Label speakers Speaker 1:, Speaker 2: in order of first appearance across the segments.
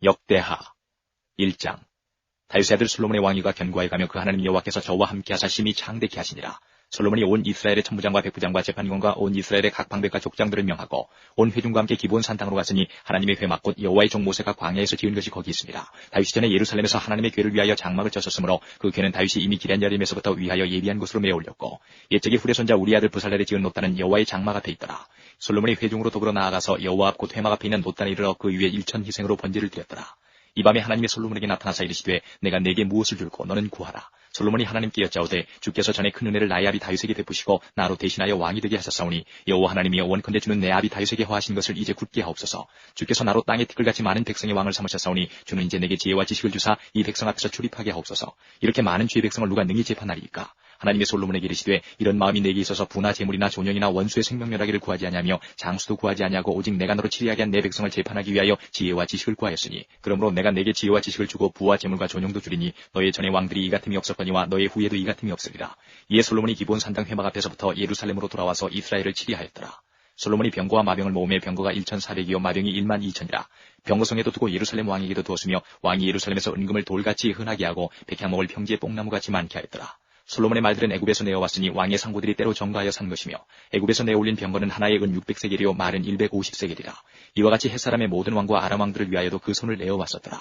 Speaker 1: 역대하 1장. 다윗의 아들 솔로몬의 왕위가 견고하여 가며 그 하나님 여호와께서 저와 함께 하사 심히 창대케 하시니라. 솔로몬이 온 이스라엘의 천부장과 백부장과 재판관과 온 이스라엘의 각 방백과 족장들을 명하고 온 회중과 함께 기브온 산당으로 갔으니 하나님의 회막 곧 여호와의 종 모세가 광야에서 지은 것이 거기 있습니다. 다윗이 전에 예루살렘에서 하나님의 궤를 위하여 장막을 쳤었으므로 그 궤는 다윗이 이미 기럇여림에서부터 위하여 예비한 곳으로 메어 올렸고 옛적에 후레 손자 우리 아들 부살렐이 지은 노단은 여호와의 장막 앞에 있더라. 솔로몬이 회중으로 더불어 나아가서 여호와 앞 곧 회막 앞에 있는 노단에 이르러 그 위에 1천 희생으로 번제를 드렸더라. 이 밤에 하나님의 솔로몬에게 나타나사 이르시되 내가 네게 무엇을 줄고 너는 구하라. 솔로몬이 하나님께 여짜오되 주께서 전에 큰 은혜를 나의 아비 다윗에게 베푸시고 나로 대신하여 왕이 되게 하셨사오니 여호와 하나님이여 원컨대 주는 내 아비 다윗에게 허하신 것을 이제 굳게 하옵소서. 주께서 나로 땅에 티끌같이 많은 백성의 왕을 삼으셨사오니 주는 이제 내게 지혜와 지식을 주사 이 백성 앞에서 출입하게 하옵소서. 이렇게 많은 주의 백성을 누가 능히 재판하리이까. 하나님의 솔로몬에게 이르시되 이런 마음이 내게 있어서 부나 재물이나 존영이나 원수의 생명멸하기를 구하지 아니하며 장수도 구하지 아니하고 오직 내가 너로 치리하게 한 내 백성을 재판하기 위하여 지혜와 지식을 구하였으니 그러므로 내가 내게 지혜와 지식을 주고 부와 재물과 존영도 주리니 너의 전에 왕들이 이 같음이 없었거니와 너의 후에도 이 같음이 없으리라. 이에 솔로몬이 기브온 산당 회막 앞에서부터 예루살렘으로 돌아와서 이스라엘을 치리하였더라. 솔로몬이 병거와 마병을 모으며 병거가 1,400이요 마병이 12,000이라. 병거성에도 두고 예루살렘 왕에게도 두었으며 왕이 예루살렘에서 은금을 돌같이 흔하게 하고 백향목을 평지에 뽕나무같이 많게 하였더라. 솔로몬의 말들은 애굽에서 내어왔으니 왕의 상고들이 때로 정가하여 산 것이며 애굽에서 내어올린 병거는 하나에 은 600세겔이요 말은 150세겔이라. 이와 같이 햇사람의 모든 왕과 아람 왕들을 위하여도 그 손을 내어왔었더라.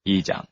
Speaker 1: 2장.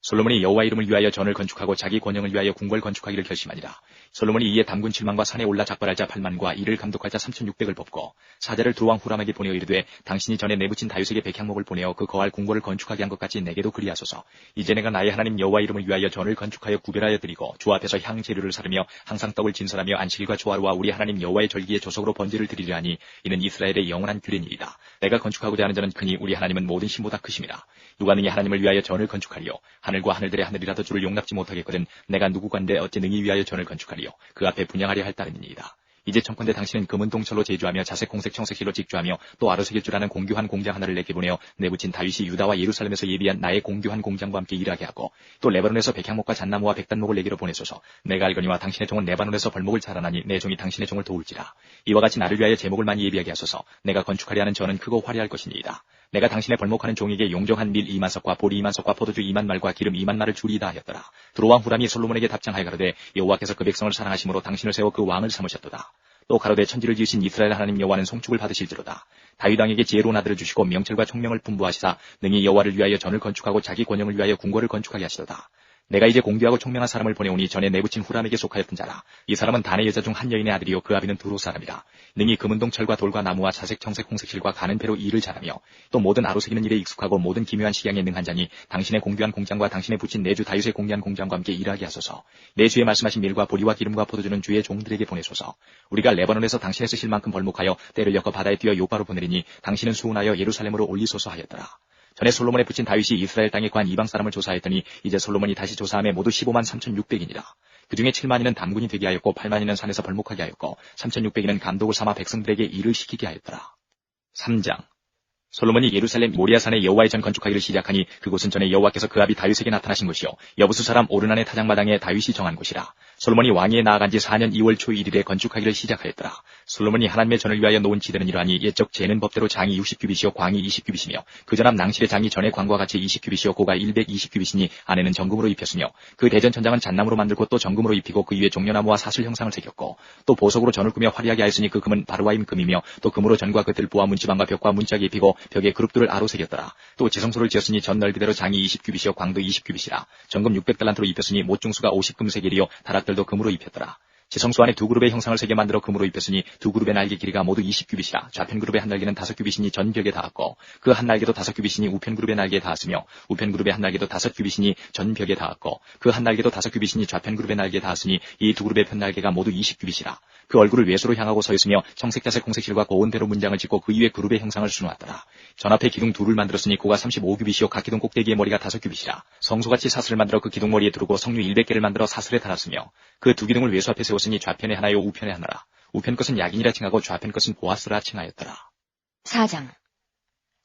Speaker 1: 솔로몬이 여호와 이름을 위하여 전을 건축하고 자기 권영을 위하여 궁궐 건축하기를 결심하니라. 솔로몬이 이에 담군 7만과 산에 올라 작발할 자 8만과 이를 감독할 자 3,600을 뽑고 사자를 두루왕 후람에게 보내어 이르되 당신이 전에 내붙인 다윗에게 백향목을 보내어 그 거할 궁궐을 건축하게 한 것 같이 내게도 그리하소서. 이제 내가 나의 하나님 여호와 이름을 위하여 전을 건축하여 구별하여 드리고 주 앞에서 향 재료를 사르며 항상 떡을 진설하며 안식일과 조화로와 우리 하나님 여호와의 절기에 조석으로 번제를 드리려 하니 이는 이스라엘의 영원한 규례니이다. 내가 건축하고자 하는 자는 크니 우리 하나님은 모든 신보다 크심이라. 누가 능히 하나님을 위하여 전을 건축하리요. 하늘과 하늘들의 하늘이라도 주를 용납지 못하겠거든 내가 누구간데 어찌 능히 위하여 전을 건축하리요. 그 앞에 분향하려 할 따름이니이다. 이제 청컨대 당신은 금은 동철로 제주하며 자색 공색 청색실로 직주하며 또 아로새길 줄 아는 공교한 공장 하나를 내게 보내어 내붙인 다윗이 유다와 예루살렘에서 예비한 나의 공교한 공장과 함께 일하게 하고 또 레바논에서 백향목과 잣나무와 백단목을 내게로 보내소서. 내가 알거니와 당신의 종은 레바논에서 벌목을 자라나니 내 종이 당신의 종을 도울지라. 이와 같이 나를 위하여 제목을 많이 예비하게 하소서. 내가 건축하려 하는 전은 크고 화려할 것이니이다. 내가 당신의 벌목하는 종에게 용종한 밀 2만석과 보리 2만석과 포도주 2만말과 기름 2만말을 주리이다 하였더라. 두루왕 후람이 솔로몬에게 답장하여 가로되 여호와께서 그 백성을 사랑하심으로 당신을 세워 그 왕을 삼으셨도다. 또 가로되 천지를 지으신 이스라엘 하나님 여호와는 송축을 받으실지로다. 다윗 왕에게 지혜로운 아들을 주시고 명철과 총명을 풍부하시사 능히 여호와를 위하여 전을 건축하고 자기 권영을 위하여 궁궐을 건축하게 하시도다. 내가 이제 공교하고 총명한 사람을 보내오니 전에 내붙인 후람에게 속하였던 자라. 이 사람은 단의 여자 중 한 여인의 아들이요 그 아비는 두로 사람이라. 능히 금은동 철과 돌과 나무와 자색 청색 홍색실과 가는 배로 일을 잘하며 또 모든 아로새기는 일에 익숙하고 모든 기묘한 식양에 능한 자니 당신의 공교한 공장과 당신의 붙인 내주 다윗의 공개한 공장과 함께 일하게 하소서. 내 주에 말씀하신 밀과 보리와 기름과 포도주는 주의 종들에게 보내소서. 우리가 레바논에서 당신의 쓰실 만큼 벌목하여 때를 엮어 바다에 뛰어 요바로 보내리니 당신은 수운하여 예루살렘으로 올리소서 하였더라. 전에 솔로몬에 붙인 다윗이 이스라엘 땅에 구한 이방 사람을 조사했더니 이제 솔로몬이 다시 조사함에 모두 15만 3,600이니라. 그 중에 7만이는 담군이 되게 하였고 8만이는 산에서 벌목하게 하였고 3,600이는 감독을 삼아 백성들에게 일을 시키게 하였더라. 3장. 솔로몬이 예루살렘 모리아산에 여호와의 전 건축하기를 시작하니 그곳은 전에 여호와께서 그 아비 다윗에게 나타나신 곳이요 여부수 사람 오르난의 타작마당에 다윗이 정한 곳이라. 솔로몬이 왕위에 나아간 지 4년 2월 초 1일에 건축하기를 시작하였더라. 솔로몬이 하나님의 전을 위하여 놓은 지대는 이러하니 옛적 재는 법대로 장이 60규빗이요 광이 20규빗이며 그 전함 낭실의 장이 전의 광과 같이 20규빗이요 고가 120규빗이니 안에는 정금으로 입혔으며 그 대전 천장은 잣나무로 만들고 또 정금으로 입히고 그 위에 종려나무와 사슬 형상을 새겼고 또 보석으로 전을 꾸며 화려하게 하였으니 그 금은 바르와임 금이며 또 금으로 전과 그 뜰보와 문지방과 벽과 문짝에 입히고 벽에 그룹들을 아로 새겼더라. 또 지성소를 지었으니 전 넓이대로 장이 20규빗이요 광도 20규빗이라. 정금 600달란트로 입혔으니 못중수가 50금세겔이요 다락들도 금으로 입혔더라. 지성소 안에 두 그룹의 형상을 세게 만들어 금으로 입혔으니 두 그룹의 날개 길이가 모두 20규빗이라. 좌편 그룹의 한 날개는 5규빗이니 전 벽에 닿았고 그 한 날개도 5규빗이니 우편 그룹의 날개에 닿았으며 우편 그룹의 한 날개도 5규빗이니 전 벽에 닿았고 그 한 날개도 5규빗이니 좌편 그룹의 날개에 닿았으니 이 두 그룹의 편 날개가 모두 20규빗이라. 그 얼굴을 외소로 향하고 서 있으며 청색자색 홍색실과 고운 배로 문장을 짓고 그 위에 그룹의 형상을 수놓았더라. 전 앞에 기둥 둘을 만들었으니 고가 35규빗이요 각 기둥 꼭대기의 머리가 5규빗이라. 성소같이 사슬을 만들어 그 기둥 머리에 두르고 석류 100개를 만들어 사슬에 달았으며 그 두 기둥을 외소 앞에 세웠으니 좌편에 하나요 우편에 하나라. 우편 것은 야긴이라 칭하고 좌편 것은 보아스라 칭하였더라.
Speaker 2: 4장.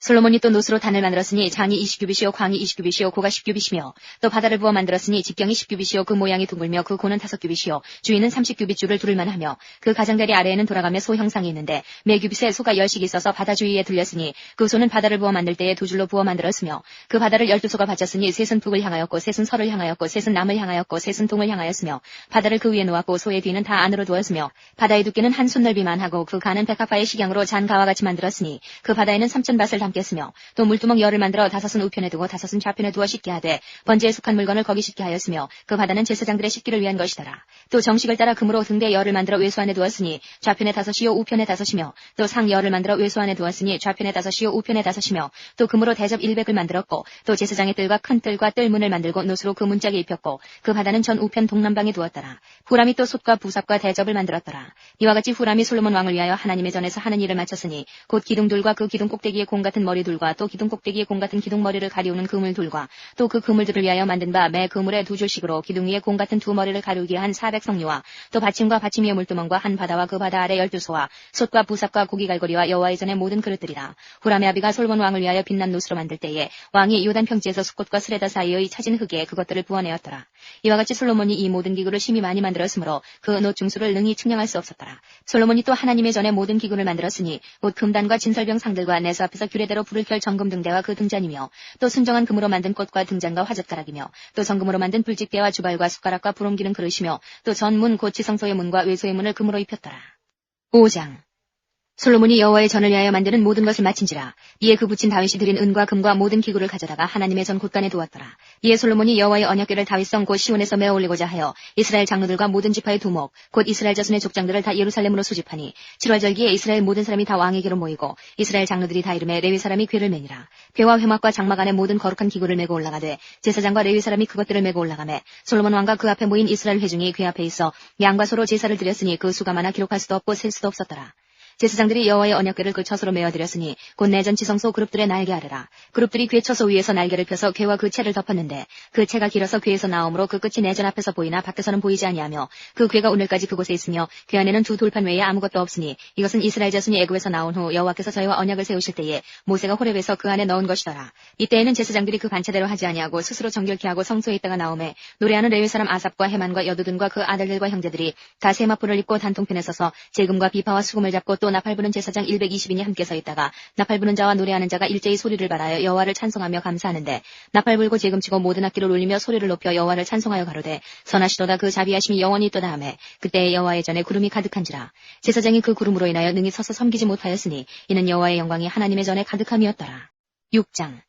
Speaker 2: 솔로몬이 또 노스로 단을 만들었으니 장이 20규빗이요 광이 20규빗이요 고가 10규빗이며 또 바다를 부어 만들었으니 직경이 10규빗이요 그 모양이 둥글며 그 고는 5규빗이요 주위는 30규빗 줄을 두를만 하며 그 가장자리 아래에는 돌아가며 소 형상이 있는데 매 규빗에 소가 10씩 있어서 바다 주위에 들렸으니 그 소는 바다를 부어 만들 때에 두 줄로 부어 만들었으며 그 바다를 12소가 바쳤으니 셋은 북을 향하였고 셋은 서를 향하였고 셋은 남을 향하였고 셋은 동을 향하였으며 바다를 그 위에 놓았고 소의 뒤는 다 안으로 두었으며 바다의 두께는 한 손 넓이만 하고 그 간은 백합화의 식양으로 잔가와 같이 만들었으니 그 바다에는 3000밭을 담겠으며 또 물두멍 10을 만들어 5은 우편에 두고 5은 좌편에 두어 씻게 하되 번제에 속한 물건을 거기 씻게 하였으며 그 바다는 제사장들의 씻기를 위한 것이더라. 또 정식을 따라 금으로 등대 10을 만들어 외수 안에 두었으니 좌편에 5이요 우편에 5이며 또 상 10을 만들어 외수 안에 두었으니 좌편에 5이요 우편에 5이며 또 금으로 대접 100을 만들었고 또 제사장의 뜰과 큰 뜰과 뜰문을 만들고 노스로 그 문짝에 입혔고 그 바다는 전 우편 동남방에 두었더라. 후람이 또 솥과 부삽과 대접을 만들었더라. 이와 같이 후람이 솔로몬 왕을 위하여 하나님의 전에서 하는 일을 마쳤으니 곧 기둥들과 그 기둥 꼭대기에 공 같은 머리둘과 또 기둥 꼭대기에 공 같은 기둥 머리를 가리우는 그물둘과 또 그 그물들을 위하여 만든 바 매 그물에 두 줄씩으로 기둥 위에 공 같은 두 머리를 가리우게 한 400성류와 또 받침과 받침 위에 물두멍과 한 바다와 그 바다 아래 12소와 솥과 부삽과 고기 갈고리와 여호와의 전의 모든 그릇들이라. 후람의 아비가 솔로몬 왕을 위하여 빛난 노스로 만들 때에 왕이 요단 평지에서 숫꽃과 스레다 사이의 차진 흙에 그것들을 부어내었더라. 이와 같이 솔로몬이 이 모든 기구를 심히 많이 만들었으므로 그 놋 중수를 능히 측량할 수 없었더라. 솔로몬이 또 하나님의 전에 모든 기구를 만들었으니 곧 금단과 진설병 상들과 내수 앞에서 규례대로 불을 켤 정금 등대와 그 등잔이며 또 순정한 금으로 만든 꽃과 등잔과 화젓가락이며 또 정금으로 만든 불직대와 주발과 숟가락과 불옮기는 그릇이며 또 전문 곧 지성소의 문과 외소의 문을 금으로 입혔더라. 5장 솔로몬이 여호와의 전을 위하여 만드는 모든 것을 마친지라. 이에 그 붙인 다윗이 드린 은과 금과 모든 기구를 가져다가 하나님의 전 곳간에 두었더라. 이에 솔로몬이 여호와의 언약궤를 다윗성 곧 시온에서 메어 올리고자 하여 이스라엘 장로들과 모든 지파의 두목 곧 이스라엘 자손의 족장들을 다 예루살렘으로 소집하니 7월 절기에 이스라엘 모든 사람이 다 왕에게로 모이고 이스라엘 장로들이 다 이름에 레위 사람이 궤를 매니라. 궤와 회막과 장막 안에 모든 거룩한 기구를 메고 올라가되 제사장과 레위 사람이 그것들을 메고 올라가매 솔로몬 왕과 그 앞에 모인 이스라엘 회중이 궤 앞에 있어 양과 소로 제사를 드렸으니 그 수가 많아 기록할 수도 없고 셀 수도 없었더라. 제사장들이 여호와의 언약궤를 그 처소로 메어드렸으니 곧 내전 지성소 그룹들의 날개 아래라. 그룹들이 궤 처소 위에서 날개를 펴서 궤와 그 채를 덮었는데 그 채가 길어서 궤에서 나오므로 그 끝이 내전 앞에서 보이나 밖에서는 보이지 아니하며 그 궤가 오늘까지 그곳에 있으며 궤 안에는 두 돌판 외에 아무것도 없으니 이것은 이스라엘 자손이 애굽에서 나온 후 여호와께서 저희와 언약을 세우실 때에 모세가 호렙에서 그 안에 넣은 것이더라. 이때에는 제사장들이 그 반차대로 하지 아니하고 스스로 정결케 하고 성소에 있다가 나오매 노래하는 레위 사람 아삽과 헤만과 여두둔과 그 아들들과 형제들이 다 세마포를 입고 단통편에 서서 재금과 비파와 수금을 잡고 또 나팔 부는 제사장 120인이 함께 서 있다가 나팔 부는 자와 노래하는 자가 일제히 소리를 발하여 여호와를 찬송하며 감사하는데 나팔 불고 재금치고 모든 악기를 울리며 소리를 높여 여호와를 찬송하여 가로되 선하시도다 그 자비하심이 영원히 있도다 하매 그때에 여호와의 전에 구름이 가득한지라. 제사장이 그 구름으로 인하여 능히 서서 섬기지 못하였으니 이는 여호와의 영광이 하나님의 전에 가득함이었더라. 6장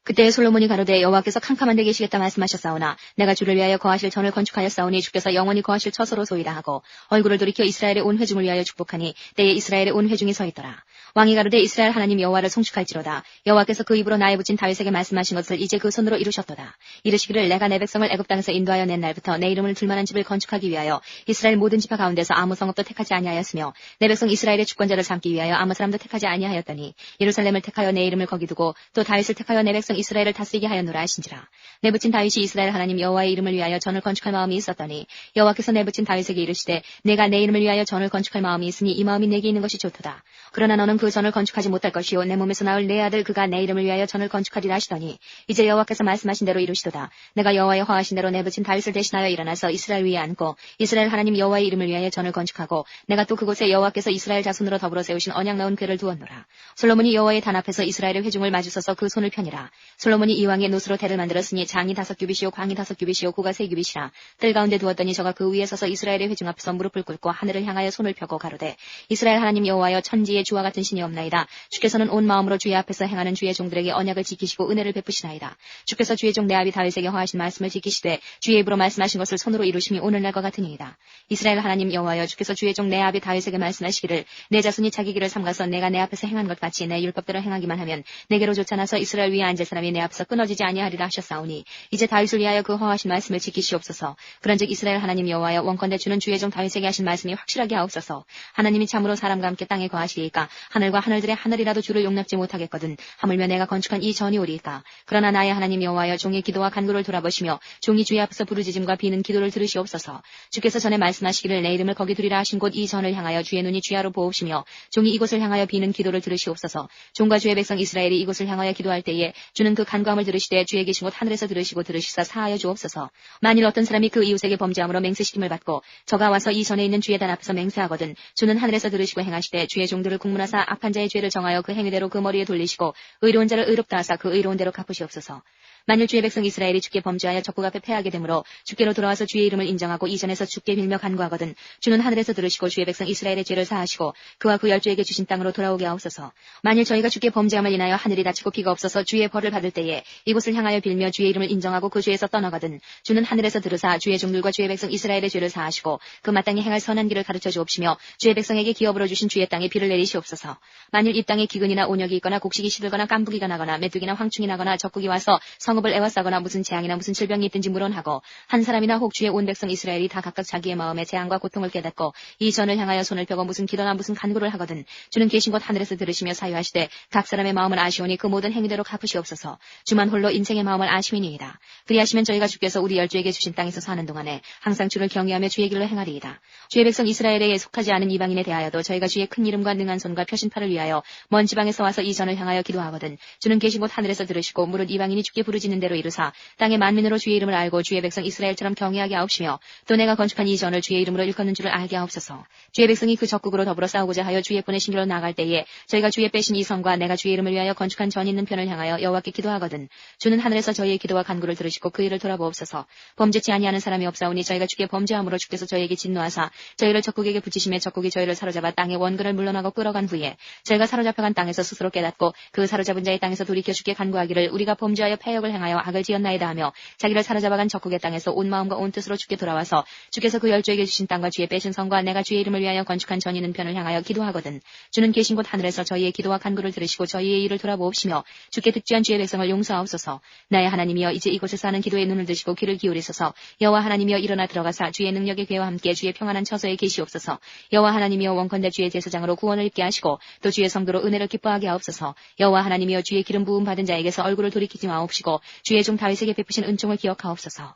Speaker 2: 그때 솔로몬이 가로되 여호와께서 캄캄한 데 계시겠다 말씀하셨사오나 내가 주를 위하여 거하실 전을 건축하였사오니 주께서 영원히 거하실 처소로 소이다 하고 얼굴을 돌이켜 이스라엘의 온 회중을 위하여 축복하니 때에 이스라엘의 온 회중이 서 있더라. 왕이 가로되 이스라엘 하나님 여호와를 송축할지로다. 여호와께서 그 입으로 나의 붙인 다윗에게 말씀하신 것을 이제 그 손으로 이루셨도다. 이르시기를 내가 내 백성을 애굽 땅에서 인도하여 낸 날부터 내 이름을 둘만한 집을 건축하기 위하여 이스라엘 모든 지파 가운데서 아무 성읍도 택하지 아니하였으며 내 백성 이스라엘의 주권자를 삼기 위하여 아무 사람도 택하지 아니하였더니 예루살렘을 택하여 내 이름을 거기 두고 또 다윗을 택하여 내 백성 이스라엘을 다스리게 하였노라 하신지라. 내붙인 다윗이 이스라엘 하나님 여호와의 이름을 위하여 전을 건축할 마음이 있었더니 여호와께서 내붙인 다윗에게 이르시되 내가 내 이름을 위하여 전을 건축할 마음이 있으니 이 마음이 내게 있는 것이 좋도다. 그러나 너는 그 전을 건축하지 못할 것이요 내 몸에서 나올 내 아들 그가 내 이름을 위하여 전을 건축하리라 하시더니 이제 여호와께서 말씀하신 대로 이루시도다. 내가 여호와의 허하신 대로 내붙인 다윗을 대신하여 일어나서 이스라엘 위에 앉고 이스라엘 하나님 여호와의 이름을 위하여 전을 건축하고 내가 또 그곳에 여호와께서 이스라엘 자손으로 더불어 세우신 언약 나온 궤를 두었노라. 솔로몬이 여호와의 단 앞에서 이스라엘의 회중을 마주서서 그 손을 펴니라. 솔로몬이 이왕의 노스로 대를 만들었으니 장이 5규빗이요 광이 5규빗이요 고가 3규빗이라. 뜰 가운데 두었더니 저가 그 위에 서서 이스라엘의 회중 앞에서 무릎을 꿇고 하늘을 향하여 손을 펴고 가로되 이스라엘 하나님 여호와여 천지에 주와 같은 신이 없나이다. 주께서는 온 마음으로 주의 앞에서 행하는 주의 종들에게 언약을 지키시고 은혜를 베푸시나이다. 주께서 주의 종 내 아비 다윗에게 허하신 말씀을 지키시되 주의 입으로 말씀하신 것을 손으로 이루심이 오늘날과 같으니이다. 이스라엘 하나님 여호와여 주께서 주의 종 내 아비 다윗에게 말씀하시기를 내 자손이 자기 길을 삼가서 내가 내 앞에서 행한 것 같이 내 율법대로 행하기만 하면 내게로 쫓아나서 이스라엘 위에 앉을 사람이 내 앞에서 끊어지지 아니하리라 하셨사오니 이제 다윗을 위하여 그 허하신 말씀을 지키시옵소서. 그런즉 이스라엘 하나님 여호와여 원컨대 주는 주의 종 다윗에게 하신 말씀이 확실하게 하옵소서. 하나님이 참으로 사람과 함께 땅에 거하시리이까 하늘과 하늘들의 하늘이라도 주를 용납지 못하겠거든 하물며 내가 건축한 이 전이 오리이까. 그러나 나의 하나님 여호와여 종의 기도와 간구를 돌아보시며 종이 주의 앞에서 부르짖음과 비는 기도를 들으시옵소서. 주께서 전에 말씀하시기를 내 이름을 거기 두리라 하신 곳 이 전을 향하여 주의 눈이 주야로 보옵시며 종이 이곳을 향하여 비는 기도를 들으시옵소서. 종과 주의 백성 이스라엘이 이곳을 향하여 기도할 때에 주는 그 간구함을 들으시되 주의 계신 곳 하늘에서 들으시고 들으시사 사하여 주옵소서. 만일 어떤 사람이 그 이웃에게 범죄함으로 맹세시킴을 받고 저가 와서 이 전에 있는 주의 단 앞에서 맹세하거든 주는 하늘에서 들으시고 행하시되 주의 종들을 국문하사 악한 자의 죄를 정하여 그 행위대로 그 머리에 돌리시고 의로운 자를 의롭다 하사 그 의로운 대로 갚으시옵소서. 만일 주의 백성 이스라엘이 주께 범죄하여 적국 앞에 패하게 되므로 주께로 돌아와서 주의 이름을 인정하고 이전에서 주께 빌며 간구하거든 주는 하늘에서 들으시고 주의 백성 이스라엘의 죄를 사하시고 그와 그 열조에게 주신 땅으로 돌아오게 하옵소서. 만일 저희가 주께 범죄함을 인하여 하늘이 닫히고 비가 없어서 주의 벌을 받을 때에 이곳을 향하여 빌며 주의 이름을 인정하고 그 죄에서 떠나거든 주는 하늘에서 들으사 주의 종들과 주의 백성 이스라엘의 죄를 사하시고 그 마땅히 행할 선한 길을 가르쳐 주옵시며 주의 백성에게 기업으로 주신 주의 땅에 비를 내리시옵소서. 만일 이 땅에 기근이나 온역이 있거나 곡식이 시들거나 깐부기가 나거나 메뚜기나 황충이 나거나 적국이 와서 성읍을 애워싸거나 무슨 재앙이나 무슨 질병이 있든지 물어하고 한 사람이나 혹 주의 온 백성 이스라엘이 다 각각 자기의 마음에 재앙과 고통을 깨닫고 이 전을 향하여 손을 펴고 무슨 기도나 무슨 간구를 하거든 주는 계신 곳 하늘에서 들으시며 사유하시되 각 사람의 마음을 아시오니 그 모든 행위대로 갚으시옵소서. 주만 홀로 인생의 마음을 아시미니이다. 그리하시면 저희가 주께서 우리 열조에게 주신 땅에서 사는 동안에 항상 주를 경외하며 주의 길로 행하리이다. 주의 백성 이스라엘에 속하지 않은 이방인에 대하여도 저희가 주의 큰 이름과 능한 손과 표신팔을 위하여 먼 지방에서 와서 이 전을 향하여 기도하거든 주는 계신 곳 하늘에서 들으시고 무릇 이방인이 주께 부르짖는 대로 이루사 땅의 만민으로 주의 이름을 알고 주의 백성 이스라엘처럼 경외하게 하옵시며 또 내가 건축한 이 전을 주의 이름으로 일컫는 줄을 알게 하옵소서. 주의 백성이 그 적국으로 더불어 싸우고자 하여 주의 보내신 길로 나아갈 때에 저희가 주의 빼신 이 성과 내가 주의 이름을 위하여 건축한 전 있는 편을 향하여 여호와께 기도하거든 주는 하늘에서 저희의 기도와 간구를 들으시고 그 일을 돌아보옵소서. 범죄치 아니하는 사람이 없사오니 저희가 주께 범죄함으로 주께서 저희에게 진노하사 저희를 적국에게 붙이심에 적국이 저희를 사로잡아 땅의 원근을 물러나고 끌어간 후에 저희가 사로잡혀간 땅에서 스스로 깨닫고 그 사로잡은 자의 땅에서 돌이켜 주께 간구하기를 우리가 범죄하여 패역을 행하여 악을 지었나이다 하며 자기를 사로잡아간 적국의 땅에서 온 마음과 온 뜻으로 주께 돌아와서 주께서 그 열조에게 주신 땅과 주의 빼신 성과 내가 주의 이름을 위하여 건축한 전 있는 편을 향하여 기도하거든 주는 계신 곳 하늘에서 저희의 기도와 간구를 들으시고 저희의 일을 돌아보옵시며 주께 득죄한 주의 백성을 용서하옵소서. 나의 하나님이여 이제 이곳에서 하는 기도에 눈을 드시고 귀를 기울이소서. 여호와 하나님이여 일어나 들어가사 주의 능력의 괴와 함께 주의 평안한 처소에 계시옵소서. 여호와 하나님이여 원컨대 주의 제사장으로 구원을 입게 하시고 또 주의 성도로 은혜를 기뻐하게 하옵소서. 여호와 하나님이여 주의 기름 부음 받은 자에게서 얼굴을 돌이키지 마옵시고 주의 종 다윗에게 베푸신 은총을 기억하옵소서.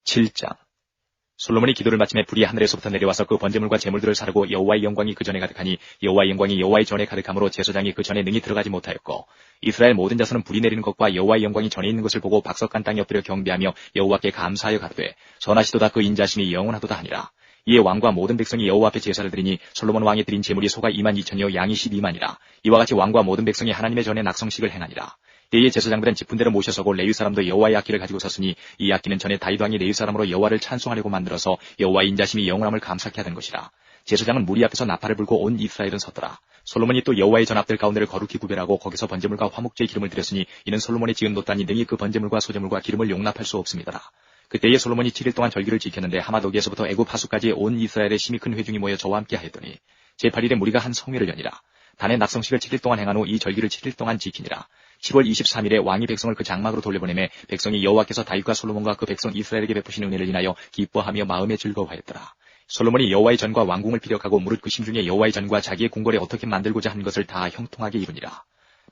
Speaker 1: 7장. 솔로몬이 기도를 마침에 불이 하늘에서부터 내려와서 그 번제물과 제물들을 사르고 여호와의 영광이 그 전에 가득하니 여호와의 영광이 여호와의 전에 가득함으로 제사장이 그 전에 능히 들어가지 못하였고 이스라엘 모든 자손은 불이 내리는 것과 여호와의 영광이 전에 있는 것을 보고 박석간 땅에 엎드려 경배하며 여호와께 감사하여 가로되 선하시도다 그 인자심이 영원하도다 하니라. 이에 왕과 모든 백성이 여호와 앞에 제사를 드리니 솔로몬 왕이 드린 제물이 소가 22,000여 양이 12만이라. 이와 같이 왕과 모든 백성이 하나님의 전에 낙성식을 행하니라. 때에 제사장들은 짚은대로 모셔서고 레위 사람도 여호와의 악기를 가지고 섰으니 이 악기는 전에 다윗 왕이 레위 사람으로 여호와를 찬송하려고 만들어서 여호와의 인자심이 영원함을 감사케 하던 것이라. 제사장은 무리 앞에서 나팔을 불고 온 이스라엘은 섰더라. 솔로몬이 또 여호와의 전 앞들 가운데를 거룩히 구별하고 거기서 번제물과 화목제의 기름을 드렸으니 이는 솔로몬이 지은 놋단이 능히 그 번제물과 소제물과 기름을 용납할 수 없음이더라. 그때에 솔로몬이 7일 동안 절기를 지켰는데 하마도기에서부터 애굽 하수까지 온 이스라엘의 심히 큰 회중이 모여 저와 함께 하였더니 제8일에 무리가 한 성회를 여니라. 단의 낙성식을 7일 동안 행한 후 이 절기를 7일 동안 지키니라. 10월 23일에 왕이 백성을 그 장막으로 돌려보내매 백성이 여호와께서 다윗과 솔로몬과 그 백성 이스라엘에게 베푸신 은혜를 인하여 기뻐하며 마음에 즐거워하였더라. 솔로몬이 여호와의 전과 왕궁을 피력하고 무릇 그 심중에 여호와의 전과 자기의 궁궐에 어떻게 만들고자 한 것을 다 형통하게 이루니라.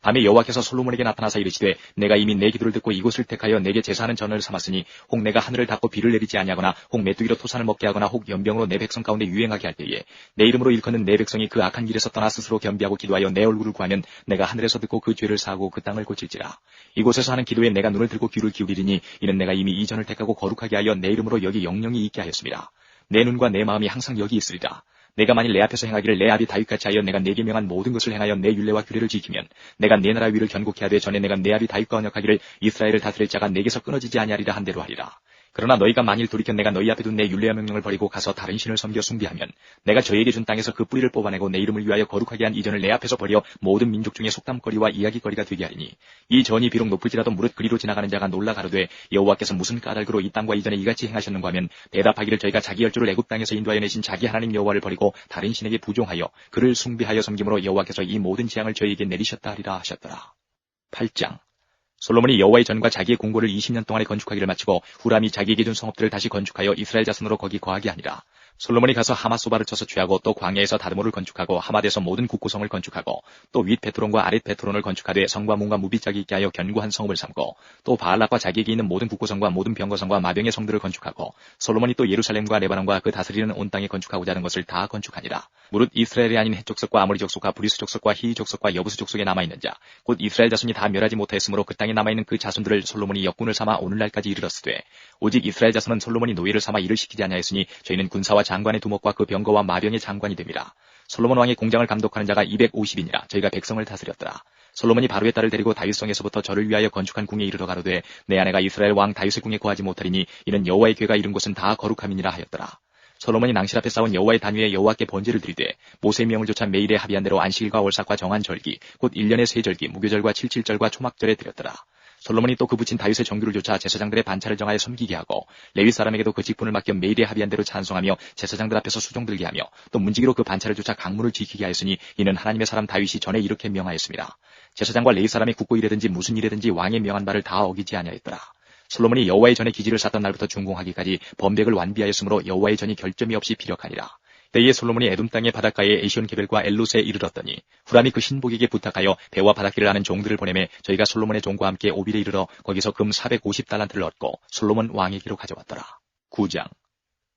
Speaker 1: 밤에 여호와께서 솔로몬에게 나타나사 이르시되 내가 이미 내 기도를 듣고 이곳을 택하여 내게 제사하는 전을 삼았으니 혹 내가 하늘을 닫고 비를 내리지 아니하거나 혹 메뚜기로 토산을 먹게 하거나 혹 연병으로 내 백성 가운데 유행하게 할 때에 내 이름으로 일컫는 내 백성이 그 악한 길에서 떠나 스스로 겸비하고 기도하여 내 얼굴을 구하면 내가 하늘에서 듣고 그 죄를 사하고 그 땅을 고칠지라. 이곳에서 하는 기도에 내가 눈을 들고 귀를 기울이리니 이는 내가 이미 이 전을 택하고 거룩하게 하여 내 이름으로 여기 영영이 있게 하였습니다. 내 눈과 내 마음이 항상 여기 있으리라. 내가 만일 내 앞에서 행하기를 내 아비 다윗같이 하여 내가 내게 명한 모든 것을 행하여 내 율례와 규례를 지키면 내가 내 나라 위를 견고케 하되 전에 내가 내 아비 다윗과 언약하기를 이스라엘을 다스릴 자가 내게서 끊어지지 아니하리라 한 대로 하리라. 그러나 너희가 만일 돌이켜 내가 너희 앞에 둔 내 율례와 명령을 버리고 가서 다른 신을 섬겨 숭배하면 내가 저희에게 준 땅에서 그 뿌리를 뽑아내고 내 이름을 위하여 거룩하게 한 이전을 내 앞에서 버려 모든 민족 중에 속담거리와 이야기거리가 되게 하리니 이 전이 비록 높을지라도 무릇 그리로 지나가는 자가 놀라 가로되 여호와께서 무슨 까닭으로 이 땅과 이전에 이같이 행하셨는가 하면 대답하기를 저희가 자기 열조를 애굽 땅에서 인도하여 내신 자기 하나님 여호와를 버리고 다른 신에게 부종하여 그를 숭배하여 섬김으로 여호와께서 이 모든 재앙을 저희에게 내리셨다 하리라 하셨더라. 8장. 솔로몬이 여호와의 전과 자기의 궁궐을 20년 동안에 건축하기를 마치고 후람이 자기에게 준 성읍들을 다시 건축하여 이스라엘 자손으로 거기 거하게 하니라. 솔로몬이 가서 하맛소바를 쳐서 취하고 또 광야에서 다드모를 건축하고 하맛에서 모든 국고성을 건축하고 또 윗 베트론과 아랫 베트론을 건축하되 성과 문과 무빗짝이 있게 하여 견고한 성읍을 삼고 또 바알락과 자기에게 있는 모든 국고성과 모든 병거성과 마병의 성들을 건축하고 솔로몬이 또 예루살렘과 레바논과 그 다스리는 온 땅에 건축하고자 하는 것을 다 건축하니라. 무릇 이스라엘이 아닌 헷 족속과 아모리 족속과 브리스 족속과 히위 족속과 여부스 족속에 남아있는 자 곧 이스라엘 자손이 다 멸하지 못하였으므로 그 땅에 남아있는 그 자손들을 솔로몬이 역군을 삼아 오늘날까지 이르렀으되 오직 이스라엘 자손은 솔로몬이 노예를 삼아 일을 시키지 아니하였으니 저희는 군사와 장관의 두목과 그 병거와 마병의 장관이 됨이라. 솔로몬 왕의 공장을 감독하는 자가 250인이라 저희가 백성을 다스렸더라. 솔로몬이 바로의 딸을 데리고 다윗성에서부터 저를 위하여 건축한 궁에 이르러 가로되 내 아내가 이스라엘 왕 다윗의 궁에 거하지 못하리니 이는 여호와의 궤가 이른 곳은 다 거룩함이니라 하였더라. 솔로몬이 낭실 앞에 쌓은 여호와의 단위에 여호와께 번제를 드리되 모세의 명을 조차 매일에 합의한 대로 안식일과 월삭과 정한 절기 곧 1년의 세 절기 무교절과 칠칠절과 초막절에 드렸더라. 솔로몬이 또 그 붙인 다윗의 정규를 조차 제사장들의 반차를 정하여 섬기게 하고 레위 사람에게도 그 직분을 맡겨 매일에 합의한 대로 찬송하며 제사장들 앞에서 수종 들게 하며 또 문지기로 그 반차를 조차 강물을 지키게 하였으니 이는 하나님의 사람 다윗이 전에 이렇게 명하였습니다. 제사장과 레위 사람이 국고 일이든지 무슨 일이든지 왕의 명한 바를 다 어기지 아니하였더라. 솔로몬이 여호와의 전에 기지를 쌓던 날부터 준공하기까지 범백을 완비하였으므로 여호와의 전이 결점이 없이 비력하니라. 때에 솔로몬이 에돔 땅의 바닷가에 에시온 게벨과 엘롯에 이르렀더니 후람이 그 신복에게 부탁하여 배와 바닷길을 하는 종들을 보내매 저희가 솔로몬의 종과 함께 오빌에 이르러 거기서 금 450달란트를 얻고 솔로몬 왕에게로 가져왔더라. 9장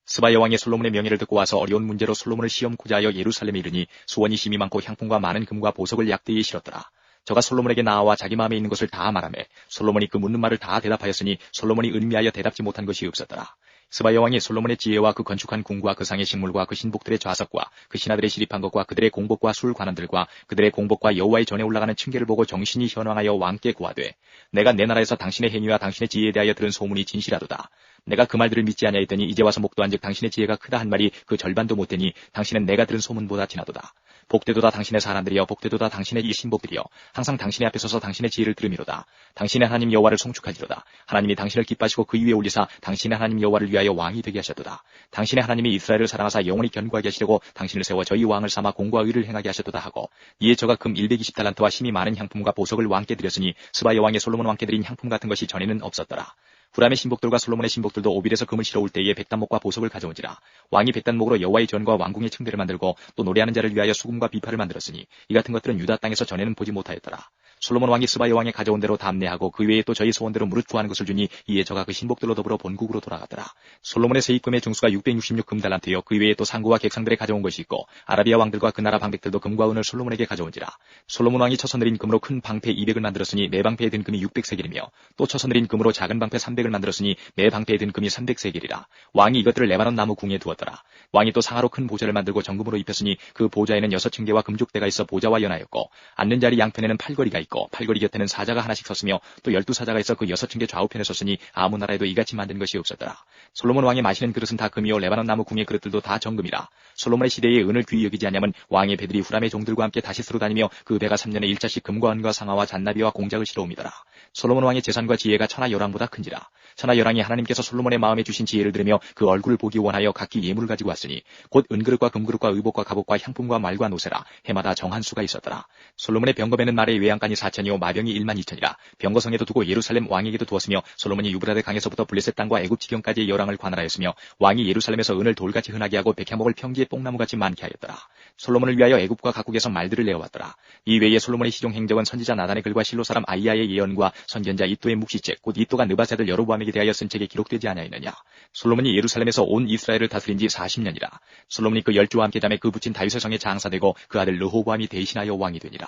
Speaker 1: 스바야 왕이 솔로몬의 명예를 듣고 와서 어려운 문제로 솔로몬을 시험코자 하여 예루살렘에 이르니 수원이 심히 많고 향품과 많은 금과 보석을 약대에 실었더라. 저가 솔로몬에게 나와 자기 마음에 있는 것을 다 말하매 솔로몬이 그 묻는 말을 다 대답하였으니 솔로몬이 은미하여 대답지 못한 것이 없었더라. 스바야 왕이 솔로몬의 지혜와 그 건축한 궁과 그 상의 식물과 그 신복들의 좌석과 그 신하들의 시립한 것과 그들의 공복과 술 관원들과 그들의 공복과 여호와의 전에 올라가는 층계를 보고 정신이 현황하여 왕께 고하되 내가 내 나라에서 당신의 행위와 당신의 지혜에 대하여 들은 소문이 진실하도다. 내가 그 말들을 믿지 아니하였더니 이제 와서 목도한즉 당신의 지혜가 크다 한 말이 그 절반도 못되니 당신은 내가 들은 소문보다 지나도다. 복되도다 당신의 사람들이여 복되도다 당신의 이 신복들이여 항상 당신의 앞에 서서 당신의 지혜를 들음이로다. 당신의 하나님 여호와를 송축하지로다. 하나님이 당신을 기뻐하시고 그 위에 올리사 당신의 하나님 여호와를 위하여 왕이 되게 하셨도다. 당신의 하나님이 이스라엘을 사랑하사 영원히 견고하게 하시려고 당신을 세워 저희 왕을 삼아 공과 의를 행하게 하셨도다 하고 이에 저가 금 120달란트와 심히 많은 향품과 보석을 왕께 드렸으니 스바야 왕의 솔로몬 왕께 드린 향품 같은 것이 전에는 없었더라. 후람의 신복들과 솔로몬의 신복들도 오빌에서 금을 실어올 때에 백단목과 보석을 가져온지라. 왕이 백단목으로 여호와의 전과 왕궁의 층대를 만들고 또 노래하는 자를 위하여 수금과 비파를 만들었으니 이 같은 것들은 유다 땅에서 전에는 보지 못하였더라. 솔로몬 왕이 스바야 왕에 가져온 대로 담내하고 그 외에 또 저희 소원대로 무릇 구하는 것을 주니 이에 저가 그 신복들로 더불어 본국으로 돌아갔더라. 솔로몬의 세입금의 중수가 666금달란트여 그 외에 또 상구와 객상들의 가져온 것이 있고 아라비아 왕들과 그 나라 방백들도 금과 은을 솔로몬에게 가져온지라. 솔로몬 왕이 쳐서 내린 금으로 큰 방패 200을 만들었으니 매 방패에 든 금이 600세겔이며 또 쳐서 내린 금으로 작은 방패 300을 만들었으니 매 방패에 든 금이 300세겔이라. 왕이 이것들을 레바논 나무 궁에 두었더라. 왕이 또 상하로 큰 보좌를 만들고 정금으로 입혔으니 그 보좌에는 6층계와 금족대가 있어 보좌와 연하였고 앉는 자리 양편에는 팔걸이가 있고 팔걸이 곁에는 사자가 하나씩 섰으며 또 12사자가 있어 그 6층계 좌우편에 섰으니 아무 나라에도 이같이 만든 것이 없었더라. 솔로몬 왕이 마시는 그릇은 다 금이요 레바논 나무 궁의 그릇들도 다 정금이라. 솔로몬의 시대에 은을 귀히 여기지 아니하면 왕의 배들이 후람의 종들과 함께 다시스로 다니며 그 배가 3년에 1자씩 금과 은과 상아와 잔나비와 공작을 실어옵니다라. 솔로몬 왕의 재산과 지혜가 천하 열왕보다 큰지라. 천하 열왕이 하나님께서 솔로몬의 마음에 주신 지혜를 들으며 그 얼굴을 보기 원하여 각기 예물을 가지고 왔으니 곧 은그릇과 금그릇과 의복과 갑옷과 향품과 말과 노새라. 해마다 정한 수가 있었더라. 솔로몬의 병거배는 말의 외양간이 4천이요 마병이 1만 2천이라. 병거성에도 두고 예루살렘 왕에게도 두었으며 솔로몬이 유브라데 강에서부터 블레셋 땅과 애굽 지경까지의 열왕을 관할하였으며 왕이 예루살렘에서 은을 돌같이 흔하게 하고 백향목을 평지에 뽕나무같이 많게 하였더라. 솔로몬을 위하여 애굽과 각국에서 말들을 내어왔더라. 이 외에 솔로몬의 시종 행적은 선지자 나단의 글과 실로 사람 아이야의 예언과 선견자 이또의 묵시책 곧 이또가 느바세 아들 여로보암에게 대하여 쓴 책에 기록되지 아니하였느냐. 솔로몬이 예루살렘에서 온 이스라엘을 다스린 지 40년이라. 솔로몬이 그 열주와 함께 잠에 그 붙인 다윗의 성에 장사되고 그 아들 르호보암이 대신하여 왕이 되니라.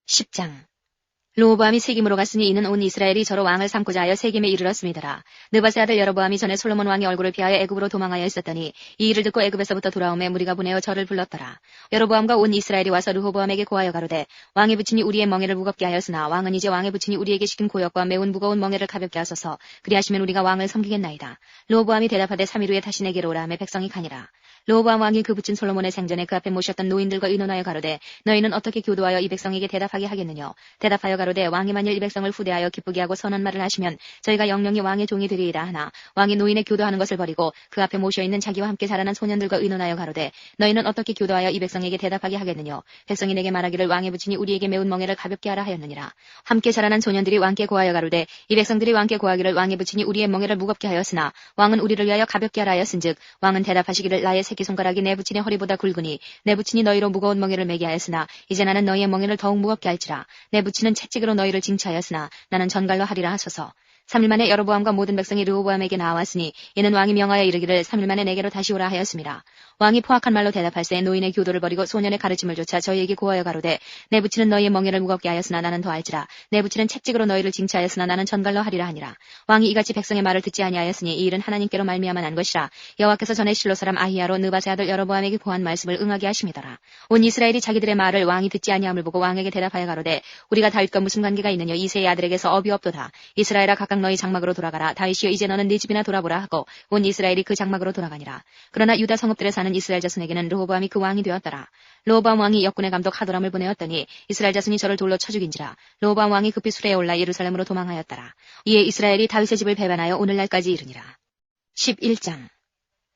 Speaker 2: 10장 르호보암이 세김으로 갔으니 이는 온 이스라엘이 저로 왕을 삼고자 하여 세김에 이르렀음이더라. 느바세 아들 여로보암이 전에 솔로몬 왕의 얼굴을 피하여 애굽으로 도망하여 있었더니 이 일을 듣고 애굽에서부터 돌아오매 무리가 보내어 저를 불렀더라. 여로보암과 온 이스라엘이 와서 르호보암에게 고하여 가로되 왕의 부친이 우리의 멍에를 무겁게 하였으나 왕은 이제 왕의 부친이 우리에게 시킨 고역과 매운 무거운 멍에를 가볍게 하소서. 그리하시면 우리가 왕을 섬기겠나이다. 르호보암이 대답하되 3일 후에 다시 내게로 오라 하매 백성이 가니라. 르호보암 왕이 그 붙인 솔로몬의 생전에 그 앞에 모셨던 노인들과 의논하여 가로되 너희는 어떻게 교도하여 이 백성에게 대답하게 하겠느냐. 대답하여 가로되 왕이 만일 이 백성을 후대하여 기쁘게 하고 선한 말을 하시면 저희가 영영이 왕의 종이 되리이다 하나 왕이 노인의 교도하는 것을 버리고 그 앞에 모셔있는 자기와 함께 자라난 소년들과 의논하여 가로되 너희는 어떻게 교도하여 이 백성에게 대답하게 하겠느냐. 백성이 내게 말하기를 왕의 부친이 우리에게 매운 멍에를 가볍게 하라 하였느니라. 함께 자라난 소년들이 왕께 고하여 가로되 이 백성들이 왕께 고하기를 왕의 부친이 우리의 멍에를 무겁게 하였으나 왕은 우리를 위하여 가볍게 하라 하였은즉 왕은 대답하시기를 나의 새끼손가락이 내 부친의 허리보다 굵으니 내 부친이 너희로 무거운 멍에를 매게 하였으나 이제 나는 너희의 멍에를 더욱 무겁게 할지라. 내 부친은 채찍으로 너희를 징치하였으나 나는 전갈로 하리라 하소서. 3일 만에 여로보암과 모든 백성이 르호보암에게 나왔으니 이는 왕이 명하여 이르기를 3일 만에 내게로 다시 오라 하였습니다. 왕이 포악한 말로 대답할세 노인의 교도를 버리고 소년의 가르침을 좇아 저희에게 고하여 가로되 내 부친은 너희의 멍에를 무겁게 하였으나 나는 더 알지라. 내 부친은 채찍으로 너희를 징치하였으나 나는 전갈로 하리라 하니라. 왕이 이같이 백성의 말을 듣지 아니하였으니 이 일은 하나님께로 말미암아 난 것이라. 여호와께서 전에 실로 사람 아히야로 느바세 아들 여로보암에게 고한 말씀을 응하게 하심이더라. 온 이스라엘이 자기들의 말을 왕이 듣지 아니함을 보고 왕에게 대답하여 가로되 우리가 다윗과 무슨 관계가 있느냐. 이새의 아들에게서 업이 없도다. 이스라엘아 각각 너희 장막으로 돌아가라. 다윗이여 이제 너는 네 집이나 돌아보라 하고 온 이스라엘이 그 장막으로 돌아가니라. 그러나 유다 성읍들에 사는 이스라엘 자손에게는 르호보암이 그 왕이 되었더라. 르호보암 왕이 역군의 감독 하도람을 보내었더니 이스라엘 자손이 저를 돌로 쳐 죽인지라. 르호보암 왕이 급히 수레에 올라 예루살렘으로 도망하였더라. 이에 이스라엘이 다윗의 집을 배반하여 오늘날까지 이르니라. 11장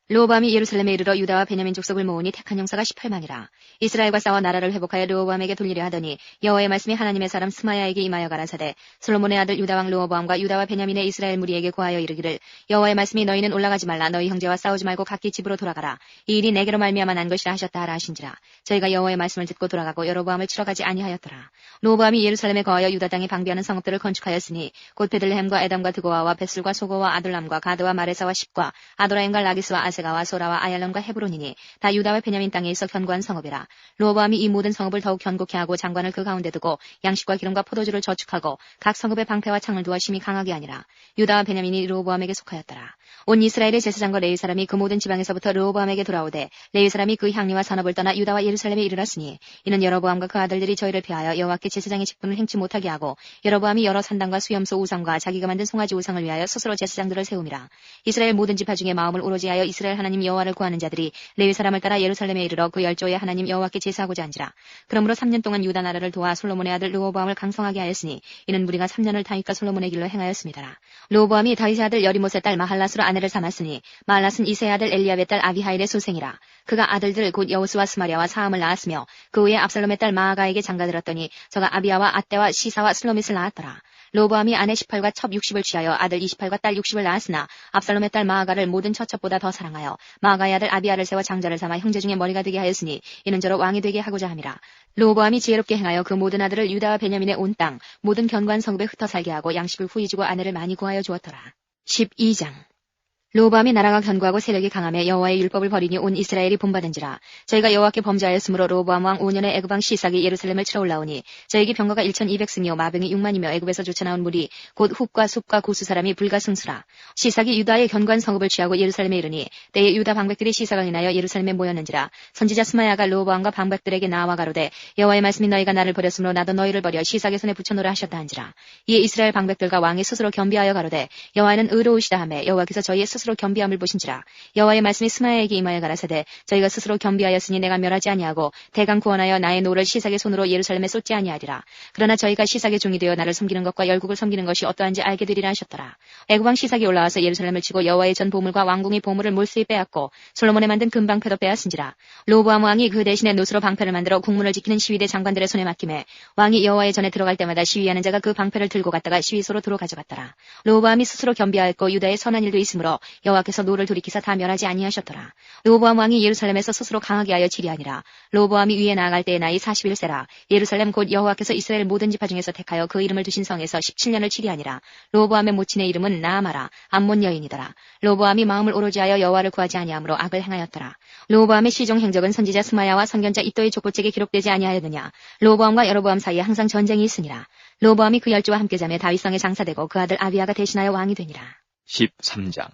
Speaker 2: 르호보암이 예루살렘에 이르러 유다와 베냐민 족속을 모으니 택한 형사가 18만이라. 이스라엘과 싸워 나라를 회복하여 르호보암에게 돌리려 하더니 여호와의 말씀이 하나님의 사람 스마야에게 임하여 가라사대 솔로몬의 아들 유다왕 르호보암과 유다와 베냐민의 이스라엘 무리에게 고하여 이르기를 여호와의 말씀이 너희는 올라가지 말라. 너희 형제와 싸우지 말고 각기 집으로 돌아가라. 이 일이 내게로 말미암아 난 것이라 하셨다 하라 하신지라. 저희가 여호와의 말씀을 듣고 돌아가고 여로보암을 치러 가지 아니하였더라. 르호보암이 예루살렘에 거하여 유다 땅에 방비하는 성읍들을 건축하였으니 곧 베들레헴과 에담과 드고아와 벳술과 소고와 아둘람과 가드와 마레사와 십과 아도라임과 라기스와 아세가와 소라와 아얄론과 헤브론이니 다 유다와 베냐민 땅에 있어 견고한 성읍이라. 르호보암이 이 모든 성읍을 더욱 견고케 하고 장관을 그 가운데 두고 양식과 기름과 포도주를 저축하고 각 성읍에 방패와 창을 두어 심히 강하게 하니라. 유다와 베냐민이 르호보암에게 속하였더라. 온 이스라엘의 제사장과 레위 사람이 그 모든 지방에서부터 르호보암에게 돌아오되 레위 사람이 그 향리와 산업을 떠나 유다와 예루살렘에 이르렀으니 이는 여로보암과 그 아들들이 저희를 피하여 여호와께 제사장의 직분을 행치 못하게 하고 여로보암이 여러 산당과 수염소 우상과 자기가 만든 송아지 우상을 위하여 스스로 제사장들을 세움이라. 이스라엘 모든 지파 중에 마음을 오로지 하여 이스라엘 하나님 여호와를 구하는 자들이 레위 사람을 따라 예루살렘에 이르러 그 열조의 하나님 여호와께 제사하고자 한지라. 그러므로 3년 동안 유다 나라를 도와 솔로몬의 아들 르호보암을 강성하게 하였으니 이는 무리가 3년을 다윗과 솔로몬의 길로 행하였습니다라. 르호보암이 다윗의 아들 여리못의 딸 마할랏으로 아내를 삼았으니 마할랏은 이새의 아들 엘리압의 딸 아비하일의 소생이라. 그가 아들들 곧 여우스와 스마랴와 사함을 낳았으며 그 후에 압살롬의 딸 마아가에게 장가들었더니 저가 아비야와 아떼와 시사와 슬로밋을 낳았더라. 르호보암이 아내 18과 첩 60을 취하여 아들 28과 딸 60을 낳았으나 압살롬의 딸 마아가를 모든 처첩보다 더 사랑하여 마아가의 아들 아비야를 세워 장자를 삼아 형제 중에 머리가 되게 하였으니 이는 저로 왕이 되게 하고자 함이라. 르호보암이 지혜롭게 행하여 그 모든 아들을 유다와 베냐민의 온 땅 모든 견고한 성읍에 흩어 살게 하고 양식을 후히 주고 아내를 많이 구하여 주었더라. 12장 르호보암이 나라가 견고하고 세력이 강하며 여호와의 율법을 버리니 온 이스라엘이 본받은지라. 저희가 여호와께 범죄하였으므로 르호보암 왕 5년에 애굽 왕 시삭이 예루살렘을 치러 올라오니 저에게 병거가 1200승이요 마병이 6만이며 애굽에서 쫓아나온 무리 곧 훅과 숲과 고수 사람이 불과 승수라. 시삭이 유다의 견고한 성읍을 취하고 예루살렘에 이르니 때에 유다 방백들이 시삭을 인하여 예루살렘에 모였는지라. 선지자 스마야가 르호보암과 방백들에게 나와 가로되 여호와의 말씀이 너희가 나를 버렸으므로 나도 너희를 버려 시삭의 손에 붙여놓으라 하셨다 한지라. 이에 이스라엘 방백들과 왕이 스스로 겸비하여 가로되 여호와는 의로우시다 하매 여호와께서 저희의 스스로 겸비함을 보신지라. 여호와의 말씀이 스마야에게 임하여 가라사대 저희가 스스로 겸비하였으니 내가 멸하지 아니하고 대강 구원하여 나의 노를 시삭의 손으로 예루살렘에 쏟지 아니하리라. 그러나 저희가 시삭의 종이 되어 나를 섬기는 것과 열국을 섬기는 것이 어떠한지 알게 되리라 하셨더라. 애굽 왕 시삭이 올라와서 예루살렘을 치고 여호와의 전 보물과 왕궁의 보물을 몰수히 빼앗고 솔로몬의 만든 금방패도 빼앗은지라. 르호보암 왕이 그 대신에 노스로 방패를 만들어 국문을 지키는 시위대 장관들의 손에 맡김에 왕이 여호와의 전에 들어갈 때마다 시위하는 자가 그 방패를 들고 갔다가 시위소로 도로 가져갔더라. 르호보암이 스스로 겸비하였고 유다의 선한 일도 있으므로 여호와께서 노를 돌이키사 다 멸하지 아니하셨더라. 르호보암 왕이 예루살렘에서 스스로 강하게 하여 치리하니라. 르호보암이 위에 나아갈 때의 나이 41세라. 예루살렘 곧 여호와께서 이스라엘 모든 지파 중에서 택하여 그 이름을 두신 성에서 17년을 치리하니라. 르호보암의 모친의 이름은 나아마라. 암몬 여인이더라. 르호보암이 마음을 오로지 하여 여호와를 구하지 아니하므로 악을 행하였더라. 르호보암의 시종 행적은 선지자 스마야와 선견자 이도의 족보책에 기록되지 아니하였느냐. 르호보암과 여로보암 사이에 항상 전쟁이 있으니라. 르호보암이 그 열조와 함께 자매 다윗성에 장사되고 그 아들 아비야가 대신하여 왕이 되니라.
Speaker 1: 13장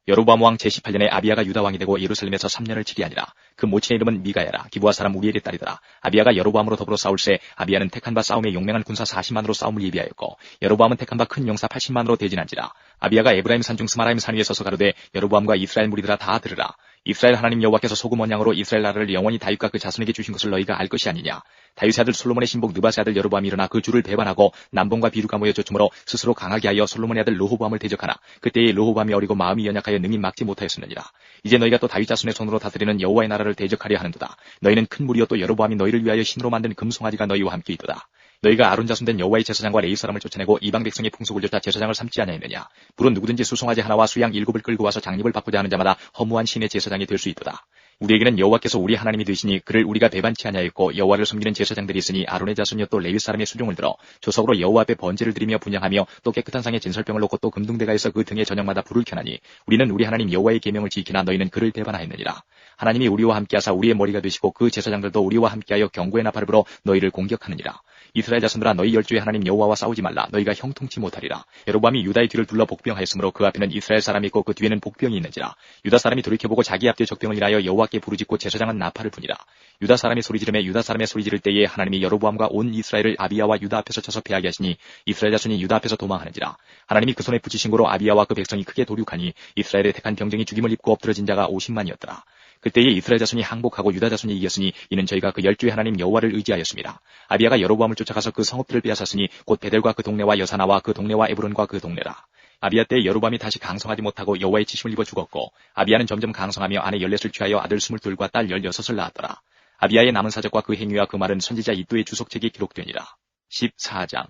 Speaker 1: 여로보암 왕 제18년에 아비야가 유다 왕이 되고 예루살렘에서 3년을 치리하니라. 그 모친의 이름은 미가야라. 기브아 사람 우리엘의 딸이더라. 아비야가 여로보암으로 더불어 싸울새 아비야는 택한 바 싸움에 용맹한 군사 40만으로 싸움을 예비하였고 여로보암은 택한 바 큰 용사 80만으로 대진한지라. 아비야가 에브라임 산중 스마라임 산 위에 서서 가로되 여로보암과 이스라엘 무리들아 다 들으라. 이스라엘 하나님 여호와께서 소금 언양으로 이스라엘 나라를 영원히 다윗과 그 자손에게 주신 것을 너희가 알 것이 아니냐. 다윗의 아들 솔로몬의 신복 느밧의 아들 여로보암이 일어나 그 주를 배반하고 남봉과 비루가 모여 조춤으로 스스로 강하게 하여 솔로몬의 아들 르호보암을 대적하나 그때에 르호보암이 어리고 마음이 연약하여 능히 막지 못하였느니라. 이제 너희가 또 다윗 자손의 손으로 다스리는 여호와의 나라를 대적하려 하는도다. 너희는 큰 무리여 또 여로보암이 너희를 위하여 신으로 만든 금송아지가 너희와 함께 있도다. 너희가 아론 자손 된 여호와의 제사장과 레위 사람을 쫓아내고 이방 백성의 풍속을 쫓아 제사장을 삼지 아니하였느냐. 불은 누구든지 수송아지 하나와 수양 7을 끌고 와서 장립을 바꾸자 하는 자마다 허무한 신의 제사장이 될 수 있도다. 우리에게는 여호와께서 우리 하나님이 되시니 그를 우리가 배반치 아니하였고 여호와를 섬기는 제사장들이 있으니 아론의 자손이여 또 레위 사람의 수종을 들어 조석으로 여호와 앞에 번제를 드리며 분향하며 또 깨끗한 상에 진설병을 놓고 또 금등대가에서 그 등에 저녁마다 불을 켜나니 우리는 우리 하나님 여호와의 계명을 지키나 너희는 그를 배반하였느니라. 하나님이 우리와 함께하사 우리의 머리가 되시고 그 제사장들도 우리와 함께하여 경고의 나팔을 불어 너희를 공격하느니라. 이스라엘 자손들아 너희 열조의 하나님 여호와와 싸우지 말라. 너희가 형통치 못하리라. 여로보암이 유다의 뒤를 둘러 복병하였으므로 그 앞에는 이스라엘 사람이 있고 그 뒤에는 복병이 있는지라. 유다 사람이 돌이켜보고 자기 앞뒤에 적병을 일하여 여호와께 부르짖고 제사장은 나팔을 부니라. 유다 사람이 소리 지르매 유다 사람의 소리 지를 때에 하나님이 여로보암과 온 이스라엘을 아비야와 유다 앞에서 쳐서 패하게 하시니 이스라엘 자손이 유다 앞에서 도망하는지라. 하나님이 그 손에 붙이신 고로 아비야와 그 백성이 크게 도륙하니 이스라엘의 택한 병정이 죽임을 입고 엎드러진 자가 50만이었더라. 그때에 이스라엘 자손이 항복하고 유다 자손이 이겼으니 이는 저희가 그 열조의 하나님 여호와를 의지하였습니다. 아비야가 여로보암을 쫓아가서 그 성읍들을 빼앗았으니 곧 베델과 그 동네와 여사나와 그 동네와 에브론과 그 동네라. 아비야 때 여로보암이 다시 강성하지 못하고 여호와의 치심을 입어 죽었고 아비야는 점점 강성하며 아내 14을 취하여 아들 22과 딸 16을 낳았더라. 아비야의 남은 사적과 그 행위와 그 말은 선지자 이도의 주석책에 기록되니라. 14장.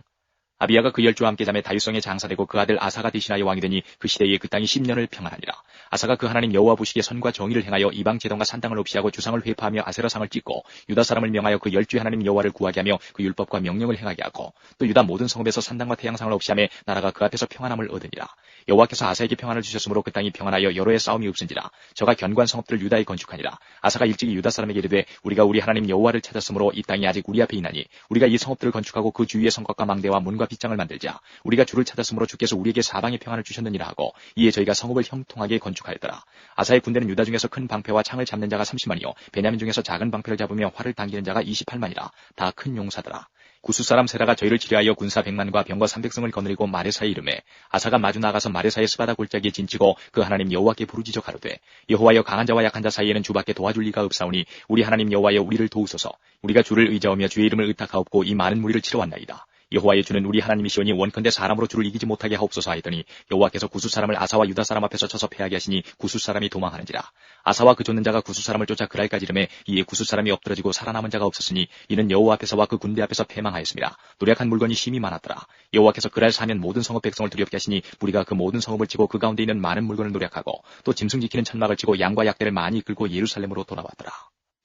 Speaker 1: 아비야가 그 열조와 함께 잠에 다윗성에 장사되고 그 아들 아사가 대신하여 왕이 되니 그 시대에 그 땅이 10년을 평안하니라. 아사가 그 하나님 여호와 보시기에 선과 정의를 행하여 이방 제단과 산당을 없이하고 주상을 회파하며 아세라상을 찍고 유다 사람을 명하여 그 열조의 하나님 여호와를 구하게 하며 그 율법과 명령을 행하게 하고 또 유다 모든 성읍에서 산당과 태양상을 없이하며 나라가 그 앞에서 평안함을 얻으니라. 여호와께서 아사에게 평안을 주셨으므로 그 땅이 평안하여 여러 해 싸움이 없은지라. 저가 견고한 성읍들을 유다에 건축하니라. 아사가 일찍이 유다 사람에게 이르되 우리가 우리 하나님 여호와를 찾았으므로 이 땅이 아직 우리 앞에 있나니 우리가 이 성읍들을 건축하고 그 주위에 성곽과 망대와 문과 빗장을 만들자. 우리가 주를 찾았으므로 주께서 우리에게 사방의 평안을 주셨느니라 하고 이에 저희가 성읍을 형통하게 건축하였더라. 아사의 군대는 유다 중에서 큰 방패와 창을 잡는 자가 30만이요 베냐민 중에서 작은 방패를 잡으며 활을 당기는 자가 28만이라. 다 큰 용사더라. 구스 사람 세라가 저희를 치료하여 군사 100만과 병거 300승을 거느리고 마레사에 이르매 아사가 마주 나가서 마레사의 스바다 골짜기에 진치고 그 하나님 여호와께 부르짖어 가로되 여호와여 강한 자와 약한 자 사이에는 주밖에 도와줄 리가 없사오니 우리 하나님 여호와여 우리를 도우소서. 우리가 주를 의지하며 주의 이름을 의탁하옵고 이 많은 무리를 치러왔나이다. 여호와의 주는 우리 하나님이시오니 원컨대 사람으로 주를 이기지 못하게 하옵소서 하였더니 여호와께서 구스 사람을 아사와 유다 사람 앞에서 쳐서 패하게 하시니 구스 사람이 도망하는지라. 아사와 그 쫓는 자가 구스 사람을 쫓아 그랄까지 이르매 이에 구스 사람이 엎드러지고 살아남은 자가 없었으니 이는 여호와 앞에서와 그 군대 앞에서 패망하였습니다. 노력한 물건이 심히 많았더라. 여호와께서 그랄 사면 모든 성읍 백성을 두렵게 하시니 무리가 그 모든 성읍을 치고 그 가운데 있는 많은 물건을 노력하고 또 짐승 지키는 천막을 치고 양과 약대를 많이 끌고 예루살렘으로 돌아왔더라.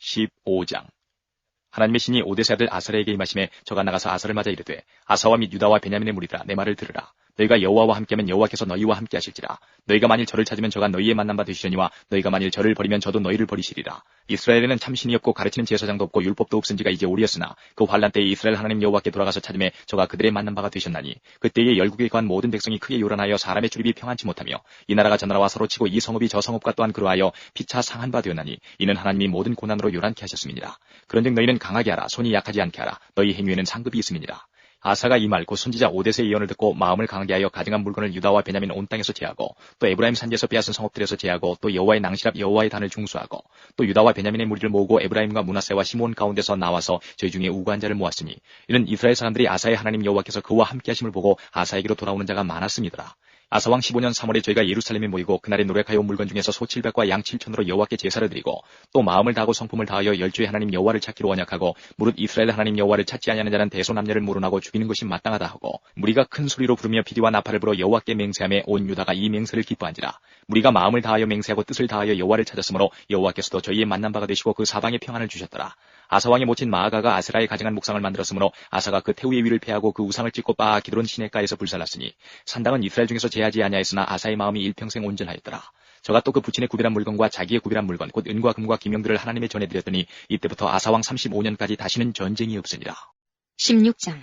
Speaker 1: 15장. 하나님의 신이 오데세 아들 아사랴에게 임하심에 저가 나가서 아사를 맞아 이르되 아사와 및 유다와 베냐민의 무리들아 내 말을 들으라. 너희가 여호와와 함께하면 여호와께서 너희와 함께 하실지라. 너희가 만일 저를 찾으면 저가 너희의 만난 바 되시려니와 너희가 만일 저를 버리면 저도 너희를 버리시리라. 이스라엘에는 참신이 없고 가르치는 제사장도 없고 율법도 없은 지가 이제 오리였으나 그 환란 때에 이스라엘 하나님 여호와께 돌아가서 찾음에 저가 그들의 만난 바가 되셨나니 그때에 열국에 거한 모든 백성이 크게 요란하여 사람의 출입이 평안치 못하며 이 나라가 저 나라와 서로 치고 이 성읍이 저 성읍과 또한 그러하여 피차 상한 바 되었나니 이는 하나님이 모든 고난으로 요란케 하셨음이니라. 그런즉 너희는 강하게 하라. 손이 약하지 않게 하라. 너희 행위에는 상급이 있음이니라. 아사가 이 말 곧 선지자 오데세의 예언을 듣고 마음을 강하게 하여 가증한 물건을 유다와 베냐민 온 땅에서 제하고 또 에브라임 산지에서 빼앗은 성읍들에서 제하고 또 여호와의 낭실 앞 여호와의 단을 중수하고 또 유다와 베냐민의 무리를 모으고 에브라임과 므낫세와 시몬 가운데서 나와서 저희 중에 우고한 자를 모았으니 이는 이스라엘 사람들이 아사의 하나님 여호와께서 그와 함께 하심을 보고 아사에게로 돌아오는 자가 많았음이더라. 아사왕 15년 3월에 저희가 예루살렘에 모이고 그날에 노력하여 온 물건 중에서 소 700과 양 7천으로 여호와께 제사를 드리고 또 마음을 다하고 성품을 다하여 열조의 하나님 여호와를 찾기로 언약하고 무릇 이스라엘 하나님 여호와를 찾지 아니하는 자는 대소남녀를 물어나고 죽이는 것이 마땅하다 하고 무리가 큰 소리로 부르며 피리와 나팔을 불어 여호와께 맹세하며 온 유다가 이 맹세를 기뻐한지라. 무리가 마음을 다하여 맹세하고 뜻을 다하여 여호와를 찾았으므로 여호와께서도 저희의 만난 바가 되시고 그 사방에 평안을 주셨더라. 아사왕의 모친 마아가가 아세라의 가증한 목상을 만들었으므로 아사가 그 태우의 위를 패하고 그 우상을 찍고 빻아 기드론 시내가에서 불살랐으니 산당은 이스라엘 중에서 제하지 아니하였으나 아사의 마음이 일평생 온전하였더라. 저가 또 그 부친의 구별한 물건과 자기의 구별한 물건 곧 은과 금과 기명들을 하나님의 전해드렸더니 이때부터 아사왕 35년까지 다시는 전쟁이 없으니라.
Speaker 2: 16장.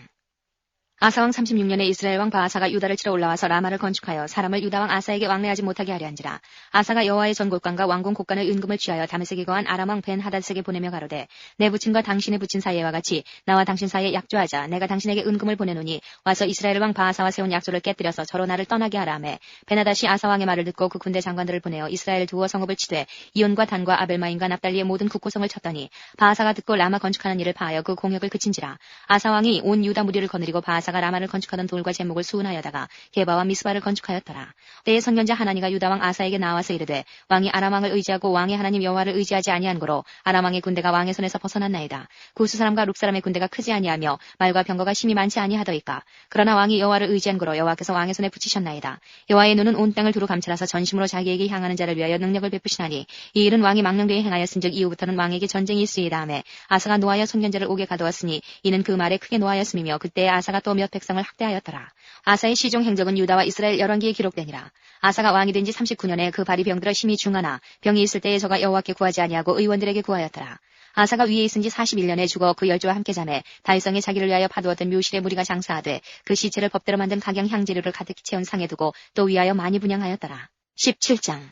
Speaker 2: 아사왕 36년에 이스라엘 왕 바아사가 유다를 치러 올라와서 라마를 건축하여 사람을 유다 왕 아사에게 왕래하지 못하게 하려 한지라. 아사가 여호와의 전곡간과 왕궁 곡간의 은금을 취하여 다메섹에 거한 아람 왕 벤 하닷에게 보내며 가로되 내 부친과 당신의 부친 사이와 같이 나와 당신 사이에 약조하자. 내가 당신에게 은금을 보내노니 와서 이스라엘 왕 바아사와 세운 약조를 깨뜨려서 저로 나를 떠나게 하라 하매 벤 하닷이 아사 왕의 말을 듣고 그 군대 장관들을 보내어 이스라엘 두어 성읍을 치되 이온과 단과 아벨마임과 납달리의 모든 국고성을 쳤더니 바아사가 듣고 라마 건축하는 일을 파하여 그 공역을 그친지라. 아사 왕이 온 유다 무리를 거느리고 바아사가 라마를 건축하던 돌과 제목을 수운하여다가 게바와 미스바를 건축하였더라. 때에 선견자 하나니가 유다 왕 아사에게 나와서 이르되 왕이 아람 왕을 의지하고 왕의 하나님 여호와를 의지하지 아니한 고로 아람 왕의 군대가 왕의 손에서 벗어났나이다. 구스 사람과 룹 사람의 군대가 크지 아니하며 말과 병거가 심히 많지 아니하더이까. 그러나 왕이 여호와를 의지한 고로 여호와께서 왕의 손에 붙이셨나이다. 여호와의 눈은 온 땅을 두루 감찰하사 전심으로 자기에게 향하는 자를 위하여 능력을 베푸시나니 이 일은 왕이 망령되이 행하였은즉 이후부터는 왕에게 전쟁이 있으이다 하매 아사가 노하여 선견자를 옥에 가두었으니 이는 그 말에 크게 노하였음이며 그때에 아사가 또 몇 백성을 학대하였더라. 아사의 시종 행적은 유다와 이스라엘 열왕기에 기록되니라. 아사가 왕이 된 지 39년에 그 발이 병들어 심히 중하나 병이 있을 때에 저가 여호와께 구하지 아니하고 의원들에게 구하였더라. 아사가 위에 있은 지 41년에 죽어 그 열조와 함께 자매 다윗성에 자기를 위하여 파두었던 묘실의 무리가 장사하되 그 시체를 법대로 만든 각양 향재료를 가득히 채운 상에 두고 또 위하여 많이 분양하였더라. 17장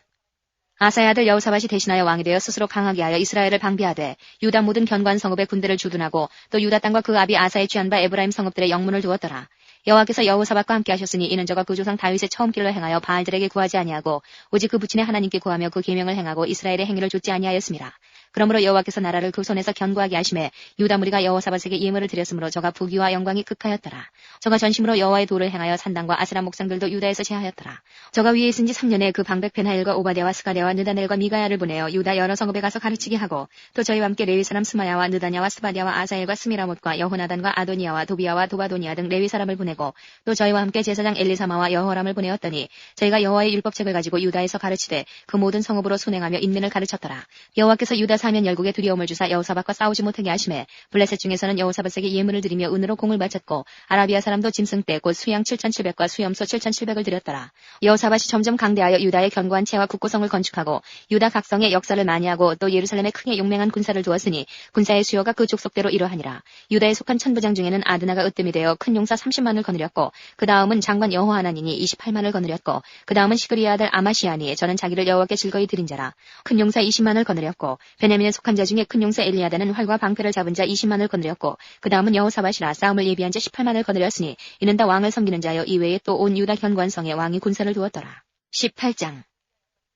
Speaker 2: 아사의 아들 여호사밧이 대신하여 왕이 되어 스스로 강하게 하여 이스라엘을 방비하되 유다 모든 견고한 성읍에 군대를 주둔하고 또 유다 땅과 그 아비 아사의 취한 바 에브라임 성읍들의 영문을 두었더라. 여호와께서 여호사밧과 함께 하셨으니 이는 저가 그 조상 다윗의 처음 길로 행하여 바알들에게 구하지 아니하고 오직 그 부친의 하나님께 구하며 그 계명을 행하고 이스라엘의 행위를 좇지 아니하였습니다. 그러므로 여호와께서 나라를 그 손에서 견고하게 하심에 유다 무리가 여호사밧에게 예물을 드렸으므로 저가 부귀와 영광이 극하였더라. 저가 전심으로 여호와의 도를 행하여 산당과 아스라 목상들도 유다에서 제하였더라. 저가 위에 있은 지 3년에 그 방백 베나엘과 오바댜와 스가랴와 느다넬과 미가야를 보내어 유다 여러 성읍에 가서 가르치게 하고 또 저희와 함께 레위 사람 스마야와 느다냐와 스바랴와 아사엘과 스미라못과 여호나단과 아도니아와 도비야와 도바도니아 등 레위 사람을 보내고 또 저희와 함께 제사장 엘리사마와 여호람을 보내었더니 저희가 여호와의 율법책을 가지고 유다에서 가르치되 그 모든 성읍으로 순행하며 인민을 가르쳤더라. 여호와께서 유다 사면 열국에 두려움을 주사 여호사밧과 싸우지 못하게 하심에 블레셋 중에서는 여호사밧에게 예물을 드리며 은으로 공을 바쳤고 아라비아 사람도 짐승떼 곧 수양 7,700과 수염소 7,700을 드렸더라. 여호사밧이 점점 강대하여 유다의 견고한 채와 국고성을 건축하고 유다 각성의 역사를 많이 하고 또 예루살렘에 크게 용맹한 군사를 두었으니 군사의 수요가 그 족속대로 이러하니라. 유다에 속한 천부장 중에는 아드나가 으뜸이 되어 큰 용사 30만을 거느렸고 그 다음은 장관 여호하나니니 28만을 거느렸고 그 다음은 시그리의 아들 아마시아니 저는 자기를 여호와께 즐거이 드린 자라. 큰 용사 20만을 거느렸고 베냐민에 속한 자 중에 큰 용사 엘리야다는 활과 방패를 잡은 자 20만을 거느렸고 그 다음은 여호사밧이라 싸움을 예비한 자 18만을 거느렸으니 이는 다 왕을 섬기는 자여 이외에 또 온 유다 견고한 성에 왕이 군사를 두었더라. 18장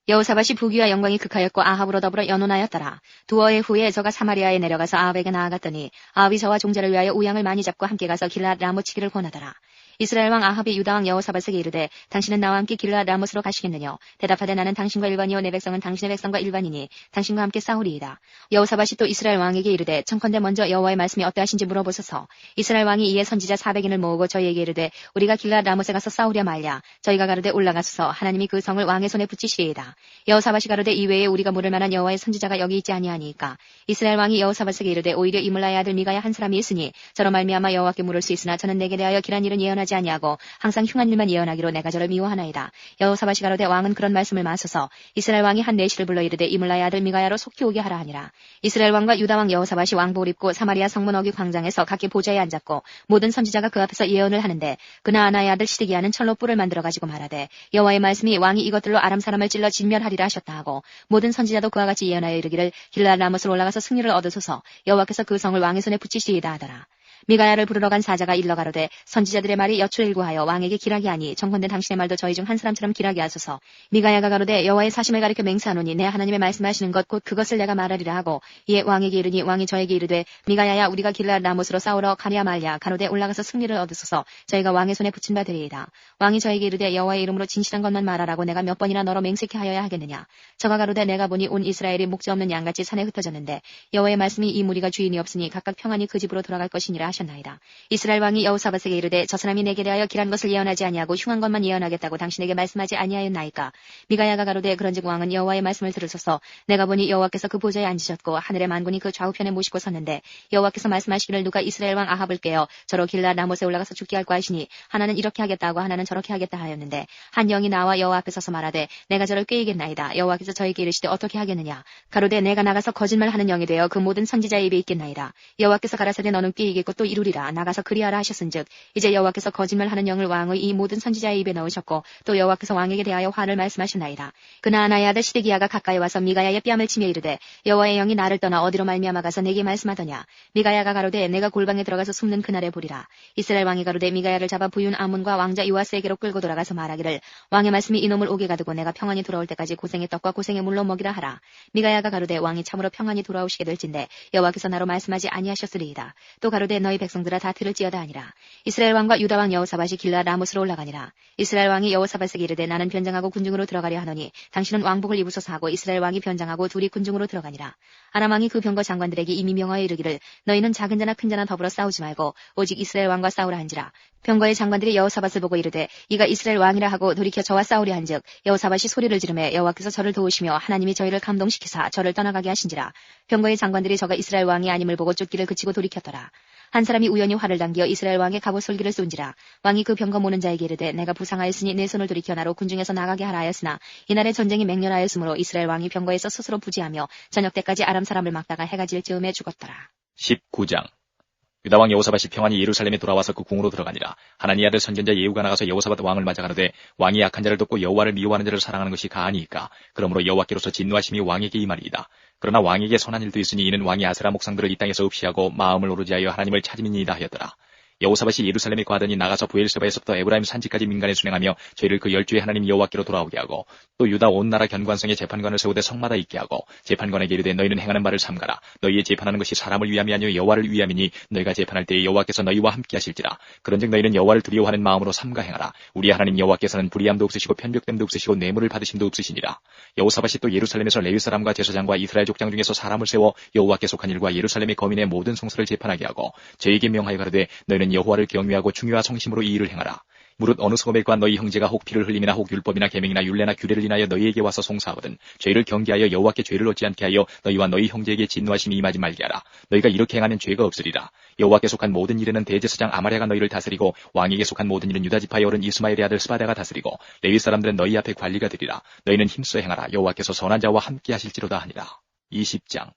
Speaker 2: 여호사밧이 부귀와 영광이 극하였고 아합으로 더불어 연혼하였더라. 두어의 후에 저가 사마리아에 내려가서 아합에게 나아갔더니 아합이 저와 종자를 위하여 우양을 많이 잡고 함께 가서 길랏 라모치기를 권하더라. 이스라엘 왕 아합이 유다 왕 여호사밧에게 이르되 당신은 나와 함께 길랏 라못으로 가시겠느냐. 대답하되 나는 당신과 일반이요 내 백성은 당신의 백성과 일반이니 당신과 함께 싸우리이다. 여호사밧이 또 이스라엘 왕에게 이르되 청컨대 먼저 여호와의 말씀이 어떠하신지 물어보소서. 이스라엘 왕이 이에 선지자 400인을 모으고 저희에게 이르되 우리가 길랏 라못에 가서 싸우랴 말랴. 저희가 가로되 올라가소서. 하나님이 그 성을 왕의 손에 붙이시리이다. 여호사밧이 가로되 이외에 우리가 물을 만한 여호와의 선지자가 여기 있지 아니하니까. 이스라엘 왕이 여호사밧에게 이르되 오히려 이물라의 아들 미가야 한 사람이 있으니 저로 말미암아 여호와께 물을 수 있으나 저는 내게 대하여 길한 일은 예언하지 아니하고 항상 흉한 일만 예언하기로 내가 저를 미워하나이다. 여호사밧이 가로되 왕은 그런 말씀을 마소서. 이스라엘 왕이 한 내시를 불러 이르되 이물라의 아들 미가야로 속히 오게 하라 하니라. 이스라엘 왕과 유다 왕 여호사밧이 왕복을 입고 사마리아 성문 어귀 광장에서 각기 보좌에 앉았고 모든 선지자가 그 앞에서 예언을 하는데 그나아나의 아들 시드기야는 철로 뿔을 만들어 가지고 말하되 여호와의 말씀이 왕이 이것들로 아람 사람을 찔러 진멸하리라 하셨다 하고 모든 선지자도 그와 같이 예언하여 이르기를 길랏 라못을 올라가서 승리를 얻으소서. 여호와께서 그 성을 왕의 손에 붙이시리이다 하더라. 미가야를 부르러 간 사자가 일러 가로되 선지자들의 말이 여초일구하여 왕에게 길하게 하니 정컨대 당신의 말도 저희 중 한 사람처럼 길하게 하소서. 미가야가 가로되 여호와의 사심을 가리켜 맹세하노니 내 하나님의 말씀하시는 것 곧 그것을 내가 말하리라 하고 이에 왕에게 이르니 왕이 저에게 이르되 미가야야 우리가 길랏 라못으로 싸우러 가랴 말랴. 가로되 올라가서 승리를 얻으소서. 저희가 왕의 손에 붙인 바 되리이다. 왕이 저에게 이르되 여호와의 이름으로 진실한 것만 말하라고 내가 몇 번이나 너로 맹세케 하여야 하겠느냐. 저가 가로되 내가 보니 온 이스라엘이 목자 없는 양같이 산에 흩어졌는데 여호와의 말씀이 이 무리가 주인이 없으니 각각 평안히 그 집으로 돌아갈 것이니라 하셨나이다. 이스라엘 왕이 여호사밧에게 이르되 저 사람이 내게 대하여 길한 것을 예언하지 아니하고 흉한 것만 예언하겠다고 당신에게 말씀하지 아니하였나이까. 미가야가 가로되 그런즉 왕은 여호와의 말씀을 들으소서. 내가 보니 여호와께서 그 보좌에 앉으셨고 하늘의 만군이 그 좌우편에 모시고 섰는데 여호와께서 말씀하시기를 누가 이스라엘 왕 아합을 깨어 저로 길랏 라못에 올라가서 죽게 할까 하시니 하나는 이렇게 하겠다 하고 하나는 저렇게 하겠다 하였는데 한 영이 나와 여호와 앞에 서서 말하되 내가 저를 꾀이겠나이다. 여호와께서 저에게 이르시되 어떻게 하겠느냐. 가로되 내가 나가서 거짓말하는 영이 되어 그 모든 선지자의 입에 있겠나이다. 여호와께서 가라사대 너는 꾀이겠고 또 약속도 이루리라. 나가서 그리하라 하셨은즉 이제 여호와께서 거짓말하는 영을 왕의 이 모든 선지자의 입에 넣으셨고 또 여호와께서 왕에게 대하여 화를 말씀하셨나이다. 그나아나의 아들 시드기야가 가까이 와서 미가야의 뺨을 치며 이르되 여호와의 영이 나를 떠나 어디로 말미암아 가서 내게 말씀하더냐. 미가야가 가로되 내가 골방에 들어가서 숨는 그날에 보리라. 이스라엘 왕이 가로되 미가야를 잡아 부윤 아몬과 왕자 요아스에게로 끌고 돌아가서 말하기를 왕의 말씀이 이놈을 오게 가두고 내가 평안히 돌아올 때까지 고생의 떡과 고생의 물로 먹이라 하라. 미가야가 가로되 왕이 참으로 평안히 돌아오시게 될진대 여호와께서 나로 말씀하지 아니하셨으리이다. 또 가로되 너희 백성들아 다 들을지어다 하니라. 이스라엘 왕과 유다 왕 여호사밧이 길라 라못으로 올라가니라. 이스라엘 왕이 여호사밧에게 이르되 나는 변장하고 군중으로 들어가려 하노니 당신은 왕복을 입으소서 하고 이스라엘 왕이 변장하고 둘이 군중으로 들어가니라. 아람 왕이 그 병거 장관들에게 이미 명하여 이르기를 너희는 작은 자나 큰 자나 더불어 싸우지 말고 오직 이스라엘 왕과 싸우라 한지라. 병거의 장관들이 여호사밧을 보고 이르되 이가 이스라엘 왕이라 하고 돌이켜 저와 싸우려 한즉 여호사밧이 소리를 지르매 여호와께서 저를 도우시며 하나님이 저희를 감동시키사 저를 떠나가게 하신지라. 병거의 장관들이 저가 이스라엘 왕이 아님을 보고 쫓기를 그치고 돌이켰더라. 한 사람이 우연히 활을 당겨 이스라엘 왕의 갑옷 솔기를 쏜지라. 왕이 그 병거 모는 자에게 이르되 내가 부상하였으니 내 손을 돌이켜 나로 군중에서 나가게 하라 하였으나 이날에 전쟁이 맹렬하였으므로 이스라엘 왕이 병거에서 스스로 부지하며 저녁 때까지 아람 사람을 막다가 해가 질 즈음에 죽었더라.
Speaker 1: 19장 유다왕 여호사밧이 평안히 예루살렘에 돌아와서 그 궁으로 들어가니라. 하나니 아들 선견자 예후가 나가서 여호사밧 왕을 맞아 가로되 왕이 약한 자를 돕고 여호와를 미워하는 자를 사랑하는 것이 가아니이까. 그러므로 여호와께로서 진노하심이 왕에게 임하리이다. 그러나 왕에게 선한 일도 있으니 이는 왕이 아세라 목상들을 이 땅에서 없이하고 마음을 오르지 하여 하나님을 찾음이니이다 하였더라. 여호사밧이 예루살렘에 거하더니 나가서 부엘세바에서부터 에브라임 산지까지 민간에 순행하며 저희를 그 열주의 하나님 여호와께로 돌아오게 하고 또 유다 온 나라 견관성에 재판관을 세우되 성마다 있게 하고 재판관에게 이르되 너희는 행하는 바를 삼가라. 너희의 재판하는 것이 사람을 위함이 아니요 여호와를 위함이니 너희가 재판할 때에 여호와께서 너희와 함께 하실지라. 그런즉 너희는 여호와를 두려워하는 마음으로 삼가 행하라. 우리 하나님 여호와께서는 불의함도 없으시고 편벽됨도 없으시고 뇌물을 받으심도 없으시니라. 여호사밧이 또 예루살렘에서 레위 사람과 제사장과 이스라엘 족장 중에서 사람을 세워 여호와께 속한 일과 예루살렘의 거민의 모든 성소를 재판하게 하고 저에게 명하여 가로되 너희는 여호와를 경외하고 중요와 성심으로 이 일을 행하라. 무릇 어느 소매과 너희 형제가 혹 피를 흘림이나 혹 율법이나 계명이나 율례나 규례를 인하여 너희에게 와서 송사하거든 저희를 경계하여 여호와께 죄를 얻지 않게 하여 너희와 너희 형제에게 진노하심이 임하지 말게 하라. 너희가 이렇게 행하면 죄가 없으리라. 여호와께 속한 모든 일에는 대제사장 아마랴가 너희를 다스리고 왕에게 속한 모든 일은 유다 지파의 어른 이스마엘의 아들 스바다가 다스리고 레위 사람들은 너희 앞에 관리가 되리라. 너희는 힘써 행하라. 여호와께서 선한 자와 함께 하실지로다 하니라. 20장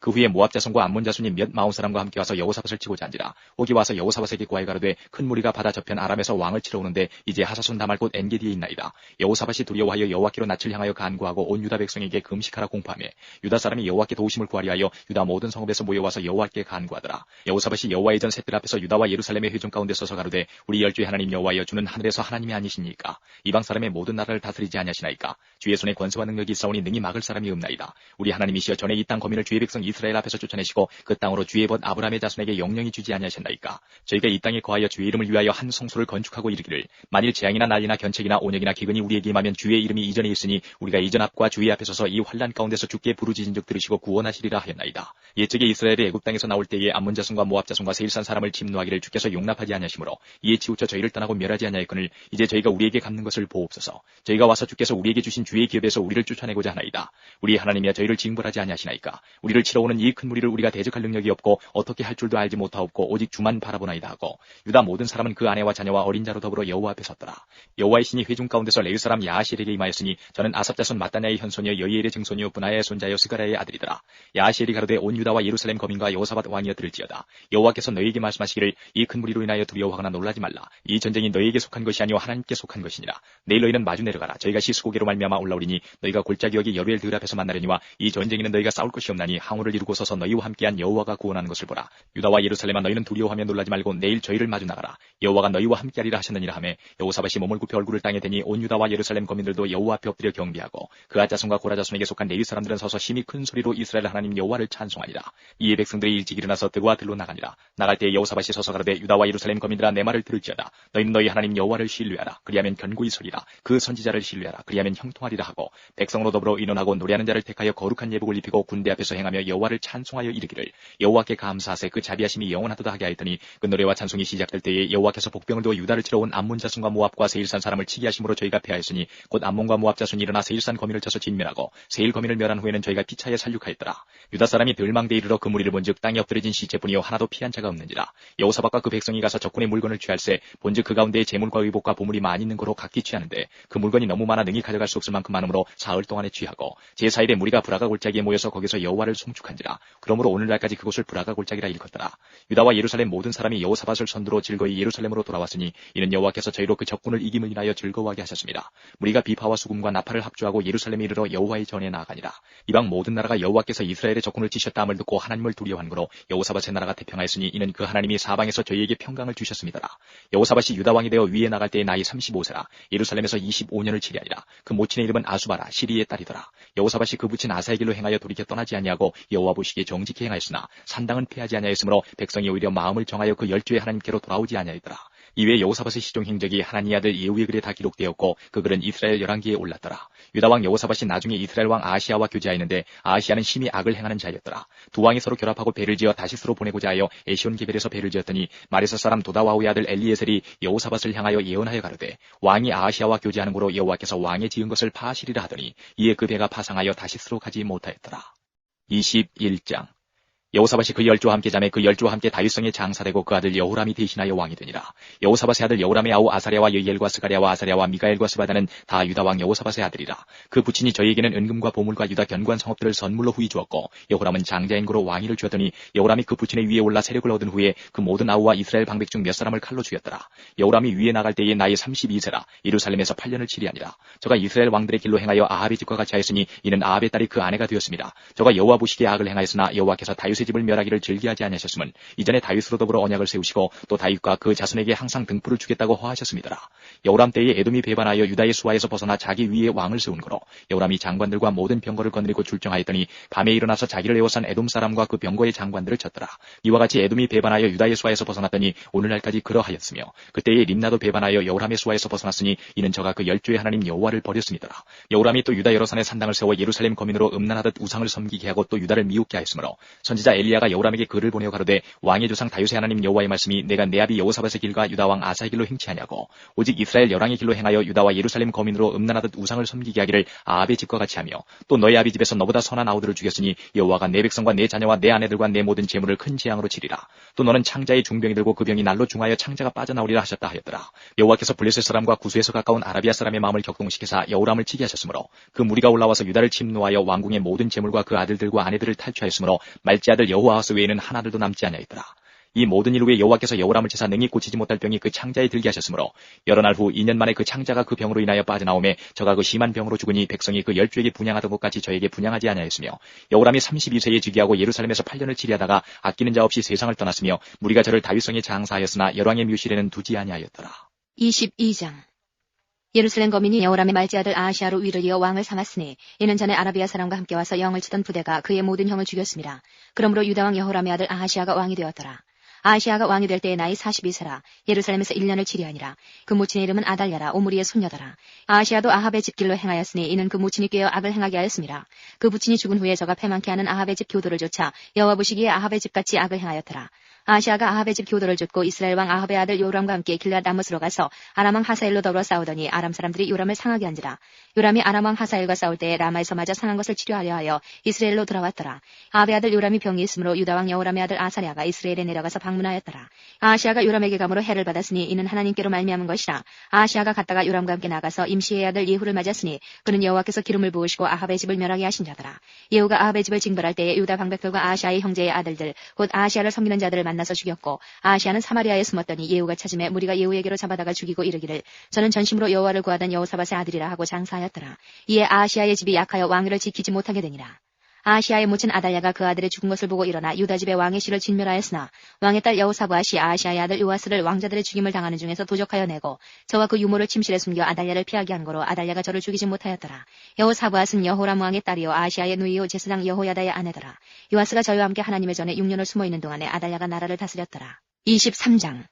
Speaker 1: 그 후에 모압 자손과 암몬 자손이 몇 마흔 사람과 함께 와서 여호사밧을 치고자 한지라. 옥이 와서 여호사밧에게 구하여 가로되 큰 무리가 바다 저편 아람에서 왕을 치러 오는데 이제 하사손 다말 곧 엔게디에 있나이다. 여호사밧이 두려워하여 여호와께로 낯을 향하여 간구하고 온 유다 백성에게 금식하라 공포하며 유다 사람이 여호와께 도우심을 구하려 하여 유다 모든 성읍에서 모여와서 여호와께 간구하더라. 여호사밧이 여호와의 전 셋들 앞에서 유다와 예루살렘의 회중 가운데 서서 가로되 우리 열주의 하나님 여호와여 주는 하늘에서 하나님이 아니시니까 이방 사람의 모든 나라를 다스리지 아니하시나이까. 주의 손에 권세와 능력이 있사오니 능히 막을 사람이 없나이다. 우리 하나님이시여 전에 이 땅 거민을 주의 백성 이스라엘 앞에서 쫓아내시고 그 땅으로 주의 벗 아브라함의 자손에게 영영이 주지 아니하셨나이까. 저희가 이 땅에 거하여 주의 이름을 위하여 한 성소를 건축하고 이르기를 만일 재앙이나 난리나 견책이나 온역이나 기근이 우리에게 임하면 주의 이름이 이전에 있으니 우리가 이전 앞과 주의 앞에 서서 이 환난 가운데서 주께 부르짖은즉 들으시고 구원하시리라 하였나이다. 옛적에 이스라엘이 애굽 땅에서 나올 때에 암몬 자손과 모압 자손과 세일산 사람을 침노하기를 주께서 용납하지 아니하시므로 이에 치우쳐 저희를 떠나고 멸하지 아니하였거늘 이제 저희가 우리에게 갚는 것을 보옵소서. 저희가 와서 주께서 우리에게 주신 주의 기업에서 우리를 쫓아내고자 하나이다. 우리 하나님이여 저희를 징벌하지 아니하시나이까. 우리를 치러 오는 이 큰 무리를 우리가 대적할 능력이 없고 어떻게 할 줄도 알지 못하옵고 오직 주만 바라보나이다 하고 유다 모든 사람은 그 아내와 자녀와 어린 자로 더불어 여호와 앞에 섰더라. 여호와의 신이 회중 가운데서 레위 사람 야하시엘에게 임하였으니 저는 아삽 자손 마따냐의 현손이요 여이엘의 증손이요 분하야의 손자요 스가랴의 아들이더라. 야하시엘이 가로되 온 유다와 예루살렘 거민과 여호사밧 왕이여 들을지어다. 여호와께서 너희에게 말씀하시기를 이 큰 무리로 인하여 두려워하거나 놀라지 말라. 이 전쟁이 너희에게 속한 것이 아니오 하나님께 속한 것이니라. 내일 너희는 마주 내려가라. 저희가 시스고개로 말미암아 올라오리니 너희가 골짜기 여기 여루엘 들 앞에서 만나려니와 이 전쟁에는 너희가 싸울 것이 없나니 항우를 이루고 서서 너희와 함께한 여호와가 구원하는 것을 보라. 유다와 예루살렘아 너희는 두려워하며 놀라지 말고 내일 저희를 마주 나가라. 여호와가 너희와 함께하리라 하셨느니라 하매 여호사밧이 몸을 굽혀 얼굴을 땅에 대니 온 유다와 예루살렘 거민들도 여호와 앞에 엎드려 경배하고 그앗 자손과 고라 자손에게 속한 레위 사람들은 서서 심히 큰 소리로 이스라엘 하나님 여호와를 찬송하니라. 이에 백성들이 일찍 일어나서 들과 들로 나가니라. 나갈 때에 여호사밧이 서서 가로되 유다와 예루살렘 거민들아 내 말을 들을지어다. 너희는 너희 하나님 여호와를 신뢰하라. 그리하면 견고히 서리라. 그 선지자를 신뢰하라. 그리하면 형통하리라 하고 백성으로 더불어 의논하고 노래하는 자를 택하여 거룩한 예복을 입히고 군대 앞에서 행하며 여호와를 찬송하여 이르기를 여호와께 감사하세 그 자비하심이 영원하도다 하게 하였더니 그 노래와 찬송이 시작될 때에 여호와께서 복병을 두어 유다를 치러 온 암몬 자손과 모압과 세일산 사람을 치게 하심으로 저희가 패하였으니 곧 암몬과 모압 자손이 일어나 세일산 거민을 쳐서 진멸하고 세일 거민을 멸한 후에는 저희가 피차에 살육하였더라. 유다 사람이 들망대에 이르러 그 무리를 본즉 땅에 엎드려진 시체뿐이요 하나도 피한 자가 없는지라. 여호사밧과 그 백성이 가서 적군의 물건을 취할세 본즉 그 가운데에 재물과 의복과 보물이 많이 있는 거로 각 각기 취하는데 그 물건이 너무 많아 능히 가져갈 수 없을 만큼 많으므로 사흘 동안에 취하고 제4일에 무리가 브라가 골짜기에 모여서 거기서 여호와를 송축한지라. 그러므로 오늘날까지 그곳을 브라가 골짜기라 일컫더라. 유다와 예루살렘 모든 사람이 여호사밧을 선두로 즐거이 예루살렘으로 돌아왔으니 이는 여호와께서 저희로 그 적군을 이김을 인하여 즐거워하게 하셨습니다. 무리가 비파와 수금과 나팔을 합주하고 예루살렘에 이르러 여호와의 전에 나아가니라. 이방 모든 나라가 여호와께서 이스라엘의 적군을 치셨다함을 듣고 하나님을 두려워하므로 여호사밧의 나라가 태평하였으니 이는 그 하나님이 사방에서 저희에게 평강을 주셨습니다라. 여호사밧이 유다 왕이 되어 위에 나갈 때에 나이 35세라. 예루살렘에서 25년을 치리하니라. 그 모친의 이름은 아수바라 시리의 딸이더라. 여호사밧이 그 부친 아사의 길로 행하여 돌이켜 떠나지 아니하고 여호와 보시기에 정직히 행하였으나 산당은 피하지 아니하였으므로 백성이 오히려 마음을 정하여 그 열조의 하나님께로 돌아오지 아니하였더라. 이외에 여호사밧의 시종 행적이 하나니의 아들 예후의 글에 다 기록되었고 그 글은 이스라엘 열왕기에 올랐더라. 유다 왕 여호사밧이 나중에 이스라엘 왕 아하시야와 교제하였는데 아하시야는 심히 악을 행하는 자였더라. 두 왕이 서로 결합하고 배를 지어 다시스로 보내고자 하여 에시온 게벨에서 배를 지었더니 마레사 사람 도다와우의 아들 엘리에셀이 여호사밧을 향하여 예언하여 가로되 왕이 아하시야와 교제하는 고로 여호와께서 왕의 지은 것을 파하시리라 하더니 이에 그 배가 파상하여 다시스로 가지 못하였더라. 21장 여호사밧이 그 열조와 함께 자매 그 열조와 함께 다윗성에 장사되고 그 아들 여호람이 대신하여 왕이 되니라. 여호사밧의 아들 여호람의 아우 아사랴와 여이엘과 스가랴와 아사랴와 미가엘과 스바다는 다 유다 왕 여호사밧의 아들이라. 그 부친이 저희에게는 은금과 보물과 유다 견고한 성읍들을 선물로 후히 주었고 여호람은 장자인 고로 왕위를 주었더니 여호람이 그 부친의 위에 올라 세력을 얻은 후에 그 모든 아우와 이스라엘 방백 중 몇 사람을 칼로 죽였더라. 여호람이 위에 나갈 때에 나이 32세라. 예루살렘에서 8년을 치리하니라. 저가 이스라엘 왕들의 길로 행하여 아합의 집과 같이 하였으니 이는 아합의 딸이 그 아내가 되었습니다. 저가 여호와 보시기에 악을 행하였으나 여호와께서 다윗의 집을 멸하기를 즐기하지 아니하셨음은 이전에 다윗으로 더불어 언약을 세우시고 또 다윗과 그 자손에게 항상 등불을 주겠다고 허하셨습니다. 여호람 때에 에돔이 배반하여 유다의 수하에서 벗어나 자기 위에 왕을 세운 거로 여호람이 장관들과 모든 병거를 거느리고 출정하였더니 밤에 일어나서 자기를 에워싼 에돔 사람과 그 병거의 장관들을 쳤더라. 이와 같이 에돔이 배반하여 유다의 수하에서 벗어났더니 오늘날까지 그러하였으며 그때에 림나도 배반하여 여호람의 수하에서 벗어났으니 이는 저가 그 열조의 하나님 여호와를 버렸습니다. 여호람이 또 유다 여러 산에 산당을 세워 예루살렘 거민으로 음란하듯 우상을 섬기게 하고 또 유다를 미웃게 하였으므로 선지자 엘리야가 여호람에게 글을 보내어 가로되 왕의 조상 다윗의 하나님 여호와의 말씀이 내가 내 아비 여호사밧의 길과 유다 왕 아사의 길로 행치하냐고 오직 이스라엘 열왕의 길로 행하여 유다와 예루살렘 거민으로 음란하듯 우상을 섬기게 하기를 아합의 집과 같이 하며 또 너희 아비 집에서 너보다 선한 아우들을 죽였으니 여호와가 내 백성과 내 자녀와 내 아내들과 내 모든 재물을 큰 재앙으로 치리라. 또 너는 창자의 중병이 들고 그 병이 날로 중하여 창자가 빠져나오리라 하셨다 하였더라. 여호와께서 블레셋 사람과 구수에서 가까운 아라비아 사람의 마음을 격동시키사 여호람을 치게 하셨으므로 그 무리가 올라와서 유다를 침노하여 왕궁의 모든 재물과 그 아들들과 아내들을 탈취하였으므로 말지 아들 여호아하스 외에는 하나들도 남지 아니하였더라. 이 모든 일 후에 여호와께서 여호람을 치사 능히 고치지 못할 병이 그 창자에 들게 하셨으므로 여러 날 후 2년 만에 그 창자가 그 병으로 인하여 빠져나오매 저가 그 심한 병으로 죽으니 백성이 그 열조에게 분향하던 것 같이 저에게 분향하지 아니하였으며 여호람이 32세에 즉위하고 예루살렘에서 8년을 치리하다가 아끼는 자 없이 세상을 떠났으며 무리가 저를 다윗성에 장사하였으나 열왕의 묘실에는 두지 아니하였더라.
Speaker 2: 22장 예루살렘 거민이 여호람의 말지 아들 아하시야로 위를 이어 왕을 삼았으니 이는 전에 아라비아 사람과 함께 와서 영을 치던 부대가 그의 모든 형을 죽였습니다. 그러므로 유다 왕 여호람의 아들 아하시야가 왕이 되었더라. 아하시야가 왕이 될 때의 나이 42세라. 예루살렘에서 1년을 치리하니라. 그 모친의 이름은 아달랴라. 오므리의 손녀더라. 아하시야도 아합의 집길로 행하였으니 이는 그 모친이 꾀어 악을 행하게 하였습니다. 그 부친이 죽은 후에 저가 패망케 하는 아합의 집 교도를 좇아 여호와 보시기에 아합의 집같이 악을 행하였더라. 아하시야가 아합의 집 교도를 좇고 이스라엘 왕 아합의 아들 요람과 함께 길앗 라못으로 가서 아람 왕 하사엘로 더불어 싸우더니 아람 사람들이 요람을 상하게 한지라. 요람이 아람 왕 하사엘과 싸울 때에 라마에서 맞아 상한 것을 치료하려 하여 이스라엘로 돌아왔더라. 아합의 아들 요람이 병이 있으므로 유다 왕 여호람의 아들 아사랴가 이스라엘에 내려가서 방문하였더라. 아하시야가 요람에게 감으로 해를 받았으니 이는 하나님께로 말미암은 것이라. 아하시야가 갔다가 요람과 함께 나가서 임시의 아들 예후를 맞았으니 그는 여호와께서 기름을 부으시고 아합의 집을 멸하게 하신 자더라. 예후가 아합의 집을 징벌할 때에 유다 방백들과 아하시야의 형제의 아들들 곧 아하시야를 섬기는 자들을 만나서 죽였고 아하시야는 사마리아에 숨었더니 예후가 찾음에 무리가 예후에게로 잡아다가 죽이고 이르기를 저는 전심으로 여호와를 구하던 여호사밧의 아들이라 하고 장사하였더라. 이에 아하시야의 집이 약하여 왕위를 지키지 못하게 되니라. 아하시야의 모친 아달랴가 그 아들의 죽은 것을 보고 일어나 유다 집의 왕의 씨를 진멸하였으나 왕의 딸 여호사밧이 아하시야의 아들 요아스를 왕자들의 죽임을 당하는 중에서 도적하여 내고 저와 그 유모를 침실에 숨겨 아달랴를 피하게 한 거로 아달랴가 저를 죽이지 못하였더라. 여호사밧은 여호람 왕의 딸이요 아하시야의 누이요 제사장 여호야다의 아내더라. 요아스가 저희와 함께 하나님의 전에 6년을 숨어 있는 동안에 아달랴가 나라를 다스렸더라. 23장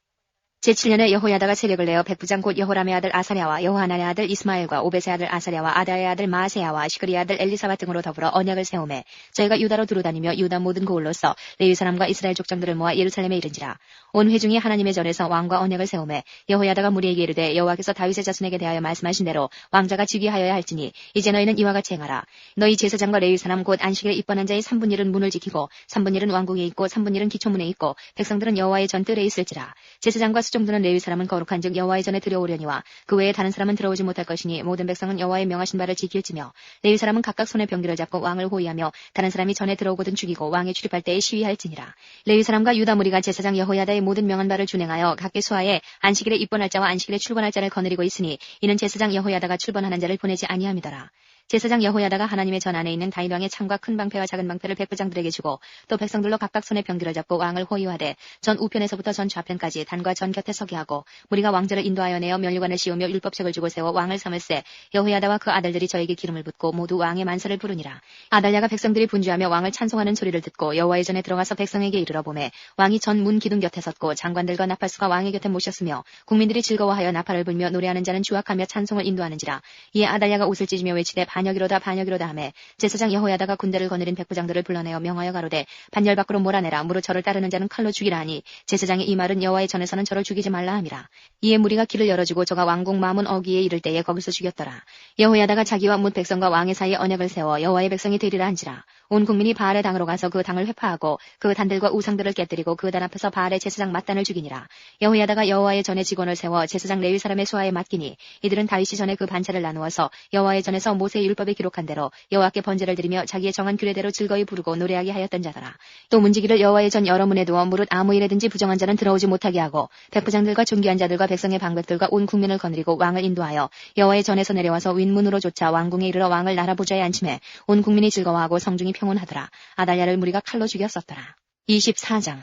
Speaker 2: 제7년에 여호야다가 세력을 내어 백부장 곧 여호람의 아들 아사랴와 여호하난의 아들 이스마엘과 오벳의 아들 아사랴와 아다의 아들 마아세야와 시그리의 아들 엘리사밧 등으로 더불어 언약을 세우매 저희가 유다로 두루다니며 유다 모든 고을로서 레위 사람과 이스라엘 족장들을 모아 예루살렘에 이른지라. 온 회중이 하나님의 전에서 왕과 언약을 세우매 여호야다가 무리에게 이르되 여호와께서 다윗의 자손에게 대하여 말씀하신 대로 왕자가 즉위하여야 할지니 이제 너희는 이와 같이 행하라. 너희 제사장과 레위 사람 곧 안식일에 입번한 자의 3분 1은 문을 지키고 3분 1은 왕궁에 있고 3분 1은 기초문에 있고 백성들은 여호와의 전뜰에 있을지라. 제사장과 다수 정도는 레위 사람은 거룩한즉 여호와의 전에 들어오려니와 그 외에 다른 사람은 들어오지 못할 것이니 모든 백성은 여호와의 명하신 바를 지킬지며 레위 사람은 각각 손에 병기를 잡고 왕을 호위하며 다른 사람이 전에 들어오거든 죽이고 왕이 출입할 때에 시위할지니라. 레위 사람과 유다 무리가 제사장 여호야다의 모든 명한 바를 준행하여 각기 수하에 안식일에 입번할 자와 안식일에 출번할 자를 거느리고 있으니 이는 제사장 여호야다가 출번하는 자를 보내지 아니함이더라. 제사장 여호야다가 하나님의 전 안에 있는 다윗 왕의 창과 큰 방패와 작은 방패를 백부장들에게 주고 또 백성들로 각각 손에 병기를 잡고 왕을 호위하되 전 우편에서부터 전 좌편까지 단과 전 곁에 서게 하고 무리가 왕자를 인도하여 내어 면류관을 씌우며 율법책을 주고 세워 왕을 삼을세. 여호야다와 그 아들들이 저에게 기름을 붓고 모두 왕의 만세를 부르니라. 아달랴가 백성들이 분주하며 왕을 찬송하는 소리를 듣고 여호와의 전에 들어가서 백성에게 이르러 보매 왕이 전 문 기둥 곁에 섰고 장관들과 나팔수가 왕의 곁에 모셨으며 국민들이 즐거워하여 나팔을 불며 노래하는 자는 주악하며 찬송을 인도하는지라. 이에 아달랴가 옷을 찢으며 외치되 반역이로다 반역이로다 하매 제사장 여호야다가 군대를 거느린 백부장들을 불러내어 명하여 가로되 반열 밖으로 몰아내라. 무릇 저를 따르는 자는 칼로 죽이라 하니 제사장의 이 말은 여호와의 전에서는 저를 죽이지 말라 함이라. 이에 무리가 길을 열어주고 저가 왕궁 마문 어기에 이를 때에 거기서 죽였더라. 여호야다가 자기와 뭇 백성과 왕의 사이에 언약을 세워 여호와의 백성이 되리라 한지라. 온 국민이 바알의 당으로 가서 그 당을 회파하고 그 단들과 우상들을 깨뜨리고 그 단 앞에서 바알의 제사장 맏단을 죽이니라. 여호야다가 여호와의 전에 직원을 세워 제사장 레위 사람의 수하에 맡기니 이들은 다윗이 전에 그 반차를 나누어서 여호와의 전에서 모세의 율법에 기록한 대로 여호와께 번제를 드리며 자기의 정한 규례대로 즐거이 부르고 노래하게 하였던 자더라. 또 문지기를 여호와의 전 여러 문에 두어 무릇 아무 일에든지 부정한 자는 들어오지 못하게 하고 백부장들과 존귀한 자들과 백성의 방백들과 온 국민을 거느리고 왕을 인도하여 여호와의 전에서 내려와서 윗문으로 쫓아 왕궁에 이르러 왕을 나라보좌에 앉히매 온 국민이 즐거워하고 성중이 평온하더라. 아달랴를 무리가 칼로 죽였었더라. 24장.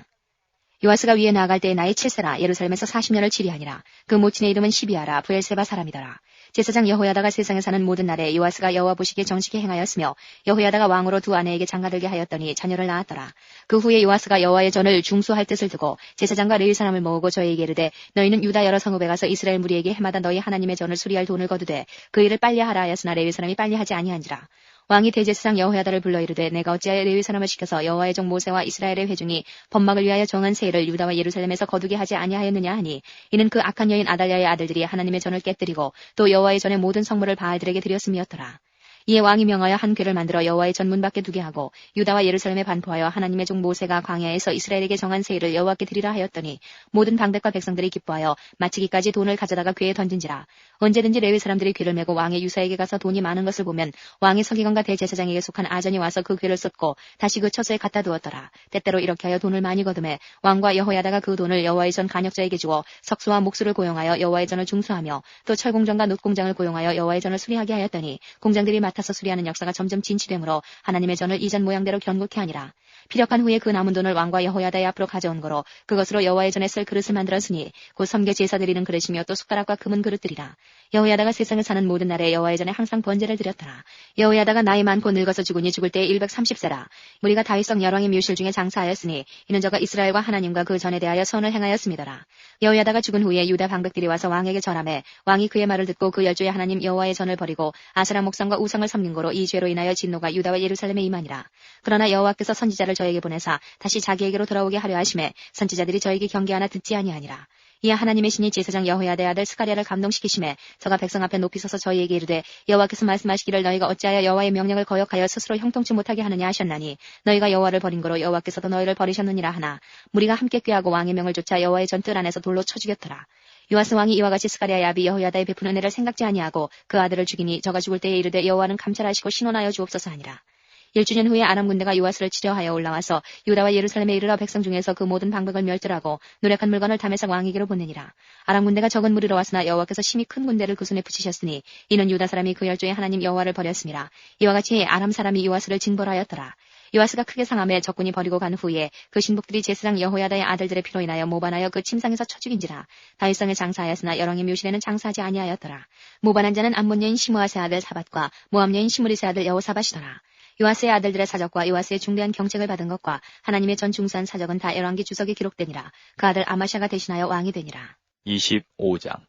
Speaker 2: 요아스가 위에 나아갈 때에 나이 7세라. 예루살렘에서 40년을 치리하니라. 그 모친의 이름은 시비아라. 브엘세바 사람이더라. 제사장 여호야다가 세상에 사는 모든 날에 요아스가 여호와 보시기에 정직히 행하였으며 여호야다가 왕으로 두 아내에게 장가들게 하였더니 자녀를 낳았더라. 그 후에 요아스가 여호와의 전을 중수할 뜻을 두고 제사장과 레위 사람을 모으고 저에게 이르되 너희는 유다 여러 성읍에 가서 이스라엘 무리에게 해마다 너희 하나님의 전을 수리할 돈을 거두되 그 일을 빨리 하라 하였으나 레위 사람이 빨리 하지 아니한지라. 왕이 대제사장 여호야다를 불러 이르되 내가 어찌하여 레위 사람을 시켜서 여호와의 종 모세와 이스라엘의 회중이 법막을 위하여 정한 세일을 유다와 예루살렘에서 거두게 하지 아니하였느냐 하니 이는 그 악한 여인 아달랴의 아들들이 하나님의 전을 깨뜨리고 또 여호와의 전의 모든 성물을 바알들에게 드렸음이었더라. 이에 왕이 명하여 한 궤를 만들어 여호와의 전문 밖에 두게 하고 유다와 예루살렘에 반포하여 하나님의 종 모세가 광야에서 이스라엘에게 정한 세일을 여호와께 드리라 하였더니 모든 방백과 백성들이 기뻐하여 마치기까지 돈을 가져다가 궤에 던진지라. 언제든지 레위 사람들이 궤를 메고 왕의 유사에게 가서 돈이 많은 것을 보면 왕의 서기관과 대제사장에게 속한 아전이 와서 그 궤를 쏟고 다시 그 처소에 갖다 두었더라. 때때로 이렇게 하여 돈을 많이 거두매 왕과 여호야다가 그 돈을 여호와의 전 간역자에게 주어 석수와 목수를 고용하여 여호와의 전을 중수하며 또 철공장과 놋공장을 고용하여 여호와의 전을 수리하게 하였더니 공장들이 맡아서 수리하는 역사가 점점 진치되므로 하나님의 전을 이전 모양대로 견고케 하니라. 피력한 후에 그 남은 돈을 왕과 여호야다의 앞으로 가져온 거로 그것으로 여호와의 전에 쓸 그릇을 만들었으니 곧 섬겨 제사 드리는 그릇이며 또 숟가락과 금은 그릇들이라. 여호야다가 세상에 사는 모든 날에 여호와의 전에 항상 번제를 드렸더라. 여호야다가 나이 많고 늙어서 죽으니 죽을 때에 130세라. 무리가 다윗성 열왕의 묘실 중에 장사하였으니 이는 저가 이스라엘과 하나님과 그 전에 대하여 선을 행하였음이더라. 여호야다가 죽은 후에 유다 방백들이 와서 왕에게 절하매 왕이 그의 말을 듣고 그 열조의 하나님 여호와의 전을 버리고 아세라 목상과 우상을 섬긴 거로 이 죄로 인하여 진노가 유다와 예루살렘에 임하니라. 그러나 여호와께서 선지자를 저에게 보내사 다시 자기에게로 돌아오게 하려 하심에 선지자들이 저에게 경계하나 듣지 아니하니라. 이에 하나님의 신이 제사장 여호야다의 아들 스가랴를 감동시키심에 저가 백성 앞에 높이 서서 저희에게 이르되 여호와께서 말씀하시기를 너희가 어찌하여 여호와의 명령을 거역하여 스스로 형통치 못하게 하느냐 하셨나니 너희가 여호와를 버린 거로 여호와께서도 너희를 버리셨느니라 하나 무리가 함께 꾀하고 왕의 명을 쫓아 여호와의 전뜰 안에서 돌로 쳐 죽였더라. 요아스 왕이 이와 같이 스가랴의 아비 여호야다의 베푼 은혜를 생각지 아니하고 그 아들을 죽이니 저가 죽을 때에 이르되 여호와는 감찰하시고 신원하여 주옵소서 하니라. 1주년 후에 아람 군대가 요아스를 치려하여 올라와서 유다와 예루살렘에 이르러 백성 중에서 그 모든 방백을 멸절하고 누락한 물건을 다메삭 왕에게로 보내니라. 아람 군대가 적은 무리로 왔으나 여호와께서 심히 큰 군대를 그 손에 붙이셨으니 이는 유다 사람이 그 열조의 하나님 여호와를 버렸음이라. 이와 같이 아람 사람이 요아스를 징벌하였더라. 요아스가 크게 상함에 적군이 버리고 간 후에 그 신복들이 제사장 여호야다의 아들들의 피로 인하여 모반하여 그 침상에서 쳐 죽인지라. 다윗성에 장사하였으나 여왕의 묘실에는 장사하지 아니하였더라. 모반한 자는 암몬 여인 시므아세 아들 사밧과 모압 여인 시므리세 아들 여호사밧이더라. 요아스의 아들들의 사적과 요아스의 중대한 경책을 받은 것과 하나님의 전 중수한 사적은 다 열왕기 주석에 기록되니라. 그 아들 아마샤가 대신하여 왕이 되니라.
Speaker 1: 25장.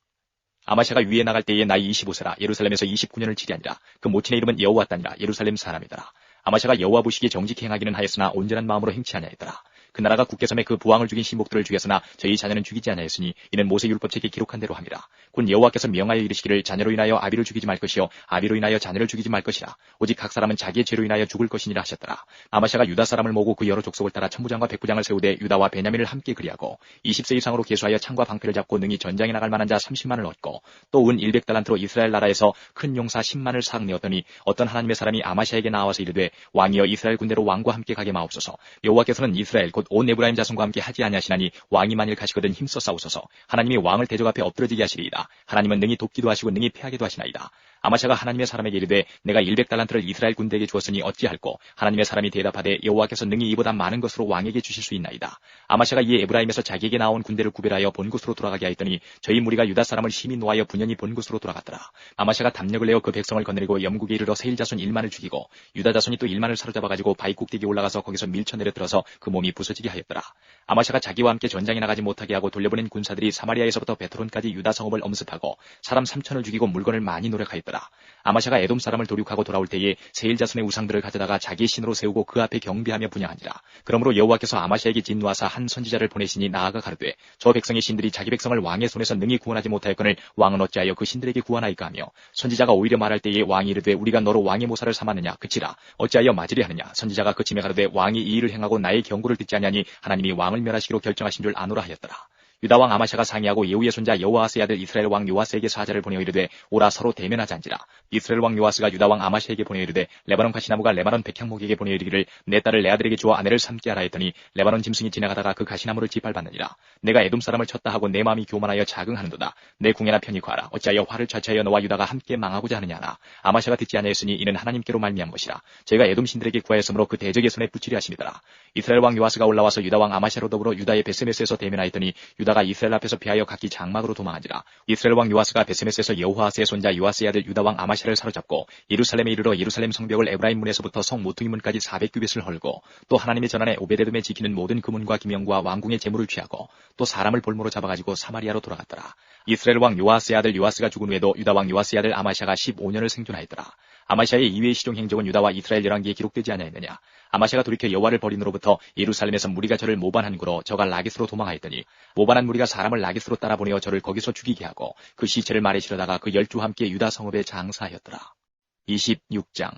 Speaker 1: 아마샤가 위에 나갈 때에 나이 25세라. 예루살렘에서 29년을 치리하니라. 그 모친의 이름은 여호와따니라. 예루살렘 사람이더라. 아마샤가 여호와 보시기에 정직히 행하기는 하였으나 온전한 마음으로 행치 아니하였더라. 그 나라가 굳게 섬에 그 부왕을 죽인 신복들을 죽였으나 저희 자녀는 죽이지 아니하였으니 이는 모세 율법책에 기록한 대로 함이라. 곧 여호와께서 명하여 이르시기를 자녀로 인하여 아비를 죽이지 말 것이요 아비로 인하여 자녀를 죽이지 말 것이라. 오직 각 사람은 자기의 죄로 인하여 죽을 것이니라 하셨더라. 아마샤가 유다 사람을 모으고 그 여러 족속을 따라 천부장과 백부장을 세우되 유다와 베냐민을 함께 그리하고 20세 이상으로 계수하여 창과 방패를 잡고 능히 전장에 나갈 만한 자 30만을 얻고 또 은 100달란트로 이스라엘 나라에서 큰 용사 10만을 싹 내었더니 어떤 하나님의 사람이 아마샤에게 나와서 이르되 왕이여 이스라엘 군대로 왕과 함께 가게 마옵소서. 여호와께서는 이스라엘 곧 온 에브라임 자손과 함께 하지 아니하시나니 왕이 만일 가시거든 힘써 싸우소서. 하나님이 왕을 대적 앞에 엎드러지게 하시리이다. 하나님은 능히 돕기도 하시고 능히 패하게도 하시나이다. 아마샤가 하나님의 사람에게 이르되 내가 100달란트를 이스라엘 군대에게 주었으니 어찌할꼬. 하나님의 사람이 대답하되 여호와께서 능히 이보다 많은 것으로 왕에게 주실 수 있나이다. 아마샤가 이에 에브라임에서 자기에게 나온 군대를 구별하여 본 곳으로 돌아가게 하였더니 저희 무리가 유다 사람을 심히 노하여 분연히 본 곳으로 돌아갔더라. 아마샤가 담력을 내어 그 백성을 거느리고 영국에 이르러 세일 자손 1만을 죽이고 유다 자손이 또 1만을 사로잡아가지고 바위 꼭대기에 올라가서 거기서 밀쳐내려 들어서 그 몸이 부서지게 하였더라. 아마샤가 자기와 함께 전장에 나가지 못하게 하고 돌려보낸 군사들이 사마리아에서부터 베트론까지 유다 성읍을 엄습하고 사람 3천을 죽이고 물건을 많이 노력하였더라. 아마샤가 에돔 사람을 도륙하고 돌아올 때에 세일 자손의 우상들을 가져다가 자기의 신으로 세우고 그 앞에 경배하며 분향하니라. 그러므로 여호와께서 아마샤에게 진노하사 한 선지자를 보내시니 나아가 가르되 저 백성의 신들이 자기 백성을 왕의 손에서 능히 구원하지 못하였거늘 왕은 어찌하여 그 신들에게 구원하이까 하며 선지자가 오히려 말할 때에 왕이 이르되 우리가 너로 왕의 모사를 삼았느냐 그치라 어찌하여 맞으려 하느냐. 선지자가 그침에 가르되 왕이 이 일을 행하고 나의 경고를 듣지 아니하니 하나님이 왕을 멸하시기로 결정하신 줄 아노라 하였더라. 유다 왕 아마샤가 상의하고 예후의 손자 여호아스의 아들 이스라엘 왕 요아스에게 사자를 보내어 이르되 오라 서로 대면하자니라. 이스라엘 왕 요아스가 유다 왕 아마샤에게 보내어 이르되 레바논 가시나무가 레바논 백향목에게 보내어 이르기를 내 딸을 내 아들에게 주어 아내를 삼게 하라 했더니 레바논 짐승이 지나가다가 그 가시나무를 짓밟았느니라. 내가 에돔 사람을 쳤다 하고 내 마음이 교만하여 자긍하는도다. 내 궁예나 편히 구하라. 어찌하여 화를 자처하여 너와 유다가 함께 망하고자 하느냐나. 아마샤가 듣지 아니하였으니 이는 하나님께로 말미암은 것이라. 저희가 에돔 신들에게 구하였으므로 그 대적의 손에 붙이려 하심이더라. 이스라엘 왕 요아스가 올라와서 유다 왕 아마샤로 더불어 유다의 베스메스에서 대면하였더니 유다가 이스라엘 앞에서 피하여 각기 장막으로 도망한지라. 이스라엘 왕 요아스가 베스메스에서 여호아스의 손자 요아스의 아들 유다 왕 아마샤를 사로잡고 예루살렘에 이르러 예루살렘 성벽을 에브라임 문에서부터 성 모퉁이 문까지 400규빗을 헐고 또 하나님의 전안에 오베데돔에 지키는 모든 금문과 기명과 왕궁의 재물을 취하고 또 사람을 볼모로 잡아가지고 사마리아로 돌아갔더라. 이스라엘 왕 요아스의 아들 요아스가 죽은 후에도 유다 왕 요아스의 아들 아마샤가 15년을 생존하였더라. 아마샤의 이외의 시종 행적은 유다와 이스라엘 열왕기에 기록되지 아니하였느냐. 아마샤가 돌이켜 여호와를 버린으로부터 예루살렘에서 무리가 저를 모반한 구로 저가 라기스로 도망하였더니 모반한 무리가 사람을 라기스로 따라 보내어 저를 거기서 죽이게 하고 그 시체를 말에 실어다가 그 12와 함께 유다 성읍에 장사하였더라. 26장.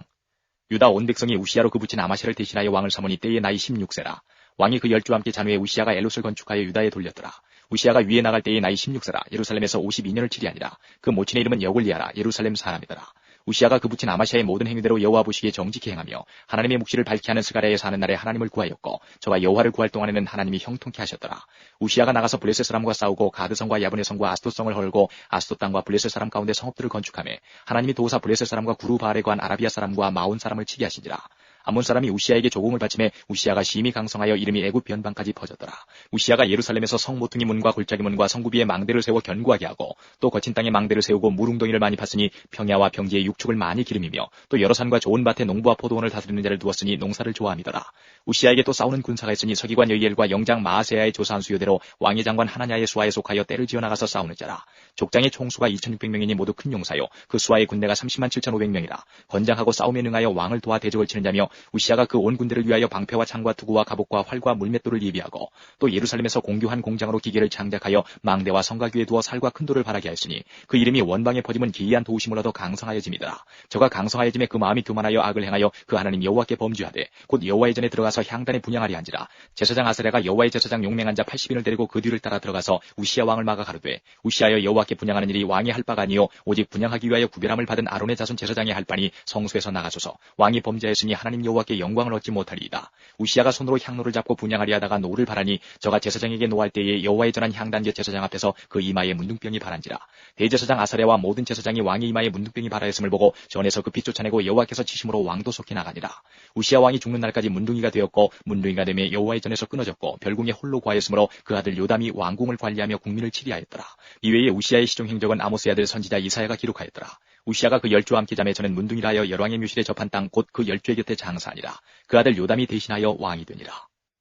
Speaker 1: 유다 온 백성이 우시야로 그 붙인 아마샤를 대신하여 왕을 삼으니 때에 나이 16세라. 왕이 그 12와 함께 잔후에 우시야가 엘롯을 건축하여 유다에 돌렸더라. 우시야가 위에 나갈 때에 나이 16세라. 예루살렘에서 52년을 치리하니라. 그 모친의 이름은 여골리아라. 예루살렘 사람이더라. 우시야가 그 붙인 아마샤의 모든 행위대로 여호와 보시기에 정직히 행하며 하나님의 묵시를 밝게 하는 스가랴에 사는 날에 하나님을 구하였고 저가 여호와를 구할 동안에는 하나님이 형통케 하셨더라. 우시야가 나가서 블레셋 사람과 싸우고 가드성과 야브네 성과 아스돗성을 헐고 아스돗 땅과 블레셋 사람 가운데 성읍들을 건축하며 하나님이 도사 블레셋 사람과 구르바알에 관한 아라비아 사람과 마온 사람을 치게 하신지라. 암몬 사람이 우시야에게 조공을 바치매 우시야가 심히 강성하여 이름이 애굽 변방까지 퍼졌더라. 우시야가 예루살렘에서 성 모퉁이 문과 골짜기 문과 성구비에 망대를 세워 견고하게 하고 또 거친 땅에 망대를 세우고 무릉덩이를 많이 팠으니 평야와 평지에 육축을 많이 기름이며 또 여러 산과 좋은 밭에 농부와 포도원을 다스리는 자를 두었으니 농사를 좋아함이더라. 우시야에게 또 싸우는 군사가 있으니 서기관 여이엘과 영장 마아세야의 조사한 수요대로 왕의 장관 하나냐의 수하에 속하여 때를 지어 나가서 싸우는 자라. 족장의 총수가 2600명이니 모두 큰 용사요 그 수하의 군대가 30만 7500명이라. 건장하고 싸움에 능하여 왕을 도와 대적을 치는 자며 우시야가 그 온 군대를 위하여 방패와 창과 투구와 갑옷과 활과 물맷돌을 예비하고 또 예루살렘에서 공교한 공장으로 기계를 창작하여 망대와 성곽 위에 두어 살과 큰 돌을 바라게 하였으니 그 이름이 원방에 퍼짐은 기이한 도우심을 얻어 강성하여짐이더라. 저가 강성하여짐에 그 마음이 교만하여 악을 행하여 그 하나님 여호와께 범죄하되 곧 여호와의 전에 들어가서 향단에 분향하리 한지라. 제사장 아사랴가 여호와의 제사장 용맹한 자 80인을 데리고 그 뒤를 따라 들어가서 우시야 왕을 막아 가로되 우시하여 여호와께 분향하는 일이 왕이 할 바가 아니요 오직 분향하기 위하여 구별함을 받은 아론의 자손 제사장이 할 바니 성소에서 나가소서. 왕이 범죄하였으니 하나님 여호와께 영광을 얻지 못하리이다. 우시야가 손으로 향로를 잡고 분향하리 하다가 노를 바라니 저가 제사장에게 노할 때에 여호와의 전한 향단제 제사장 앞에서 그 이마에 문둥병이 바란지라. 대제사장 아사랴와 모든 제사장이 왕의 이마에 문둥병이 바라였음을 보고 전에서 급히 쫓아내고 여호와께서 치심으로 왕도 속히 나가니라. 우시야 왕이 죽는 날까지 문둥이가 되었고 문둥이가 되며 여호와의 전에서 끊어졌고 별궁에 홀로 고하였으므로 그 아들 요담이 왕궁을 관리하며 국민을 치리하였더라. 이외에 우시야의 시종 행적은 아모스의 아들 선지자 이사야가 기록하였더라. 우시야가 그 12와 함께 잠에 저는 문둥이라 하여 열왕의 묘실에 접한 땅 곧 그 12의 곁에 장사하니라. 그 아들 요담이 대신하여 왕이 되니라.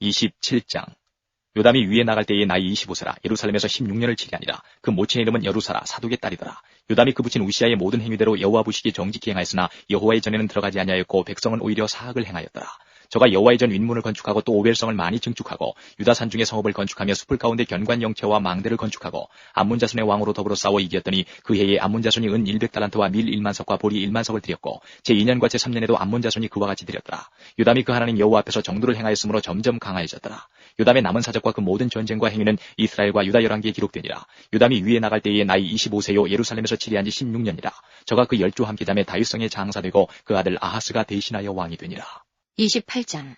Speaker 1: 27장. 요담이 위에 나갈 때에 나이 25세라. 예루살렘에서 16년을 치리하니라. 그 모친의 이름은 여루사라 사독의 딸이더라. 요담이 그 붙인 우시야의 모든 행위대로 여호와 보시기에 정직히 행하였으나 여호와의 전에는 들어가지 아니하였고 백성은 오히려 사악을 행하였더라. 저가 여호와의 전 윗문을 건축하고 또 오벨성을 많이 증축하고 유다 산중에 성읍을 건축하며 숲을 가운데 견관 영체와 망대를 건축하고 암몬 자손의 왕으로 더불어 싸워 이겼더니 그 해에 암몬 자손이 은 100달란트와 밀 1만석과 보리 1만석을 드렸고 제2년과 제3년에도 암몬 자손이 그와 같이 드렸더라. 요담이 그 하나님 여호와 앞에서 정도를 행하였으므로 점점 강하여졌더라. 요담의 남은 사적과 그 모든 전쟁과 행위는 이스라엘과 유다 열왕기에 기록되니라. 요담이 위에 나갈 때에 나이 25세요 예루살렘에서 치리한 지 16년이라. 저가 그 열조와 함께 잠에 다윗성에 장사되고 그 아들 아하스가 대신하여 왕이 되니라.
Speaker 2: 28장.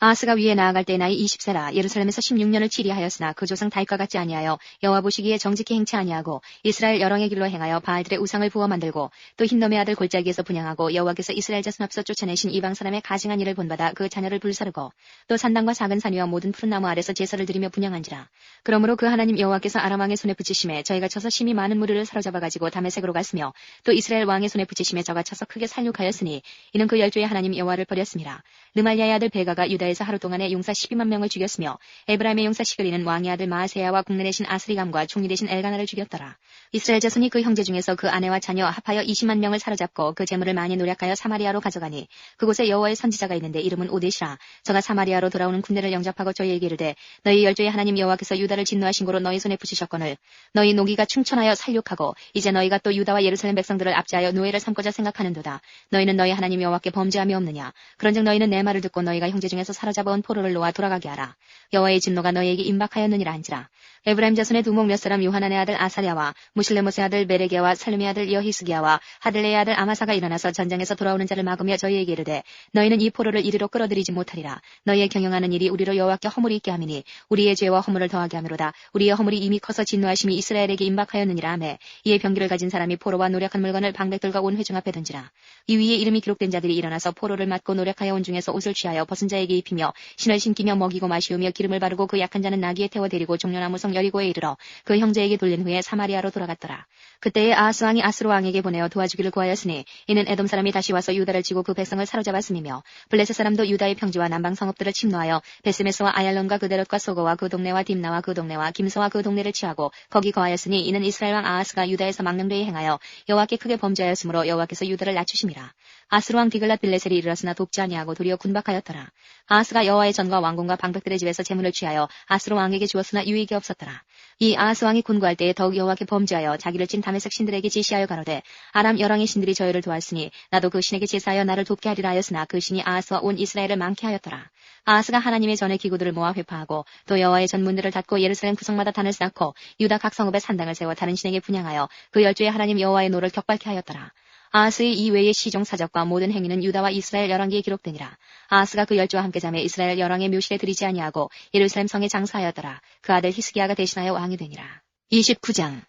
Speaker 2: 아하스가 위에 나아갈 때 나이 20세라 예루살렘에서 16년을 치리하였으나 그 조상 다윗과 같지 아니하여 여호와 보시기에 정직히 행치 아니하고 이스라엘 열왕의 길로 행하여 바알들의 우상을 부어 만들고 또 흰놈의 아들 골짜기에서 분양하고 여호와께서 이스라엘 자손 앞서 쫓아내신 이방 사람의 가증한 일을 본받아 그 자녀를 불사르고 또 산당과 작은 산 위와 모든 푸른 나무 아래서 제사를 드리며 분양한지라. 그러므로 그 하나님 여호와께서 아람 왕의 손에 붙이심에 저희가 쳐서 심히 많은 무리를 사로잡아 가지고 다메섹으로 갔으며 또 이스라엘 왕의 손에 붙이심에 저가 쳐서 크게 살육하였으니 이는 그 열조의 하나님 여호와를 버렸습니다. 르말리아의 아들 베가가 유다에서 하루 동안에 용사 12만 명을 죽였으며 에브라임의 용사 시그리는 왕의 아들 마아세야와 국내 대신 아스리감과 총리 대신 엘가나를 죽였더라. 이스라엘 자손이 그 형제 중에서 그 아내와 자녀 합하여 20만 명을 사로잡고 그 재물을 많이 노략하여 사마리아로 가져가니 그곳에 여호와의 선지자가 있는데 이름은 오데시라. 저가 사마리아로 돌아오는 군대를 영접하고 저희에게 이르되 너희 열조의 하나님 여호와께서 유다를 진노하신 고로 너희 손에 붙이셨거늘 너희 노기가 충천하여 살육하고 이제 너희가 또 유다와 예루살렘 백성들을 압제하여 노예를 삼고자 생각하는도다. 너희는 너희 하나님 여호와께 범죄함이 없느냐. 그런즉 너희는 내 말을 듣고 너희가 형제 중에서 사로잡아온 포로를 놓아 돌아가게 하라. 여호와의 진노가 너희에게 임박하였느니라 한지라. 에브라임 자손의 두목 몇 사람 요하난의 아들 아사랴와 무실레못의 아들 메레게와 살룸의 아들 여히스기야와 하들레의 아들 아마사가 일어나서 전장에서 돌아오는 자를 막으며 저희에게 이르되 너희는 이 포로를 이리로 끌어들이지 못하리라. 너희의 경영하는 일이 우리로 여호와께 허물이 있게 함이니 우리의 죄와 허물을 더하게 하미로다. 우리의 허물이 이미 커서 진노하심이 이스라엘에게 임박하였느니라 하매 이에 병기를 가진 사람이 포로와 노력한 물건을 방백들과 온 회중 앞에 던지라. 이 위에 이름이 기록된 자들이 일어나서 포로를 맞고 노력하여 온 중에서 옷을 취하여 벗은 자에게 입히며 신을 신기며 먹이고 마시우며 기름을 바르고 그 약한 자는 나귀에 태워 데리고 종려나무 성 여리고에 이르러 그 형제에게 돌린 후에 사마리아로 돌아갔더라. 그때에 아하스 왕이 아스로 왕에게 보내어 도와주기를 구하였으니 이는 에돔 사람이 다시 와서 유다를 치고 그 백성을 사로잡았음이며 블레셋 사람도 유다의 평지와 남방 성읍들을 침노하여 베스메스와 아얄론과 그데롯과 소거와 그 동네와 딥나와 그 동네와 김소와 그 동네를 취하고 거기 거하였으니 이는 이스라엘 왕 아하스가 유다에서 망령되이 행하여 여호와께 크게 범죄하였으므로 여호와께서 유다를 낮추심이라. 아스로 왕 디글랏 빌레셀이 이르렀으나 돕지 아니하고 도리어 군박하였더라. 아하스가 여호와의 전과 왕궁과 방백들의 집에서 재물을 취하여 아스로 왕에게 주었으나 유익이 없었더라. 이 아하스 왕이 군구할 때에 더욱 여호와께 범죄하여 자기를 찐 다메섹 신들에게 지시하여 가로되 아람 열왕의 신들이 저희를 도왔으니 나도 그 신에게 제사하여 나를 돕게 하리라 하였으나 그 신이 아하스와 온 이스라엘을 망케 하였더라. 아하스가 하나님의 전의 기구들을 모아 회파하고 또 여호와의 전 문들을 닫고 예루살렘 구성마다 단을 쌓고 유다 각 성읍에 산당을 세워 다른 신에게 분향하여 그 열조의 하나님 여호와의 노를 격발케 하였더라. 아하스의 이외의 시종 사적과 모든 행위는 유다와 이스라엘 열왕기에 기록되니라. 아하스가 그 열조와 함께 잠에 이스라엘 열왕의 묘실에 들이지 아니하고 예루살렘 성에 장사하였더라. 그 아들 히스기야가 대신하여 왕이 되니라. 29장.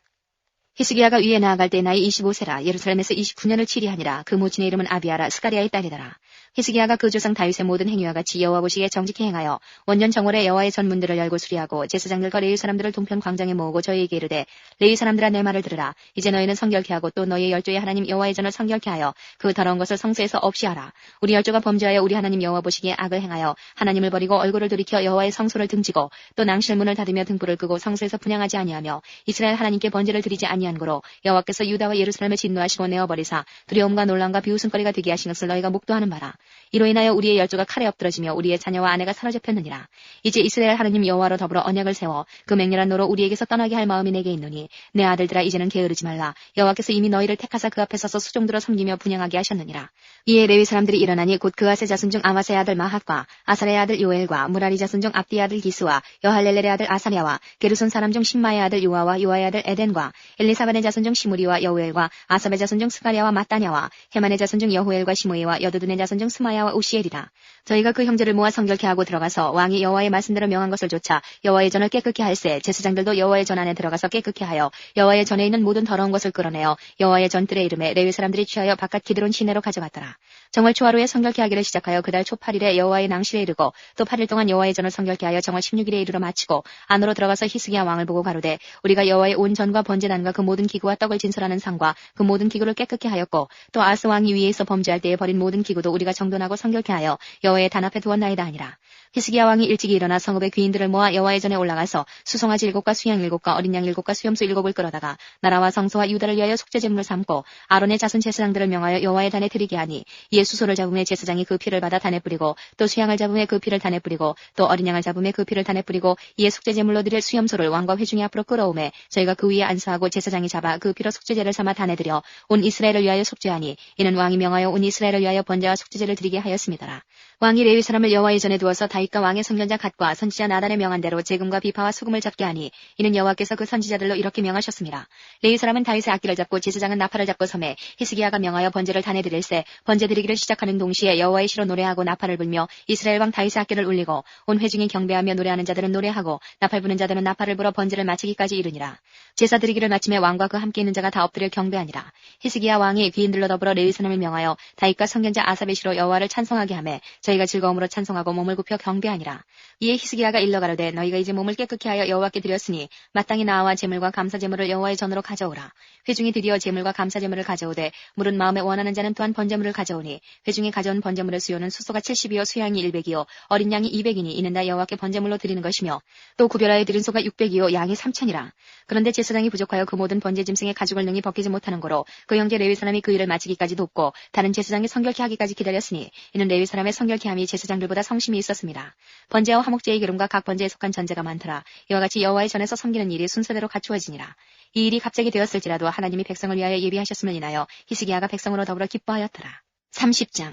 Speaker 2: 히스기야가 위에 나아갈 때 나이 25세라 예루살렘에서 29년을 치리하니라. 그 모친의 이름은 아비아라 스가리아의 딸이더라. 히스기야가 그 조상 다윗의 모든 행위와 같이 여호와 보시기에 정직히 행하여 원년 정월에 여호와의 전 문들을 열고 수리하고 제사장들과 레위 사람들을 동편 광장에 모으고 저희에게 이르되 레위 사람들아 내 말을 들으라. 이제 너희는 성결케 하고 또 너희의 열조의 하나님 여호와의 전을 성결케 하여 그 더러운 것을 성소에서 없이 하라. 우리 열조가 범죄하여 우리 하나님 여호와 보시기에 악을 행하여 하나님을 버리고 얼굴을 돌이켜 여호와의 성소를 등지고 또 낭실문을 닫으며 등불을 끄고 성소에서 분향하지 아니하며 이스라엘 하나님께 번제를 드리지 아니한 고로 여호와께서 유다와 예루살렘을 진노하시고 내어버리사 두려움과 놀람과 비웃음거리가 되게 하신 것을 너희가 목도하는 바라. 이로 인하여 우리의 열조가 칼에 엎드러지며 우리의 자녀와 아내가 사로잡혔느니라. 이제 이스라엘 하나님 여호와로 더불어 언약을 세워 그 맹렬한 노로 우리에게서 떠나게 할 마음이 내게 있노니 내 아들들아 이제는 게으르지 말라. 여호와께서 이미 너희를 택하사 그 앞에 서서 수종들어 섬기며 분향하게 하셨느니라. 이에 레위 사람들이 일어나니 곧 그아세 자손 중 아마세의 아들 마핫과 아사레의 아들 요엘과 무라리 자손 중 압디의 아들 기스와 여할렐렐의 아들 아사랴와 게르손 사람 중 신마의 아들 요아와 요아의 아들 에덴과 엘리사반의 자손 중 시무리와 여우엘과 아삽의 자손 중 스가랴와 마따냐와 헤만의 자손 중 여후엘과 시므이와 여두둔의 자손 중 스마야와 우시엘이라. 저희가 그 형제를 모아 성결케 하고 들어가서 왕이 여호와의 말씀대로 명한 것을 좇아 여호와의 전을 깨끗게 할세 제사장들도 여호와의 전 안에 들어가서 깨끗게 하여 여호와의 전에 있는 모든 더러운 것을 끌어내어 여호와의 전뜰의 이름에 레위 사람들이 취하여 바깥 기드론 시내로 가져갔더라. 정월 초하루에 성결케 하기를 시작하여 그달 초 8일에 여호와의 낭실에 이르고 또 8일 동안 여호와의 전을 성결케 하여 정월 16일에 이르러 마치고 안으로 들어가서 히스기야 왕을 보고 가로되 우리가 여호와의 온 전과 번제단과 그 모든 기구와 떡을 진설하는 상과 그 모든 기구를 깨끗게 하였고 또 아스 왕이 위에 있어 범죄할 때에 버린 모든 기구도 우리가 정돈하고 성결케 하여 여호와의 단 앞에 두었나이다 하니라. 히스기야 왕이 일찍이 일어나 성읍의 귀인들을 모아 여호와의 전에 올라가서 수송아지 7과 수양 7과 어린 양 7과 수염소 7을 끌어다가 나라와 성소와 유다를 위하여 속죄제물을 삼고 아론의 자손 제사장들을 명하여 여호와의 단에 드리게 하니 이에 수소를 잡음에 제사장이 그 피를 받아 단에 뿌리고 또 수양을 잡음에 그 피를 단에 뿌리고 또 어린 양을 잡음에 그 피를 단에 뿌리고 이에 속죄제물로 드릴 수염소를 왕과 회중이 앞으로 끌어오매 저희가 그 위에 안수하고 제사장이 잡아 그 피로 속죄제를 삼아 단에 드려 온 이스라엘을 위하여 속죄하니 이는 왕이 명하여 온 이스라엘을 위하여 번제와 속죄제를 드리게 하였습니다라. 왕이 레위 사람을 여호와의 전에 두어서 다윗과 왕의 선견자 갓과 선지자 나단의 명한 대로 재금과 비파와 수금을 잡게 하니 이는 여호와께서 그 선지자들로 이렇게 명하셨습니다. 레위 사람은 다윗의 악기를 잡고 제사장은 나팔을 잡고 섬에 히스기야가 명하여 번제를 단에 드릴새 번제 드리기를 시작하는 동시에 여호와의 시로 노래하고 나팔을 불며 이스라엘 왕 다윗의 악기를 울리고 온 회중이 경배하며 노래하는 자들은 노래하고 나팔 부는 자들은 나팔을 불어 번제를 마치기까지 이르니라. 제사 드리기를 마침에 왕과 그 함께 있는 자가 다 엎드려 경배하니라. 히스기야 왕이 귀인들로 더불어 레위 사람을 명하여 다윗과 선견자 아삽의 시로 여호와를 찬송하게 하매 저희가 즐거움으로 찬송하고 몸을 굽혀 경배하니라. 이에 히스기야가 일러 가로되 너희가 이제 몸을 깨끗게 하여 여호와께 드렸으니 마땅히 나와 제물과 감사 제물을 여호와의 전으로 가져오라. 회중이 드디어 제물과 감사 제물을 가져오되 물은 마음에 원하는 자는 또한 번제물을 가져오니 회중이 가져온 번제물의 수요는 수소가 70이요 수양이 100이요 어린 양이 200이니 이는 다 여호와께 번제물로 드리는 것이며 또 구별하여 드린 소가 600이요 양이 3천이라. 그런데 제사장이 부족하여 그 모든 번제 짐승의 가죽을 능히 벗기지 못하는 거로 그 형제 레위 사람이 그 일을 마치기까지 돕고 다른 제사장이 성결케 하기까지 기다렸으니 이는 레위 사람의 성결케 함이 제사장들보다 성심이 있었습니다. 번제와 화목제의 기름과 각 번제에 속한 전제가 많더라. 이와 같이 여호와의 전에서 섬기는 일이 순서대로 갖추어지니라. 이 일이 갑자기 되었을지라도 하나님이 백성을 위하여 예비하셨음을 인하여 히스기야가 백성으로 더불어 기뻐하였더라. 30장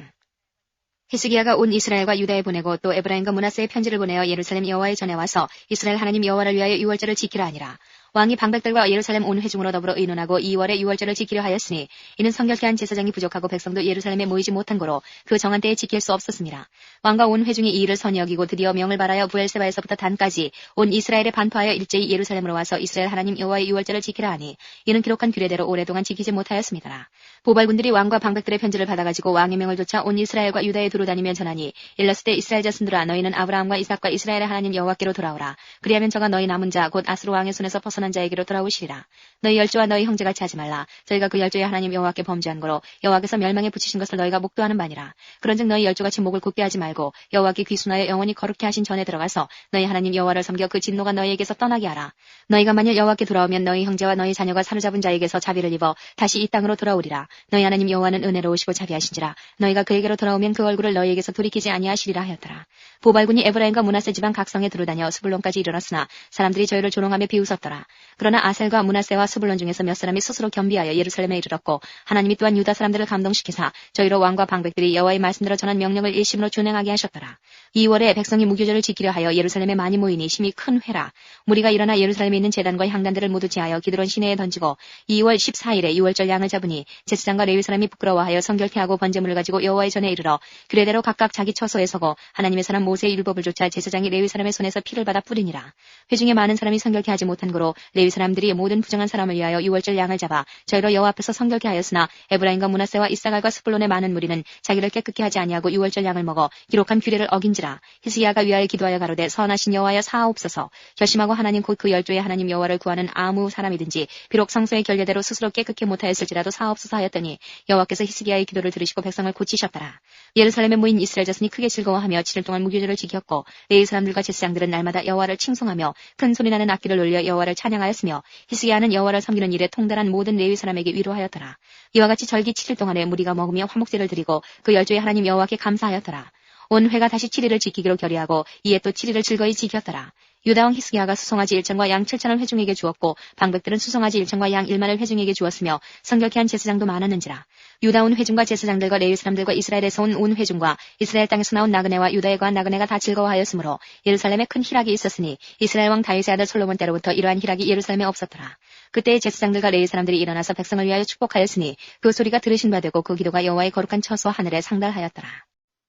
Speaker 2: 히스기야가 온 이스라엘과 유다에 보내고 또 에브라임과 므낫세에 편지를 보내어 예루살렘 여호와의 전에 와서 이스라엘 하나님 여호와를 위하여 유월절을 지키라 하니라. 왕이 방백들과 예루살렘 온 회중으로 더불어 의논하고 2월에 유월절을 지키려 하였으니 이는 성결케 한 제사장이 부족하고 백성도 예루살렘에 모이지 못한 거로 그 정한 때에 지킬 수 없었습니다. 왕과 온 회중이 이 일을 선히 여기고 드디어 명을 발하여 부엘세바에서부터 단까지 온 이스라엘에 반포하여 일제히 예루살렘으로 와서 이스라엘 하나님 여호와의 유월절을 지키라 하니 이는 기록한 규례대로 오랫동안 지키지 못하였습니다라. 보발군들이 왕과 방백들의 편지를 받아가지고 왕의 명을 좇아 온 이스라엘과 유다에 두루 다니며 전하니 일렀을 때 이스라엘 자손들아 너희는 아브라함과 이삭과 이스라엘의 하나님 여호와께로 돌아오라. 그리하면 저가 너희 남은 자 곧 아스로 왕의 손에서 벗어난 자에게로 돌아오시리라. 너희 열조와 너희 형제같이 하지 말라. 저희가 그 열조의 하나님 여호와께 범죄한 거로 여호와께서 멸망에 붙이신 것을 너희가 목도하는 바니라. 그런즉 너희 열조같이 목을 굳게 하지 말고 여호와께 귀순하여 영원히 거룩케 하신 전에 들어가서 너희 하나님 여호와를 섬겨 그 진노가 너희에게서 떠나게 하라. 너희가 만일 여호와께 돌아오면 너희 형제와 너희 자녀가 사로잡은 자에게서 자비를 입어 다시 이 땅으로 돌아오리라. 너희 하나님 여호와는 은혜로우시고 자비하신지라. 너희가 그에게로 돌아오면 그 얼굴을 너희에게서 돌이키지 아니하시리라 하였더라. 보발군이 에브라임과 므낫세 지방 각성에 두루다녀 스불론까지 이르렀으나 사람들이 저희를 조롱하며 비웃었더라. 그러나 아셀과 므낫세와 스불론 중에서 몇 사람이 스스로 겸비하여 예루살렘에 이르렀고 하나님이 또한 유다 사람들을 감동시키사 저희로 왕과 방백들이 여호와의 말씀대로 전한 명령을 일심으로 준행하게 하셨더라. 2월에 백성이 무교절을 지키려 하여 예루살렘에 많이 모이니 심히 큰 회라. 무리가 일어나 예루살렘에 있는 제단과 향단들을 모두 제하여 기드론 시내에 던지고 2월 14일에 유월절 양을 잡으니 제사장과 레위 사람이 부끄러워하여 성결케 하고 번제물을 가지고 여호와의 전에 이르러 규례대로 각각 자기 처소에 서고 하나님의 사람 모세의 율법을 좇아 제사장이 레위 사람의 손에서 피를 받아 뿌리니라. 회중에 많은 사람이 성결케 하지 못한 거로 레위 사람들이 모든 부정한 사람을 위하여 유월절 양을 잡아 저희로 여호와 앞에서 성결케 하였으나 에브라임과 므낫세와 이사갈과 스불론의 많은 무리는 자기를 깨끗게 하지 아니하고 유월절 양을 먹어 기록한 규례를 어긴지라. 히스기야가 위하여 기도하여 가로되 선하신 여호와여 사하옵소서. 결심하고 하나님 곧 그 열조의 하나님 여호와를 구하는 아무 사람이든지 비록 성소의 결례대로 스스로 깨끗게 못하였을지라도 사하옵소서 하였더니 여호와께서 히스기야의 기도를 들으시고 백성을 고치셨더라. 예루살렘에 모인 이스라엘 자손이 크게 즐거워하며 7일 동안 무교절을 지켰고 레위 사람들과 제사장들은 날마다 여호와를 칭송하며 큰 소리 나는 악기를 울려 여호와를 찬양하였으며 히스기야는 여호와를 섬기는 일에 통달한 모든 레위 사람에게 위로하였더라. 이와 같이 절기 7일 동안에 무리가 먹으며 화목제를 드리고 그 열조의 하나님 여호와께 감사하였더라. 온 회가 다시 7일을 지키기로 결의하고 이에 또 7일을 즐거이 지켰더라. 유다왕 히스기야가 수송아지 1천과 양 7천을 회중에게 주었고 방백들은 수송아지 1천과 양 1만을 회중에게 주었으며 성결케 한 제사장도 많았는지라. 유다 온 회중과 제사장들과 레위 사람들과 이스라엘에서 온 회중과 이스라엘 땅에서 나온 나그네와 유다에 거한 나그네가 다 즐거워하였으므로 예루살렘에 큰 희락이 있었으니 이스라엘 왕 다윗의 아들 솔로몬 때로부터 이러한 희락이 예루살렘에 없었더라. 그때의 제사장들과 레위 사람들이 일어나서 백성을 위하여 축복하였으니 그 소리가 들으신 바 되고 그 기도가 여호와의 거룩한 처소 하늘에 상달하였더라.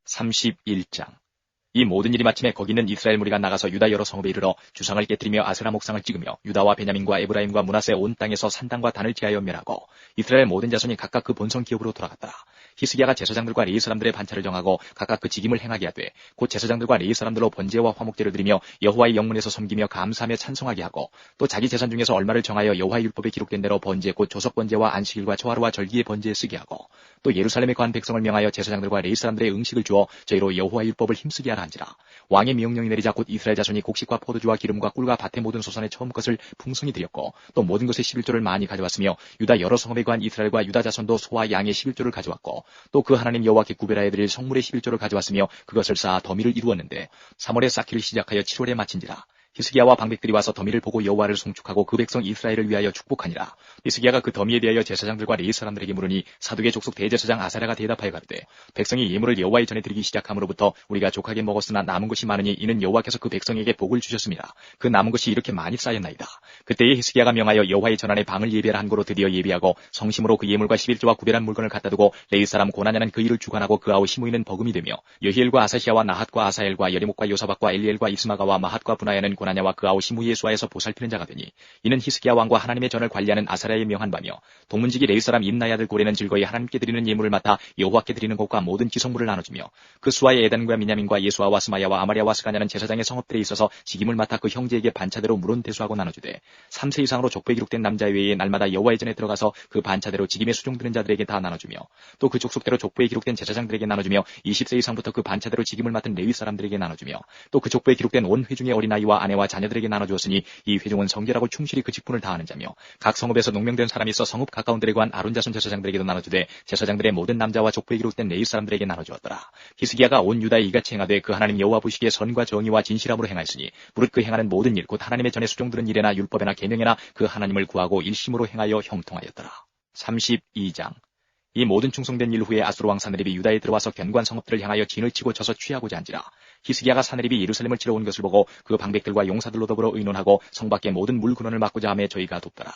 Speaker 1: 31장 이 모든 일이 마침에 거기 있는 이스라엘 무리가 나가서 유다 여러 성읍에 이르러 주상을 깨뜨리며 아세라 목상을 찍으며 유다와 베냐민과 에브라임과 므낫세 온 땅에서 산당과 단을 지하여 멸하고 이스라엘 모든 자손이 각각 그 본성 기업으로 돌아갔더라. 히스기야가 제사장들과 레위 사람들의 반차를 정하고 각각 그 직임을 행하게 하되 곧 제사장들과 레위 사람들로 번제와 화목제를 드리며 여호와의 영문에서 섬기며 감사하며 찬송하게 하고 또 자기 재산 중에서 얼마를 정하여 여호와의 율법에 기록된 대로 번제 곧 조석 번제와 안식일과 초하루와 절기의 번제에 쓰게 하고 또 예루살렘에 거한 백성을 명하여 제사장들과 레위 사람들의 음식을 주어 저희로 여호와의 율법을 힘쓰게 하라 한지라. 왕의 명령이 내리자 곧 이스라엘 자손이 곡식과 포도주와 기름과 꿀과 밭의 모든 소산의 처음 것을 풍성히 드렸고 또 모든 것의 11조를 많이 가져왔으며 유다 여러 성읍에 거한 이스라엘과 유다 자손도 소와 양의 11조를 가져왔고 또 그 하나님 여호와께 구별하여 드릴 성물의 11조를 가져왔으며 그것을 쌓아 더미를 이루었는데 3월에 쌓기를 시작하여 7월에 마친지라. 히스기야와 방백들이 와서 더미를 보고 여호와를 송축하고 그 백성 이스라엘을 위하여 축복하니라. 히스기야가 그 더미에 대하여 제사장들과 레위 사람들에게 물으니 사독의 족속 대제사장 아사랴가 대답하여 가로되 백성이 예물을 여호와의 전에 드리기 시작함으로부터 우리가 족하게 먹었으나 남은 것이 많으니 이는 여호와께서 그 백성에게 복을 주셨습니다. 그 남은 것이 이렇게 많이 쌓였나이다. 그때에 히스기야가 명하여 여호와의 전안에 방을 예배하라 한 고로 드디어 예비하고 성심으로 그 예물과 11조와 구별한 물건을 갖다 두고 레위 사람 고나냐는 그 일을 주관하고 그 아우 시므이는 버금이 되며 여히엘과 아사시아와 나핫과 아사엘과 여리목과 요사박과 엘리엘과 이스마가와 마핫과 분하야는 고나냐와 그 아우 시므이의 수하에서 보살피는 자가 되니 이는 히스기야 왕과 하나님의 전을 관리하는 아사랴의 명한 바며 동문지기 레위 사람 임나의 아들 고레는 즐거이 하나님께 드리는 예물을 맡아 여호와께 드리는 것과 모든 기성물을 나눠주며 그 수하의 에단과 미냐민과 예수아와 스마야와 아마랴와 스가냐는 제사장의 성읍들에 있어서 직임을 맡아 그 형제에게 반차대로 물은 대수하고 나눠주되 3세 이상으로 족보에 기록된 남자 외에 날마다 여호와의 전에 들어가서 그 반차대로 직임에 수종드는 자들에게 다 나눠주며 또 그 족속대로 족보에 기록된 제사장들에게 나눠주며 20세 이상부터 그 반차대로 직임을 맡은 레위 사람들에게 나눠주며 또 그 족보에 기록된 온 회중의 어린아이와 아내와 자녀들에게 나눠주었으니 이 회중은 성결하고 충실히 그 직분을 다하는 자며 각 성읍에서 농명된 사람이 있어 성읍 가까운 데에 관한 아론 자손 제사장들에게도 나눠주되 제사장들의 모든 남자와 족보에 기록된 레위 사람들에게 나눠주었더라. 히스기야가 온 유다에 이같이 행하되 그 하나님 여호와 보시기에 선과 정의와 진실함으로 행하였으니 무릇 그 행하는 모든 일 곧 하나님의 전에 수종들은 일에나 율법에나 계명에나 그 하나님을 구하고 일심으로 행하여 형통하였더라. 32장 이 모든 충성된 일 후에 아수르 왕 사느립이 유다에 들어와서 견고한 성읍들을 향하여 진을 치고 쳐서 취하고자 한지라. 히스기야가 사느립이 예루살렘을 치러 온 것을 보고 그 방백들과 용사들로 더불어 의논하고 성 밖의 모든 물 근원을 막고자 하며 저희가 돕더라.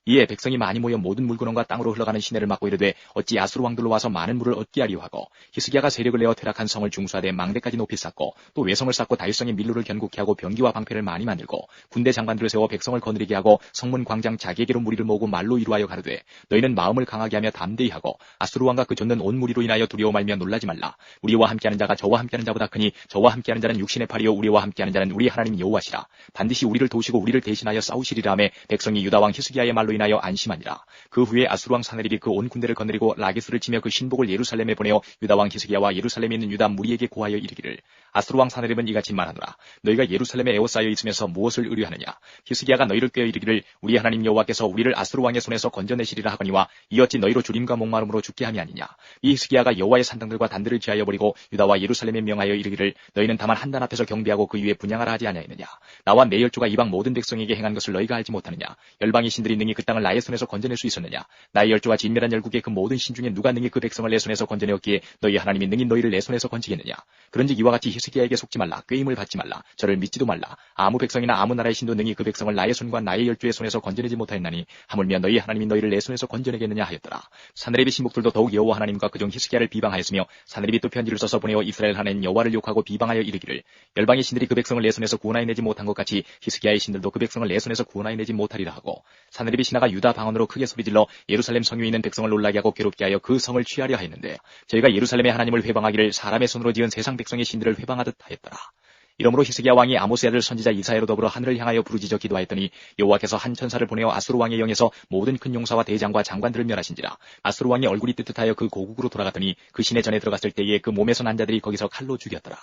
Speaker 1: 이에 백성이 많이 모여 모든 물근원과 땅으로 흘러가는 시내를 막고 이르되 어찌 아수르 왕들로 와서 많은 물을 얻게 하리요 하고 히스기야가 세력을 내어 퇴락한 성을 중수하되 망대까지 높이 쌓고 또 외성을 쌓고 다윗성의 밀로를 견고케 하고 병기와 방패를 많이 만들고 군대 장관들을 세워 백성을 거느리게 하고 성문 광장 자기에게로 무리를 모으고 말로 이루하여 가르되 너희는 마음을 강하게 하며 담대히 하고 아수르 왕과 그 좇는 온 무리로 인하여 두려워 말며 놀라지 말라. 우리와 함께하는 자가 저와 함께하는 자보다 크니 저와 함께하는 자는 육신의 팔이요 우리와 함께하는 자는 우리 하나님 여호와시라. 반드시 우리를 도우시고 우리를 대신하여 싸우시리라 하며 백성이 유다 왕 히스기야의 말로 인하여 안심하니라. 그 후에 아수르 왕 사느립이 그 온 군대를 거느리고 라기스를 치며 그 신복을 예루살렘에 보내어 유다 왕 히스기야와 예루살렘에 있는 유다 무리에게 고하여 이르기를 아수르 왕 사느립은 이같이 말하노라. 너희가 예루살렘에 에워싸여 있으면서 무엇을 의뢰하느냐. 히스기야가 너희를 꾀어 이르기를 우리 하나님 여호와께서 우리를 아수르 왕의 손에서 건져내시리라 하거니와 이 어찌 너희로 주림과 목마름으로 죽게 함이 아니냐. 이 히스기야가 여호와의 산당들과 단들을 지하여 버리고 유다와 예루살렘에 명하여 이르기를 너희는 다만 한단 앞에서 경배하고 그 위에 분향하라 하지 아니하였느냐. 나와 내 열조가 이방 모든 백성에게 행한 것을 너희가 알지 못하느냐. 열방의 신들이 능히 그 땅을 나의 손에서 건져낼 수 있었느냐. 나의 열조가 진멸한 열국의 그 모든 신 중에 누가 능히 그 백성을 내 손에서 건져내었기에 너희 하나님이 능히 너희를 내 손에서 건지겠느냐. 그런즉 이와 같이 히스기야에게 속지 말라. 꾀임을 받지 말라. 저를 믿지도 말라. 아무 백성이나 아무 나라의 신도 능히 그 백성을 나의 손과 나의 열조의 손에서 건져내지 못하였나니 하물며 너희 하나님이 너희를 내 손에서 건져내겠느냐 하였더라. 사느립의 신복들도 더욱 여호와 하나님과 그종 히스기야를 비방하였으며 사느립이 또 편지를 써서 보내어 이스라엘 하나님 여호와를 욕하고 비방하여 이르기를 열방의 신들이 그 백성을 내 손에서 구원하여 내지 못한 것 같이 히스기야의 신들도 그 백성을 내 손에서 구원하여 내지 못하리라 하고 사느립이 신하가 유다 방언으로 크게 소리질러 예루살렘 성유에 있는 백성을 놀라게 하고 괴롭게 하여 그 성을 취하려 하였는데 저희가 예루살렘의 하나님을 회방하기를 사람의 손으로 지은 세상 백성의 신들을 회방하듯 하였더라. 이러므로 히스기야 왕이 아모스의 아들 선지자 이사야로 더불어 하늘을 향하여 부르짖어 기도하였더니 여호와께서 한 천사를 보내어 아수르 왕의 영에서 모든 큰 용사와 대장과 장관들을 멸하신지라. 아수르 왕이 얼굴이 뜨뜻하여 그 고국으로 돌아갔더니 그 시내 전에 들어갔을 때에 그 몸에서 난 자들이 거기서 칼로 죽였더라.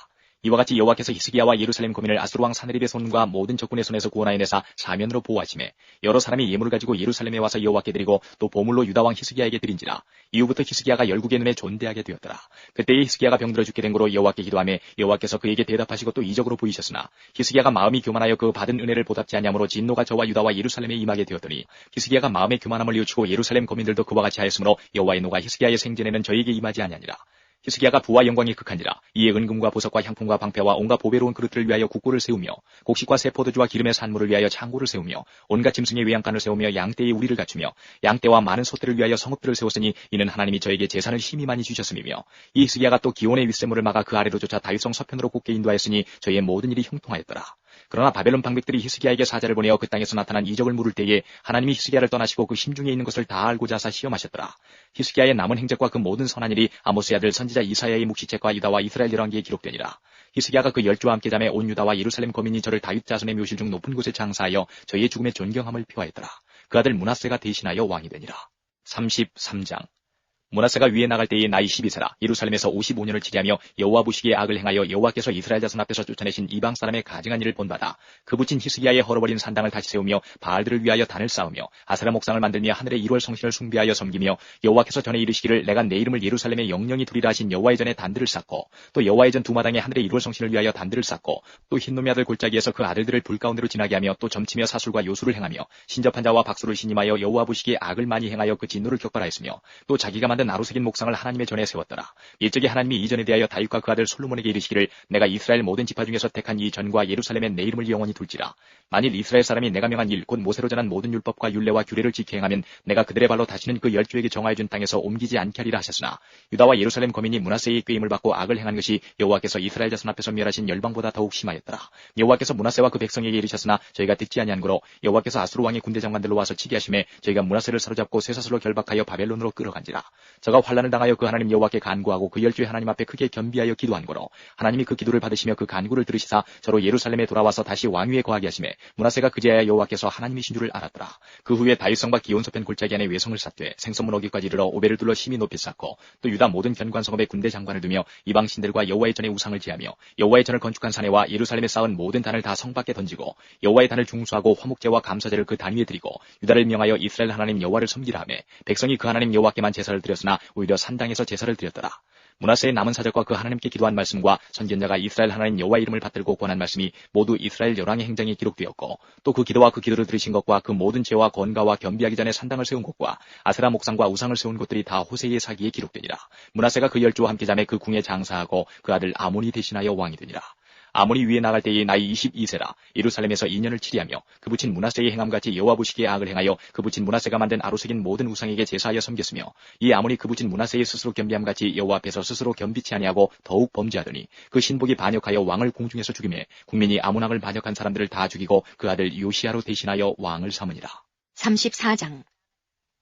Speaker 1: 이와 같이 여호와께서 히스기야와 예루살렘 고민을 아수르 왕 사느립의 손과 모든 적군의 손에서 구원하여 내사 사면으로 보호하시매 여러 사람이 예물을 가지고 예루살렘에 와서 여호와께 드리고 또 보물로 유다 왕 히스기야에게 드린지라. 이후부터 히스기야가 열국의 눈에 존대하게 되었더라. 그때에 히스기야가 병들어 죽게 된 거로 여호와께 기도하며 여호와께서 그에게 대답하시고 또 이적으로 보이셨으나 히스기야가 마음이 교만하여 그 받은 은혜를 보답지 아니하므로 진노가 저와 유다와 예루살렘에 임하게 되었더니 히스기야가 마음의 교만함을 뉘우치고 예루살렘 거민들도 그와 같이 하였으므로 여호와의 노가 히스기야의 생전에는 저에게 임하지 아니하니라. 히스기야가 부와 영광이 극한지라. 이에 은금과 보석과 향품과 방패와 온갖 보배로운 그릇들을 위하여 국고를 세우며 곡식과 새 포도주와 기름의 산물을 위하여 창고를 세우며 온갖 짐승의 외양간을 세우며 양떼의 우리를 갖추며 양떼와 많은 소떼를 위하여 성읍들을 세웠으니 이는 하나님이 저에게 재산을 힘이 많이 주셨음이며 이 히스기야가 또 기온의 윗샘물을 막아 그 아래로 쫓아 다윗성 서편으로 굳게 인도하였으니 저희의 모든 일이 형통하였더라. 그러나 바벨론 방백들이 히스기야에게 사자를 보내어 그 땅에서 나타난 이적을 물을 때에 하나님이 히스기야를 떠나시고 그 심중에 있는 것을 다 알고자 하사 시험하셨더라. 히스기야의 남은 행적과 그 모든 선한 일이 아모스의 아들 선지자 이사야의 묵시책과 유다와 이스라엘 열왕기에 기록되니라. 히스기야가 그 열조와 함께 잠에 온 유다와 예루살렘 거민이 저를 다윗 자손의 묘실 중 높은 곳에 장사하여 저희의 죽음에 존경함을 표하였더라. 그 아들 므낫세가 대신하여 왕이 되니라. 33장 므낫세가 위에 나갈 때에 나이 12세라 예루살렘에서 55년을 치리하며 여호와 보시기에 악을 행하여 여호와께서 이스라엘 자손 앞에서 쫓아내신 이방 사람의 가증한 일을 본받아 그 붙인 히스기야의 헐어버린 산당을 다시 세우며 바알들을 위하여 단을 쌓으며 아세라 목상을 만들며 하늘의 1월 성신을 숭배하여 섬기며 여호와께서 전에 이르시기를 내가 내 이름을 예루살렘에 영영이 두리라 하신 여호와의 전에 단들을 쌓고 또 여호와의 전 두 마당에 하늘의 1월 성신을 위하여 단들을 쌓고 또 흰놈의 아들 골짜기에서 그 아들들을 불 가운데로 지나게 하며 또 점치며 사술과 요술을 행하며 신접한 자와 박수를 신임하여 여호와 보시기에 악을 많이 행하여 그 진노를 격발하였으며 또 자기가 만든 아로새긴 목상을 하나님의 전에 세웠더라. 일적에 하나님이 이전에 대하여 다윗과 그 아들 솔로몬에게 이르시기를 내가 이스라엘 모든 지파 중에서 택한 이 전과 예루살렘에 내 이름을 영원히 둘지라. 만일 이스라엘 사람이 내가 명한 일 곧 모세로 전한 모든 율법과 율례와 규례를 지켜 행하면 내가 그들의 발로 다시는 그 열조에게 정하여 준 땅에서 옮기지 않게 하리라 하셨으나 유다와 예루살렘 거민이 므낫세의 꾀임을 받고 악을 행한 것이 여호와께서 이스라엘 자손 앞에서 멸하신 열방보다 더욱 심하였더라. 여호와께서 므낫세와 그 백성에게 이르셨으나 저희가 듣지 아니한 고로 여호와께서 아수르 왕의 군대 장관들로 와서 치게 하심에 저희가 므낫세를 사로잡고 쇠사슬로 결박하여 바벨론으로 끌어간지라. 저가 환난을 당하여 그 하나님 여호와께 간구하고 그 열조의 하나님 앞에 크게 겸비하여 기도한 고로 하나님이 그 기도를 받으시며 그 간구를 들으시사 저로 예루살렘에 돌아와서 다시 왕위에 거하게 하심에 므낫세가 그제야 여호와께서 하나님이신 줄을 알았더라. 그 후에 다윗성과 기온 서편 골짜기 안에 외성을 쌓되 생선문 어기까지 이르러 오벨을 둘러 심히 높이 쌓고 또 유다 모든 견관 성읍에 군대 장관을 두며 이방 신들과 여호와의 전에 우상을 제하며 여호와의 전을 건축한 사내와 예루살렘에 쌓은 모든 단을 다 성 밖에 던지고 여호와의 단을 중수하고 화목제와 감사제를 그 단 위에 드리고 유다를 명하여 이스라엘 하나님 여호와를 섬기라 하며 백성이 그 하나님 여호와께만 제사를 드렸으나 오히려 산당에서 제사를 드렸더라. 므낫세의 남은 사적과 그 하나님께 기도한 말씀과 선견자가 이스라엘 하나님 여호와 이름을 받들고 권한 말씀이 모두 이스라엘 열왕의 행정에 기록되었고 또 그 기도와 그 기도를 들으신 것과 그 모든 죄와 건가와 겸비하기 전에 산당을 세운 곳과 아세라 목상과 우상을 세운 곳들이 다 호세이의 사기에 기록되니라. 므낫세가 그 열조와 함께 잠에 그 궁에 장사하고 그 아들 아몬이 대신하여 왕이 되니라. 아몬이 위에 나갈 때의 나이 22세라 예루살렘에서 2년을 치리하며 그 붙인 므낫세의 행함같이 여호와 보시기에 악을 행하여 그 붙인 므낫세가 만든 아로새긴 모든 우상에게 제사하여 섬겼으며 이 아몬이 그 붙인 므낫세의 스스로 겸비함같이 여호와 앞에서 스스로 겸비치 아니하고 더욱 범죄하더니 그 신복이 반역하여 왕을 공중에서 죽이매 국민이 아몬 왕을 반역한 사람들을 다 죽이고 그 아들 요시야로 대신하여 왕을 삼으니라.
Speaker 2: 34장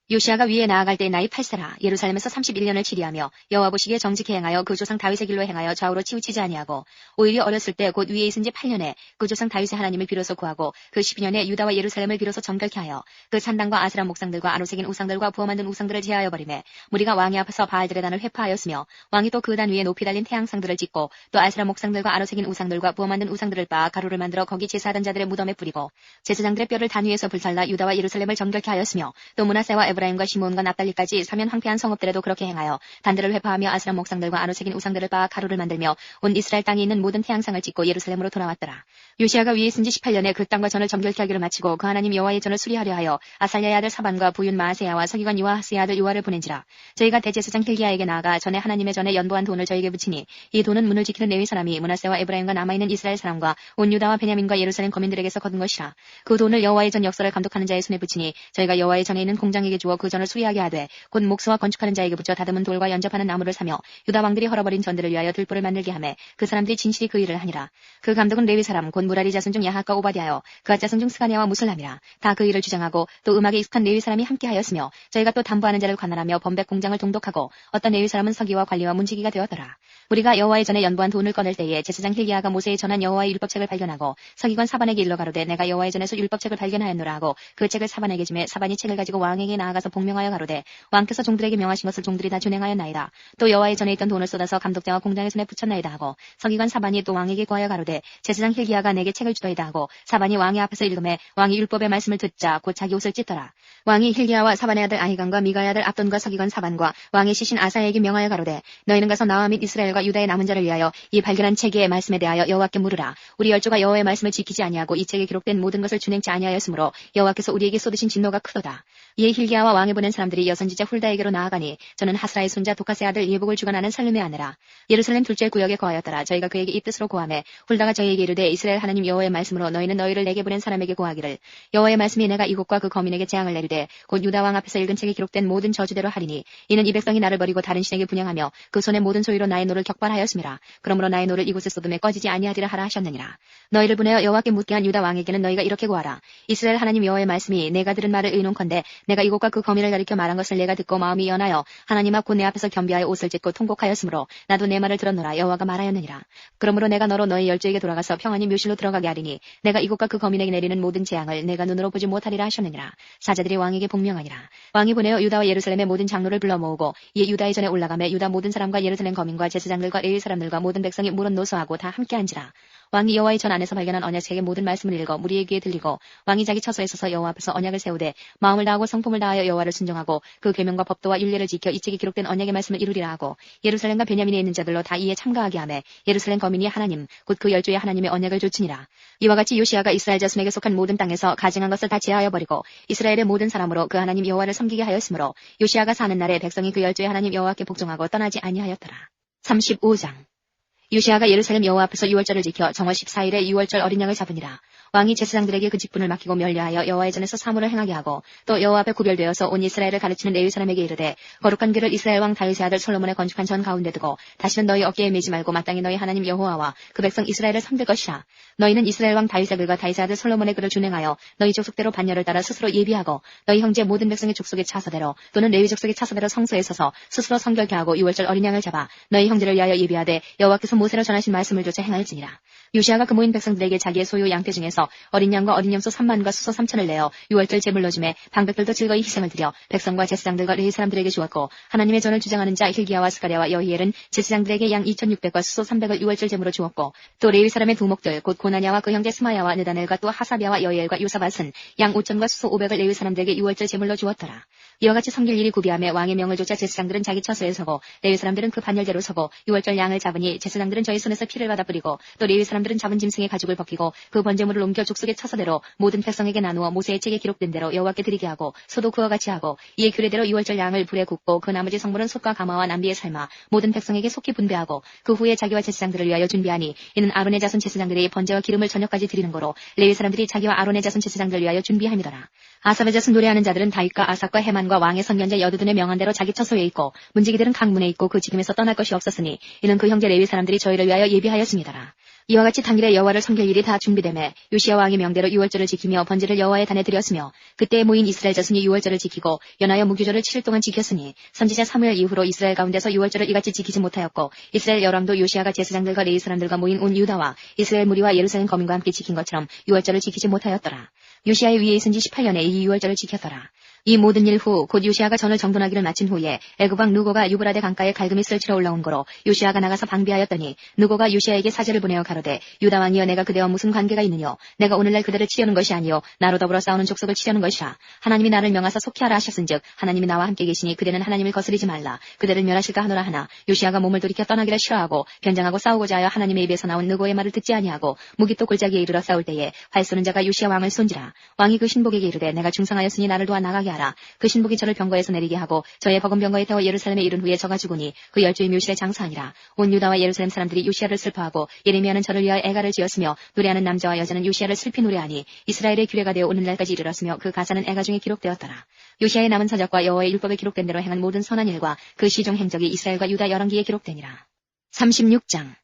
Speaker 2: 요시아가 위에 나아갈 때 나이 8세라 예루살렘에서 31년을 치리하며 여호와 보시기에 정직히 행하여 그 조상 다윗의 길로 행하여 좌우로 치우치지 아니하고 오히려 어렸을 때 곧 위에 있은 지 8년에 그 조상 다윗의 하나님을 비로소 구하고 그 12년에 유다와 예루살렘을 비로소 정결케 하여 그 산당과 아스라 목상들과 아로새긴 우상들과 부어 만든 우상들을 제하여 버리매 무리가 왕의 앞에서 바알들의 단을 회파하였으며 왕이 또 그 단 위에 높이 달린 태양상들을 짓고 또 아스라 목상들과 아로새긴 우상들과 부어 만든 우상들을 빻아 가루를 만들어 거기 제사하던 자들의 무덤에 뿌리고 제사장들의 뼈를 단 위에서 불살라 유다와 예루살렘을 정결케 하였으며 또 므낫세와 에브라임과 시므온과 납달리까지 사면 황폐한 성읍들에도 그렇게 행하여 단들을 회파하며 아스라 목상들과 아로새긴 우상들을 빻아 가루를 만들며 온 이스라엘 땅에 있는 모든 태양상을 찍고 예루살렘으로 돌아왔더라. 요시아가 위에 있은 지 18년에 그 땅과 전을 정결케 하기를 마치고 그 하나님 여호와의 전을 수리하려 하여 아살랴의 아들 사반과 부윤 마아세야와 서기관 요아하스의 아들 요아를 보낸지라. 저희가 대제사장 힐기야에게 나아가 전에 하나님의 전에 연보한 돈을 저에게 붙이니 이 돈은 문을 지키는 레위 사람이 므낫세와 에브라임과 남아있는 이스라엘 사람과 온 유다와 베냐민과 예루살렘 거민들에게서 거둔 것이라. 그 돈을 여호와의 전 역사를 감독하는 자의 손에 붙이니 저희가 여호와의 전에 있는 공장에게 주어 그 전을 수리하게 하되 곧 목수와 건축하는 자에게 붙여 다듬은 돌과 연접하는 나무를 사며 유다 왕들이 헐어버린 전들을 위하여 들보를 만들게 하매 그 사람들이 진실이 그 일을 하니라. 그 감독은 레위 사람 곧 무라리 자손 중 야핫과 오바댜여 그앗 자손 중 스가냐와 무슬람이라. 다 그 일을 주장하고 또 음악에 익숙한 레위 사람이 함께하였으며 저희가 또 담보하는 자를 관할하며 범백 공장을 동독하고 어떤 레위 사람은 서기와 관리와 문지기가 되었더라. 우리가 여호와의 전에 연보한 돈을 꺼낼 때에 제사장 힐기야가 모세에 전한 여호와의 율법책을 발견하고 서기관 사반에게 일러 가로되 내가 여호와의 전에서 율법책을 발견하였노라 하고 그 책을 사반에게 주매 사반이 책을 가지고 왕에게 나아가서 복명하여 가로되 왕께서 종들에게 명하신 것을 종들이 다 준행하였나이다. 또 여호와의 전에 있던 돈을 쏟아서 감독자와 공장의 손에 붙였나이다 하고 서기관 사반이 또 왕에게 구하여 가로되 제사장 힐기야가 내게 책을 주더이다 하고 사반이 왕의 앞에서 읽음에 왕이 율법의 말씀을 듣자 곧 자기 옷을 찢더라. 왕이 힐기야와 사반의 아들 아히간과 미가의 아들 압돈과 서기관 사반과 왕의 시신 아사에게 명하여 가로되 너희는 가서 나와 및 이스라엘과 유다의 남은 자를 위하여 이 발견한 책의 말씀에 대하여 여호와께 물으라. 우리 열조가 여호와의 말씀을 지키지 아니하고 이 책에 기록된 모든 것을 준행치 아니하였으므로 여호와께서 우리에게 쏟으신 진노가 크도다. 이에 힐기야와 왕이 보낸 사람들이 여선지자 훌다에게로 나아가니 저는 하스라의 손자 도카스의 아들 예복을 주관하는 살룸의 아내라. 예루살렘 둘째 구역에 거하였더라. 저희가 그에게 이 뜻으로 고하매 훌다가 저희에게 이르되 이스라엘 하나님 여호와의 말씀으로 너희는 너희를 내게 보낸 사람에게 고하기를 여호와의 말씀이 내가 이곳과 그 거민에게 재앙을 내리되 곧 유다 왕 앞에서 읽은 책에 기록된 모든 저주대로 하리니 이는 이 백성이 나를 버리고 다른 신에게 분향하며 그 손의 모든 소유로 나의 노를 격발하였음이라. 그러므로 나의 노를 이곳에 쏟음에 꺼지지 아니하리라 하라 하셨느니라. 너희를 보내어 여호와께 묻게 한 유다 왕에게는 너희가 이렇게 고하라. 이스라엘 하나님 여호와의 말씀이 내가 들은 말을 의논컨대 내가 이곳과 그 거민을 가리켜 말한 것을 내가 듣고 마음이 연하여 하나님 앞 곧 내 앞에서 겸비하여 옷을 찢고 통곡하였으므로 나도 내 말을 들었노라. 여호와가 말하였느니라. 그러므로 내가 너로 너희 열조에게 돌아가서 평안히 묘실로 들어가게 하리니 내가 이곳과 그 거민에게 내리는 모든 재앙을 내가 눈으로 보지 못하리라 하셨느니라. 사자들이 왕에게 복명하니라. 왕이 보내어 유다와 예루살렘의 모든 장로를 불러 모으고 이에 유다의 전에 올라가며 유다 모든 사람과 예루살렘 거민과 제사장들과 레위 사람들과 모든 백성이 물은 노소하고 다 함께 한지라. 왕이 여호와의 전 안에서 발견한 언약책의 모든 말씀을 읽어 무리의 귀에 들리고 왕이 자기 처소에 서서 여호와 앞에서 언약을 세우되 마음을 다하고 성품을 다하여 여호와를 순종하고 그 계명과 법도와 율례를 지켜 이 책에 기록된 언약의 말씀을 이루리라 하고 예루살렘과 베냐민에 있는 자들로 다 이에 참가하게 하며 예루살렘 거민이 하나님 곧 그 열조의 하나님의 언약을 조치니라. 이와 같이 요시야가 이스라엘 자손에게 속한 모든 땅에서 가증한 것을 다 제하여 버리고 이스라엘의 모든 사람으로 그 하나님 여호와를 섬기게 하였으므로 요시야가 사는 날에 백성이 그 열조의 하나님 여호와께 복종하고 떠나지 아니하였더라. 35장 요시야가 예루살렘 여호와 앞에서 유월절을 지켜 정월 14일에 유월절 어린 양을 잡으니라. 왕이 제사장들에게 그 직분을 맡기고 면류하여 여호와의 전에서 사물을 행하게 하고 또 여호와 앞에 구별되어서 온 이스라엘을 가르치는 레위 사람에게 이르되 거룩한 길을 이스라엘 왕 다윗의 아들 솔로몬의 건축한 전 가운데 두고 다시는 너희 어깨에 매지 말고 마땅히 너희 하나님 여호와와 그 백성 이스라엘을 섬길 것이라. 너희는 이스라엘 왕 다윗의 글과 다윗의 아들 솔로몬의 글을 준행하여 너희 족속대로 반열을 따라 스스로 예비하고 너희 형제 모든 백성의 족속의 차서대로 또는 레위 족속의 차서대로 성소에 서서 스스로 성결케 하고 유월절 어린 양을 잡아 너희 형제를 위하여 예비하되 여호와께서 모세로 전하신 말씀을 조차 행할지니라. 요시야가 그 모인 백성들에게 자기의 소유 양떼 중에서 어린 양과 어린 염소 3만과 수소 3천을 내어 유월절 제물로 주매 방백들도 즐거이 희생을 드려 백성과 제사장들과 레위 사람들에게 주었고 하나님의 전을 주장하는 자 hil기야와 스가랴와 여히엘은 제사장들에게 양 2,600과 수소 300을 유월절 제물로 주었고 또 레위 사람의 두목들 곧 고나냐와 그 형제 스마야와 느다넬과 또 하사비아와 여히엘과 요사밧은 양 5,000과 수소 500을 레위 사람들에게 유월절 제물로 주었더라. 이와 같이 섬길 일이 구비하며 왕의 명을 좇아 제사장들은 자기 처소에 서고 레위 사람들은 그 반열대로 서고 유월절 양을 잡으니 제사장들은 저희 손에서 피를 받아 뿌리고 또 레위 사람들은 잡은 짐승의 가죽을 벗기고 그 번제물을 옮겨 족속의 처소대로 모든 백성에게 나누어 모세의 책에 기록된 대로 여호와께 드리게 하고 소도 그와 같이 하고 이에 규례대로 유월절 양을 불에 굽고 그 나머지 성물은 솥과 가마와 남비에 삶아 모든 백성에게 속히 분배하고 그 후에 자기와 제사장들을 위하여 준비하니 이는 아론의 자손 제사장들이 번제와 기름을 저녁까지 드리는 거로 레위 사람들이 자기와 아론의 자손 제사장들을 위하여 준비함이더라. 아삽의 자손 노래하는 자들은 다윗과 아삭과 헤만과 왕의 선견자 여두둔의 명한 대로 자기 처소에 있고 문지기들은 강문에 있고 그 지금에서 떠날 것이 없었으니 이는 그 형제 레위 사람들이 저희를 위하여 예비하였습니다라. 이와 같이 당일에 여호와를 섬길 일이 다 준비되매 요시야 왕의 명대로 유월절을 지키며 번제를 여호와의 단에 드렸으며 그때에 모인 이스라엘 자손이 유월절을 지키고 연하여 무교절을 7일 동안 지켰으니 선지자 사무엘 이후로 이스라엘 가운데서 유월절을 이같이 지키지 못하였고 이스라엘 열왕도 요시야가 제사장들과 레위 사람들과 모인 온 유다와 이스라엘 무리와 예루살렘 거민과 함께 지킨 것처럼 유월절을 지키지 못하였더라. 요시야의 위에 있은 지 18년에 이 유월절을 지켰더라. 이 모든 일 후 곧 요시야가 전을 정돈하기를 마친 후에 애굽 왕 누고가 유브라데 강가에 갈금이 쓸치러 올라온 거로 요시야가 나가서 방비하였더니 누고가 요시야에게 사제를 보내어 가로되 유다 왕이여 내가 그대와 무슨 관계가 있느뇨 내가 오늘날 그대를 치려는 것이 아니요 나로 더불어 싸우는 족속을 치려는 것이라. 하나님이 나를 명하사 속히 하라 하셨은즉 하나님이 나와 함께 계시니 그대는 하나님을 거스리지 말라. 그대를 멸하실까 하노라 하나 요시야가 몸을 돌이켜 떠나기를 싫어하고 변장하고 싸우고자 하여 하나님의 입에서 나온 누고의 말을 듣지 아니하고 무기또 골짜기에 이르러 싸울 때에 활 쏘는 자가 요시야 왕을 쏜지라. 왕이 그 신복에게 이르되 내가 중상하였으니 나를 도와 나가게 하라. 그 신복이 저를 병거에서 내리게 하고 저의 버금 병거에 태워 예루살렘에 이른 후에 저가 죽으니 그 열조의 묘실에 장사하니라. 온 유다와 예루살렘 사람들이 요시야를 슬퍼하고 예레미야는 저를 위하여 애가를 지었으며 노래하는 남자와 여자는 요시야를 슬피 노래하니 이스라엘의 규례가 되어 오늘날까지 이르렀으며 그 가사는 애가 중에 기록되었더라. 요시야의 남은 사적과 여호와의 율법에 기록된 대로 행한 모든 선한 일과 그 시종 행적이 이스라엘과 유다 열왕기에 기록되니라. 36장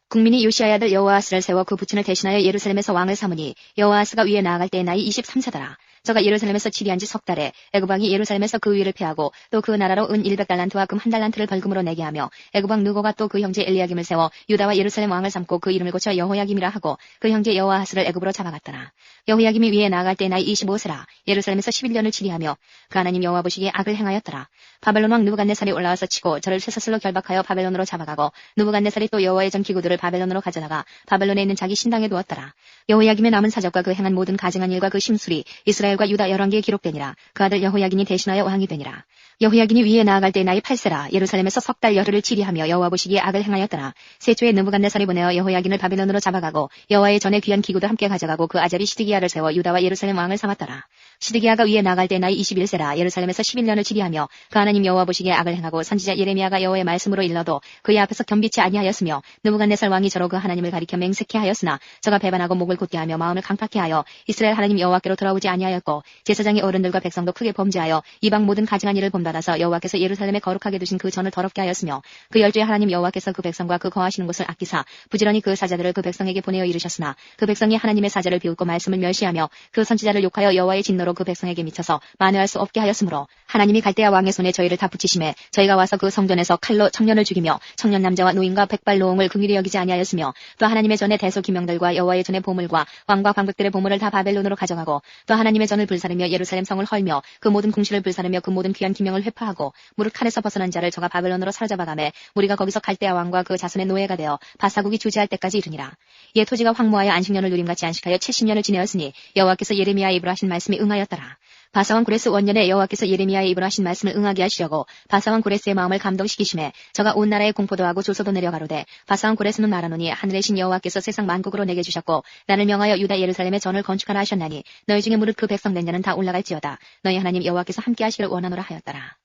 Speaker 2: 국민이 요시야의 아들 여호아스를 세워 그 부친을 대신하여 예루살렘에서 왕을 삼으니 여호아스가 위에 나아갈 때의 나이 23세더라. 저가 예루살렘에서 치리한 지 석 달에 애굽 왕이 예루살렘에서 그 위를 패하고 또 그 나라로 은 100달란트와 금 1달란트를 벌금으로 내게 하며 애굽 왕 느고가 또 그 형제 엘리야김을 세워 유다와 예루살렘 왕을 삼고 그 이름을 고쳐 여호야김이라 하고 그 형제 여호아스를 애굽으로 잡아갔더라. 여호야김이 위에 나아갈 때 나이 25세라. 예루살렘에서 11년을 치리하며 그 하나님 여호와 보시기에 악을 행하였더라. 바벨론 왕 느부갓네살이 올라와서 치고 저를 쇠사슬로 결박하여 바벨론으로 잡아가고 느부갓네살이 또 여호와의 전 기구들을 바벨론으로 가져다가 바벨론에 있는 자기 신당에 두었더라. 여호야김의 남은 사적과 그 행한 모든 가증한 일과 그 심술이 이스라엘과 유다 열왕기에 기록되니라. 그 아들 여호야긴이 대신하여 왕이 되니라. 여호야긴이 위에 나아갈 때 나이 8세라. 예루살렘에서 석 달 열흘을 치리하며 여호와 보시기에 악을 행하였더라. 세초에 느부갓네살이 보내어 여호야긴을 바벨론으로 잡아가고 여호와의 전에 귀한 기구도 함께 가져가고 그 아잡이 시드기야를 세워 유다와 예루살렘 왕을 삼았더라. 시드기야가 위에 나아갈 때 나이 21세라. 예루살렘에서 11년을 치리하며 그 하나님 여호와 보시기에 악을 행하고 선지자 예레미야가 여호와의 말씀으로 일러도 그의 앞에서 겸비치 아니하였으며 느부갓네살 왕이 저로 그 하나님을 가리켜 맹세케 하였으나 저가 배반하고 목을 곧게 하며 마음을 강팍케 하여 이스라엘 하나님 여호와께로 돌아오지 아니하였고 제사장의 어른들과 백성도 크게 범죄하여 이방 모든 가증한 일을 범도 받아서 여호와께서 예루살렘에 거룩하게 두신 그 전을 더럽게 하였으며 그 열주의 하나님 여호와께서 그 백성과 그 거하시는 곳을 아끼사 부지런히 그 사자들을 그 백성에게 보내어 이르셨으나 그 백성이 하나님의 사자를 비웃고 말씀을 멸시하며 그 선지자를 욕하여 여호와의 진노로 그 백성에게 미쳐서 만회할 수 없게 하였으므로 하나님이 갈대아 왕의 손에 저희를 다 붙이심에 저희가 와서 그 성전에서 칼로 청년을 죽이며 청년 남자와 노인과 백발 노홍을 긍휼히 여기지 아니하였으며 또 하나님의 전에 대소 기명들과 여호와의 전에 보물과 왕과 광백들의 보물을 다 바벨론으로 가져가고 또 하나님의 전을 불사르며 예루살렘 성을 헐며 그 모든 궁실을 불사르며 그 모든 귀한 기명을 회파하고 무릇 칼에서 벗어난 자를 저가 바벨론으로 사로잡아가매 우리가 거기서 갈대아 왕과 그 자손의 노예가 되어 바사국이 주지할 때까지 이르니라. 이에 토지가 황무하여 안식년을 누림같이 안식하여 70년을 지내었으니 여호와께서 예레미야의 입으로 하신 말씀이 응하였더라. 바사왕 고레스 원년에 여호와께서 예레미야의 입으로 하신 말씀을 응하게 하시려고 바사왕 고레스의 마음을 감동시키심에 저가 온 나라에 공포도 하고 조소도 내려가로되 바사왕 고레스는 말하노니 하늘의 신 여호와께서 세상 만국으로 내게 주셨고 나를 명하여 유다 예루살렘에 전을 건축하라 하셨나니 너희 중에 무릇 그 백성 된 자는 다 올라갈지어다. 너희 하나님 여호와께서 함께 하시기를 원하노라 하였더라.